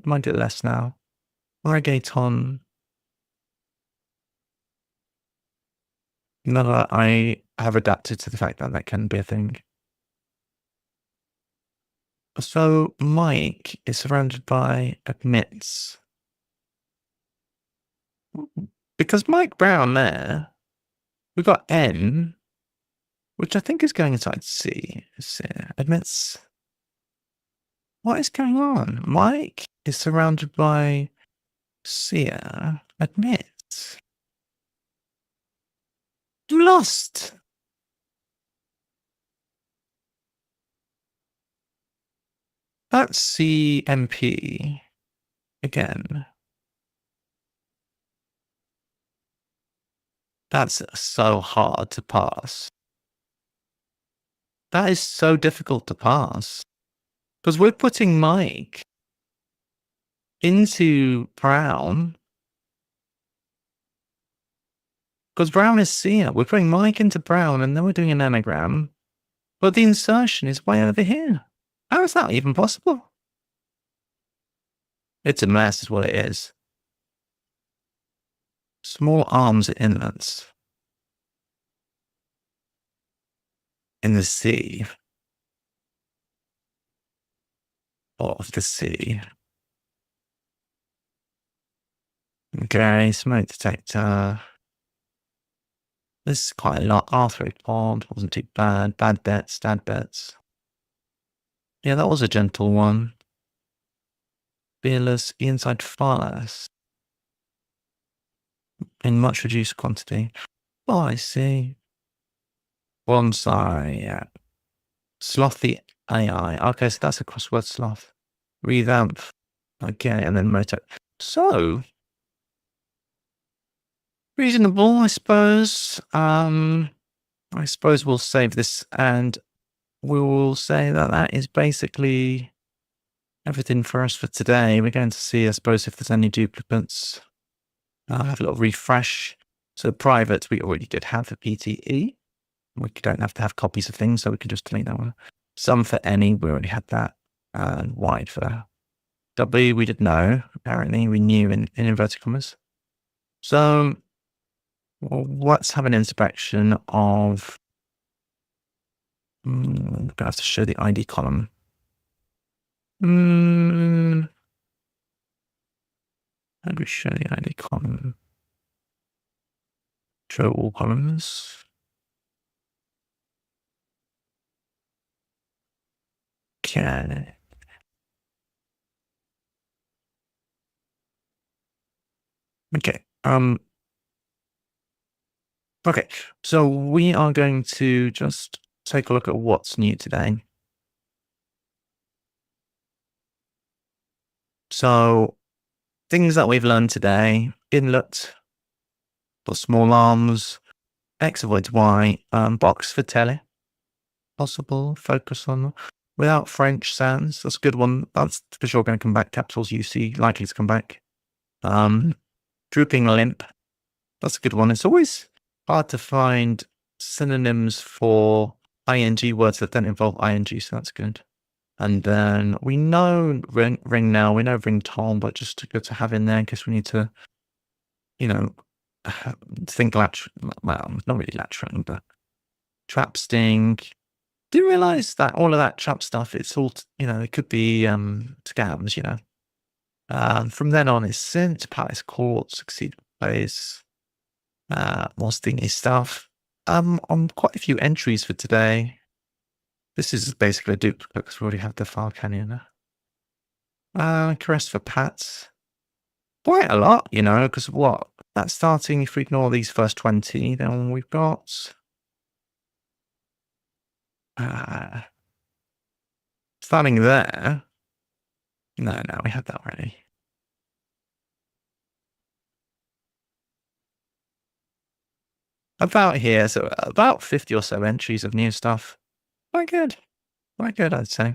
mind it less now. Reggaeton. Now that I have adapted to the fact that that can be a thing. So Mike is surrounded by admits. Because Mike Brown there, we've got N, which I think is going inside C. Admits. What is going on? Mike is surrounded by Sia. Admits. Lost. That's CMP again. That's so hard to pass. That is so difficult to pass. Because we're putting Mike into Brown. Because Brown is Sia. We're putting Mike into Brown and then we're doing an anagram. But the insertion is way over here. How is that even possible? It's a mess is what it is. Small arms and inlets. In the sea. Of the sea. Okay, smoke detector. This is quite a lot. Arthroid pond wasn't too bad. Bad bets, dad bets. Yeah, that was a gentle one. Fearless inside fires. In much reduced quantity. Oh, I see. Bonsai, yeah. Slothy AI. Okay, so that's a crossword sloth. Revamp. Okay, and then moto. So, reasonable, I suppose. I suppose we'll save this and we will say that that is basically everything for us for today. We're going to see, I suppose, if there's any duplicates. I'll have a little refresh. So private, we already did have for PTE. We don't have to have copies of things, so we can just delete that one. Some for any, we already had that. And wide for W, we did know. Apparently, we knew in inverted commas. So well, let's have an inspection of. I'm going to have to show the ID column. How do we show the ID column? Show all columns. Okay. Okay. Okay. So we are going to just take a look at what's new today. So things that we've learned today: inlet for small arms, X avoids Y, box for tele, possible, focus on without French sounds. That's a good one. That's for sure going to come back. Capitals UC likely to come back. Drooping limp. That's a good one. It's always hard to find synonyms for ing words that don't involve ing, so that's good. And then we know ring now. We know ring tone, but just good to have in there in case we need to, think lateral. Well, not really lateral, but trap sting. Do you realize that all of that trap stuff, it's all, it could be scams, From then on, it's sent, Palace Court, succeed plays, more stingy stuff. On quite a few entries for today. This is basically a duplicate because we already have the file canyon. Caress for Pats. Quite a lot, because what? That's starting, if we ignore these first 20, then we've got starting there. No, we had that already. About here, so about 50 or so entries of new stuff. Quite good, I'd say.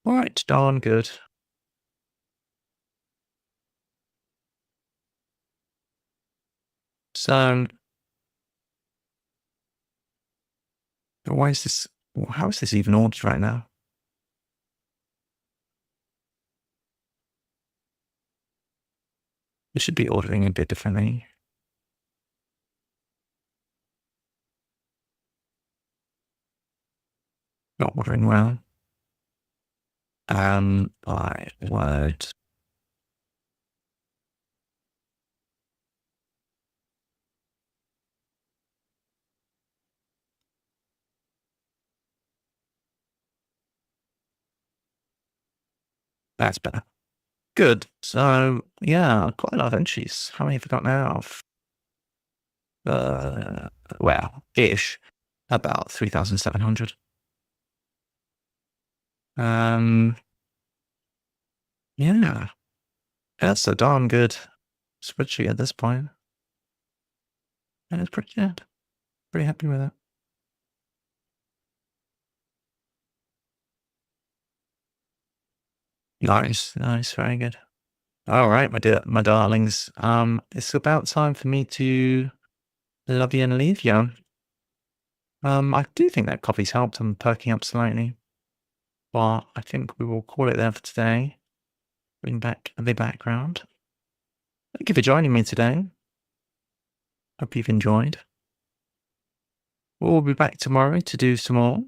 Quite darn good. So, why is this? How is this even ordered right now? We should be ordering a bit differently. Not ordering well. By word. That's better. Good. So, yeah, quite a lot of entries. How many have we got now? Well, ish. About 3,700. Yeah. That's a darn good spreadsheet at this point. And it's pretty good. Pretty happy with it. Nice, very good. All right, my darlings. It's about time for me to love you and leave you. I do think that coffee's helped. I'm perking up slightly, but I think we will call it there for today. Bring back the background. Thank you for joining me today. Hope you've enjoyed. We'll be back tomorrow to do some more.